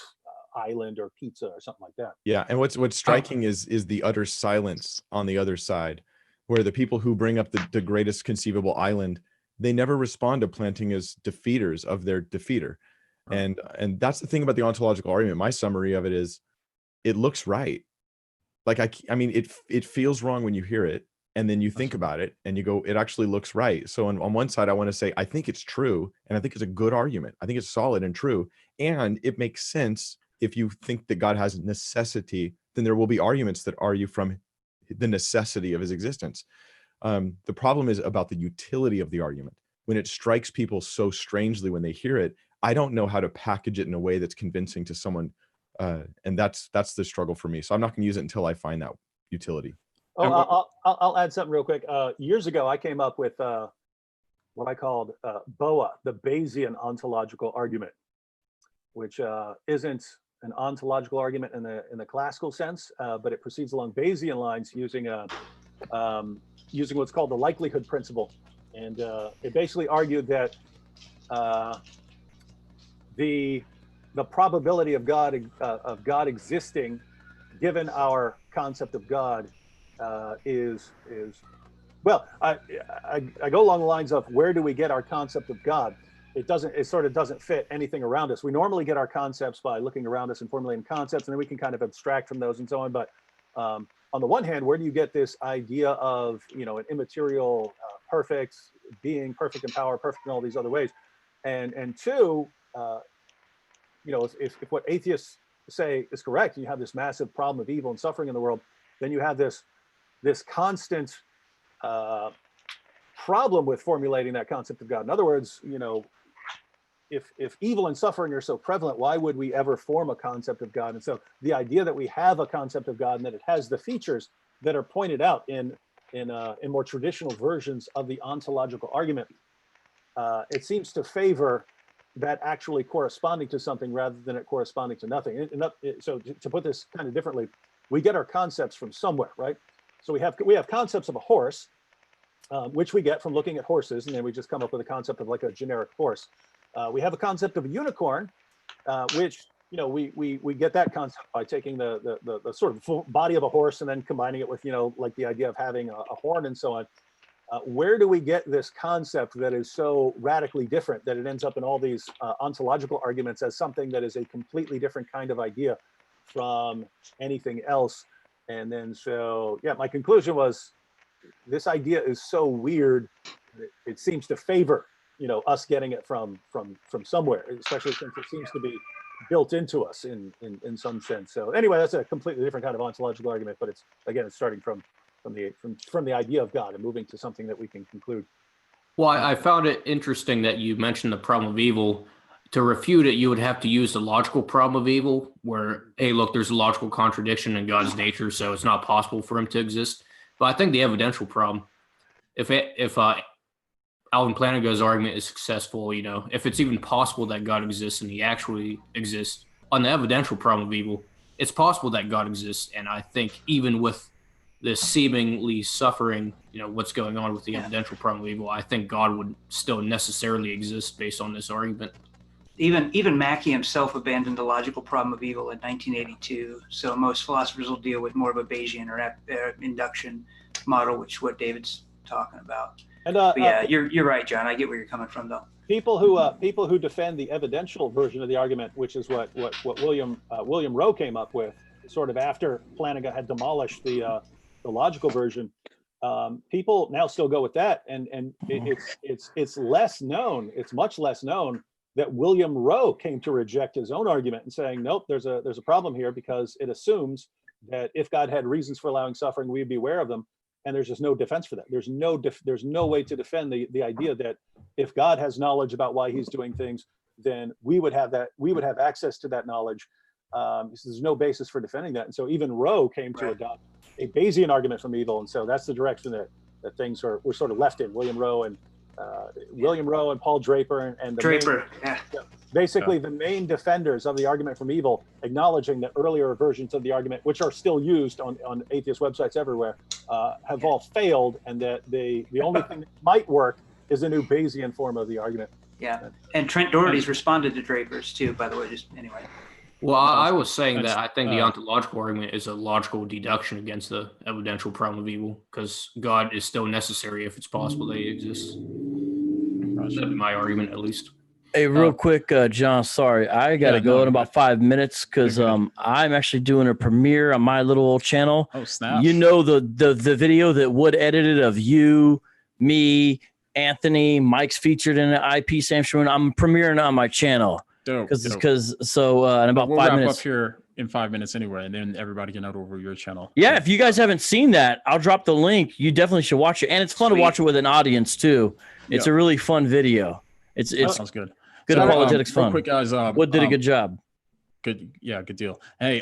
island or pizza or something like that. Yeah, and what's striking is the utter silence on the other side, where the people who bring up the greatest conceivable island, they never respond to Plantinga's defeaters of their defeater. And that's the thing about the ontological argument. My summary of it is, it looks right. Like I mean, it feels wrong when you hear it, and then you think about it and you go, it actually looks right. So on one side, I want to say, I think it's true, and I think it's a good argument. I think it's solid and true, and it makes sense. If you think that God has necessity, then there will be arguments that argue from the necessity of his existence. The problem is about the utility of the argument. When it strikes people so strangely when they hear it, I don't know how to package it in a way that's convincing to someone. And that's the struggle for me. So I'm not going to use it until I find that utility. Oh, I'll add something real quick. Years ago, I came up with what I called BOA, the Bayesian ontological argument, which isn't an ontological argument in the classical sense, but it proceeds along Bayesian lines using what's called the likelihood principle. And it basically argued that the probability of God existing, given our concept of God, is well. I go along the lines of, where do we get our concept of God? It sort of doesn't fit anything around us. We normally get our concepts by looking around us and formulating concepts, and then we can kind of abstract from those and so on. But on the one hand, where do you get this idea of, an immaterial, perfect being, perfect in power, perfect in all these other ways? And two, if what atheists say is correct, you have this massive problem of evil and suffering in the world, then you have this constant problem with formulating that concept of God. In other words, if evil and suffering are so prevalent, why would we ever form a concept of God? And so the idea that we have a concept of God and that it has the features that are pointed out in more traditional versions of the ontological argument, it seems to favor that actually corresponding to something rather than it corresponding to nothing. So to put this kind of differently, we get our concepts from somewhere, right? So we have concepts of a horse, which we get from looking at horses, and then we just come up with a concept of like a generic horse. We have a concept of a unicorn, which we get that concept by taking the sort of full body of a horse and then combining it with like the idea of having a horn and so on. Where do we get this concept that is so radically different that it ends up in all these ontological arguments as something that is a completely different kind of idea from anything else? And then my conclusion was, this idea is so weird, it seems to favor us getting it from somewhere, especially since it seems to be built into us in some sense. So anyway, that's a completely different kind of ontological argument, but it's starting from the idea of God and moving to something that we can conclude. Well, I found it interesting that you mentioned the problem of evil. To refute it, you would have to use the logical problem of evil, where, hey, look, there's a logical contradiction in God's nature, so it's not possible for him to exist. But I think the evidential problem, if Alvin Plantinga's argument is successful, if it's even possible that God exists and he actually exists, on the evidential problem of evil, it's possible that God exists. And I think even with this seemingly suffering, what's going on with the evidential problem of evil, I think God would still necessarily exist based on this argument. Even Mackey himself abandoned the logical problem of evil in 1982. So most philosophers will deal with more of a Bayesian or induction model, which is what David's talking about. And but yeah, you're right, John. I get where you're coming from, though. People who defend the evidential version of the argument, which is what William Rowe came up with, sort of after Plantinga had demolished the logical version. People now still go with that, and it's less known. It's much less known that William Rowe came to reject his own argument and saying, nope, there's a problem here, because it assumes that if God had reasons for allowing suffering, we'd be aware of them. And there's just no defense for that. There's no way to defend the idea that if God has knowledge about why he's doing things, then we would have access to that knowledge. There's no basis for defending that. And so even Rowe came to adopt a Bayesian argument from evil. And so that's the direction that things were sort of left in. William Rowe and Paul Draper and basically the main defenders of the argument from evil, acknowledging that earlier versions of the argument, which are still used on atheist websites everywhere, have all failed, and that the only thing that might work is a new Bayesian form of the argument. Yeah, and Trent Doherty's responded to Draper's too, by the way, just anyway. Well, I was saying that I think the ontological argument is a logical deduction against the evidential problem of evil, because God is still necessary if it's possible that he exists. That'd be my argument, at least. Hey, real quick, John, sorry. I got to go in about 5 minutes because I'm actually doing a premiere on my little old channel. Oh, snap. The video that Wood edited of you, me, Anthony, Mike's featured in an IP Sam Sharoon. I'm premiering on my channel. Dope. In about we'll 5 wrap minutes up here in 5 minutes anyway, and then everybody can note over your channel. Yeah, if you guys haven't seen that, I'll drop the link. You definitely should watch it, and it's fun to watch it with an audience too. It's a really fun video. It sounds good. Good apologetics fun. Real quick, guys. Wood did a good job. Good, yeah, good deal. Hey,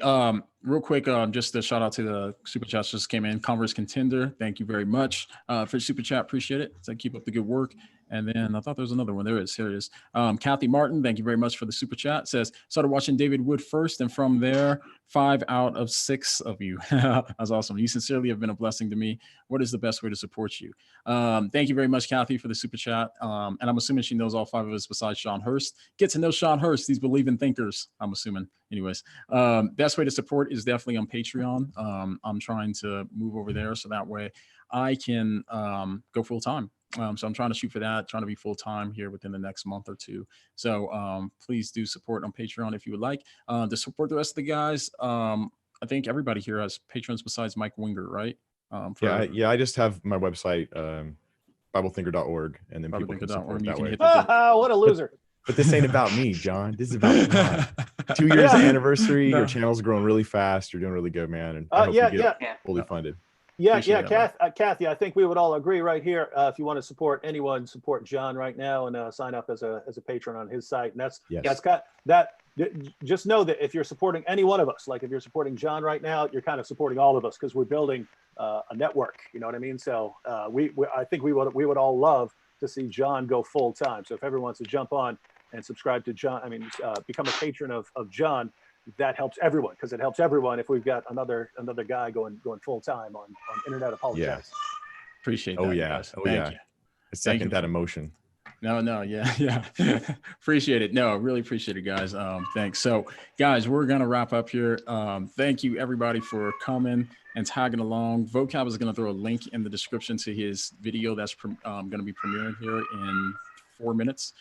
real quick, just a shout out to the super chats just came in. Converse Contender, thank you very much for super chat. Appreciate it. So keep up the good work. And then I thought there was another one. There it is. Here it is. Kathy Martin, thank you very much for the super chat. Says, started watching David Wood first, and from there, 5 out of 6 of you. That's awesome. You sincerely have been a blessing to me. What is the best way to support you? Thank you very much, Kathy, for the super chat. And I'm assuming she knows all 5 of us besides Sean Hurst. Get to know Sean Hurst. These believing thinkers, I'm assuming. Anyways, best way to support is definitely on Patreon. I'm trying to move over there so that way I can go full time. So I'm trying to shoot for that, trying to be full time here within the next month or 2. So please do support on Patreon if you would like. To support the rest of the guys, I think everybody here has patrons besides Mike Winger, right? Yeah, I just have my website, BibleThinker.org, and then people can support that way. What a loser. But this ain't about me, John. This is about God. 2 years anniversary. Your channel's growing really fast. You're doing really good, man. And I hope you get fully funded. Kathy, I think we would all agree right here. If you want to support anyone, support John right now and sign up as a patron on his site. And just know that if you're supporting any one of us, like if you're supporting John right now, you're kind of supporting all of us because we're building a network. You know what I mean? So I think we would all love to see John go full time. So if everyone wants to jump on and subscribe to John, become a patron of John, that helps everyone, because it helps everyone if we've got another guy going full time on internet apologetics. Yeah. Appreciate that. Guys. Thank you. I second that emotion. No, yeah. Appreciate it. No, really appreciate it, guys. Thanks. So, guys, we're gonna wrap up here. Thank you everybody for coming and tagging along. Vocab is gonna throw a link in the description to his video that's gonna be premiering here in 4 minutes.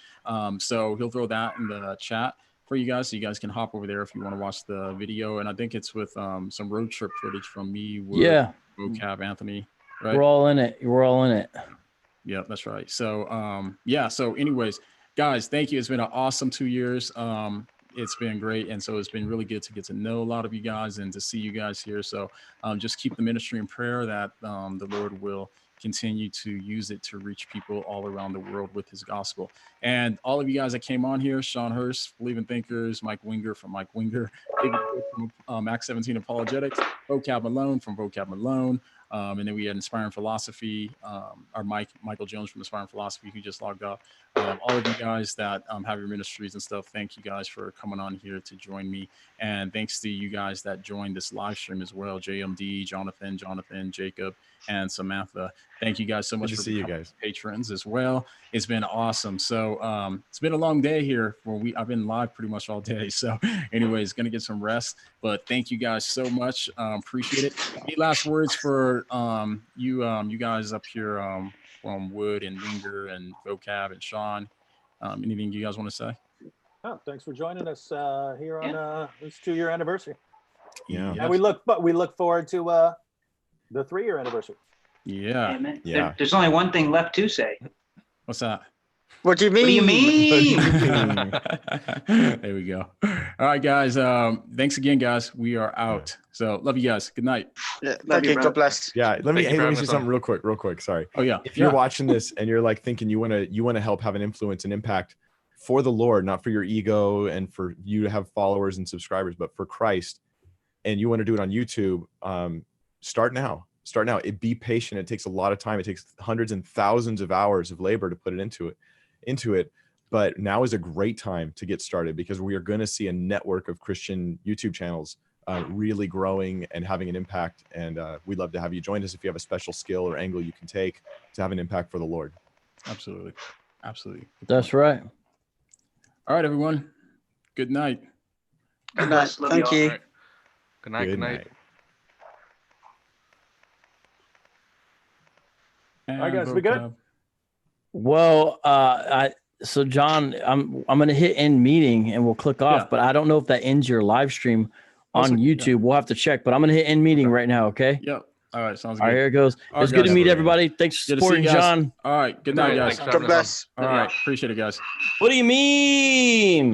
So he'll throw that in the chat for you guys, so you guys can hop over there if you want to watch the video. And I think it's with some road trip footage from me, Vocab, Anthony. Right? We're all in it. Yeah, that's right. So so anyways, guys, thank you. It's been an awesome 2 years. It's been great, and so it's been really good to get to know a lot of you guys and to see you guys here. So just keep the ministry in prayer that the Lord will continue to use it to reach people all around the world with his gospel. And all of you guys that came on here, Sean Hurst, Believing Thinkers, Mike Winger from Mike Winger, David from Acts 17 Apologetics, Vocab Malone from Vocab Malone, and then we had Inspiring Philosophy, our Michael Jones from Inspiring Philosophy, who just logged off. All of you guys that have your ministries and stuff, thank you guys for coming on here to join me. And thanks to you guys that joined this live stream as well, JMD, Jonathan, Jacob, and Samantha. Thank you guys so much for being patrons as well. It's been awesome. So it's been a long day here where I've been live pretty much all day. So anyways, gonna get some rest, but thank you guys so much. Appreciate it. Any last words for you guys up here from Wood and Winger and Vocab and Sean? Anything you guys want to say? Oh, thanks for joining us here on this 2-year anniversary. Yeah. And we look forward to the 3-year anniversary. Yeah. There's only one thing left to say. What's that? What do you mean? What do you mean? There we go. All right, guys. Thanks again, guys. We are out. So love you guys. Good night. Yeah, thank you. God bless. Yeah. Let me say something real quick. Sorry. Oh yeah. If you're watching this and you're like thinking you want to help have an influence and impact for the Lord, not for your ego and for you to have followers and subscribers, but for Christ, and you want to do it on YouTube, start now. Be patient. It takes a lot of time. It takes hundreds and thousands of hours of labor to put it into it. But now is a great time to get started, because we are going to see a network of Christian YouTube channels really growing and having an impact. And we'd love to have you join us if you have a special skill or angle you can take to have an impact for the Lord. Absolutely. That's right. All right, everyone. Good night. Good night. Thank you. Right. Good night. All right, guys, we good? Well, so John, I'm gonna hit end meeting and we'll click off, but I don't know if that ends your live stream on YouTube. Yeah. We'll have to check, but I'm gonna hit end meeting right now. Okay. Yep. All right. Sounds good. All right, here it goes. It's good to meet everybody. Thanks for supporting John. All right. Good night, guys. God bless. All right. Appreciate it, guys. What do you mean?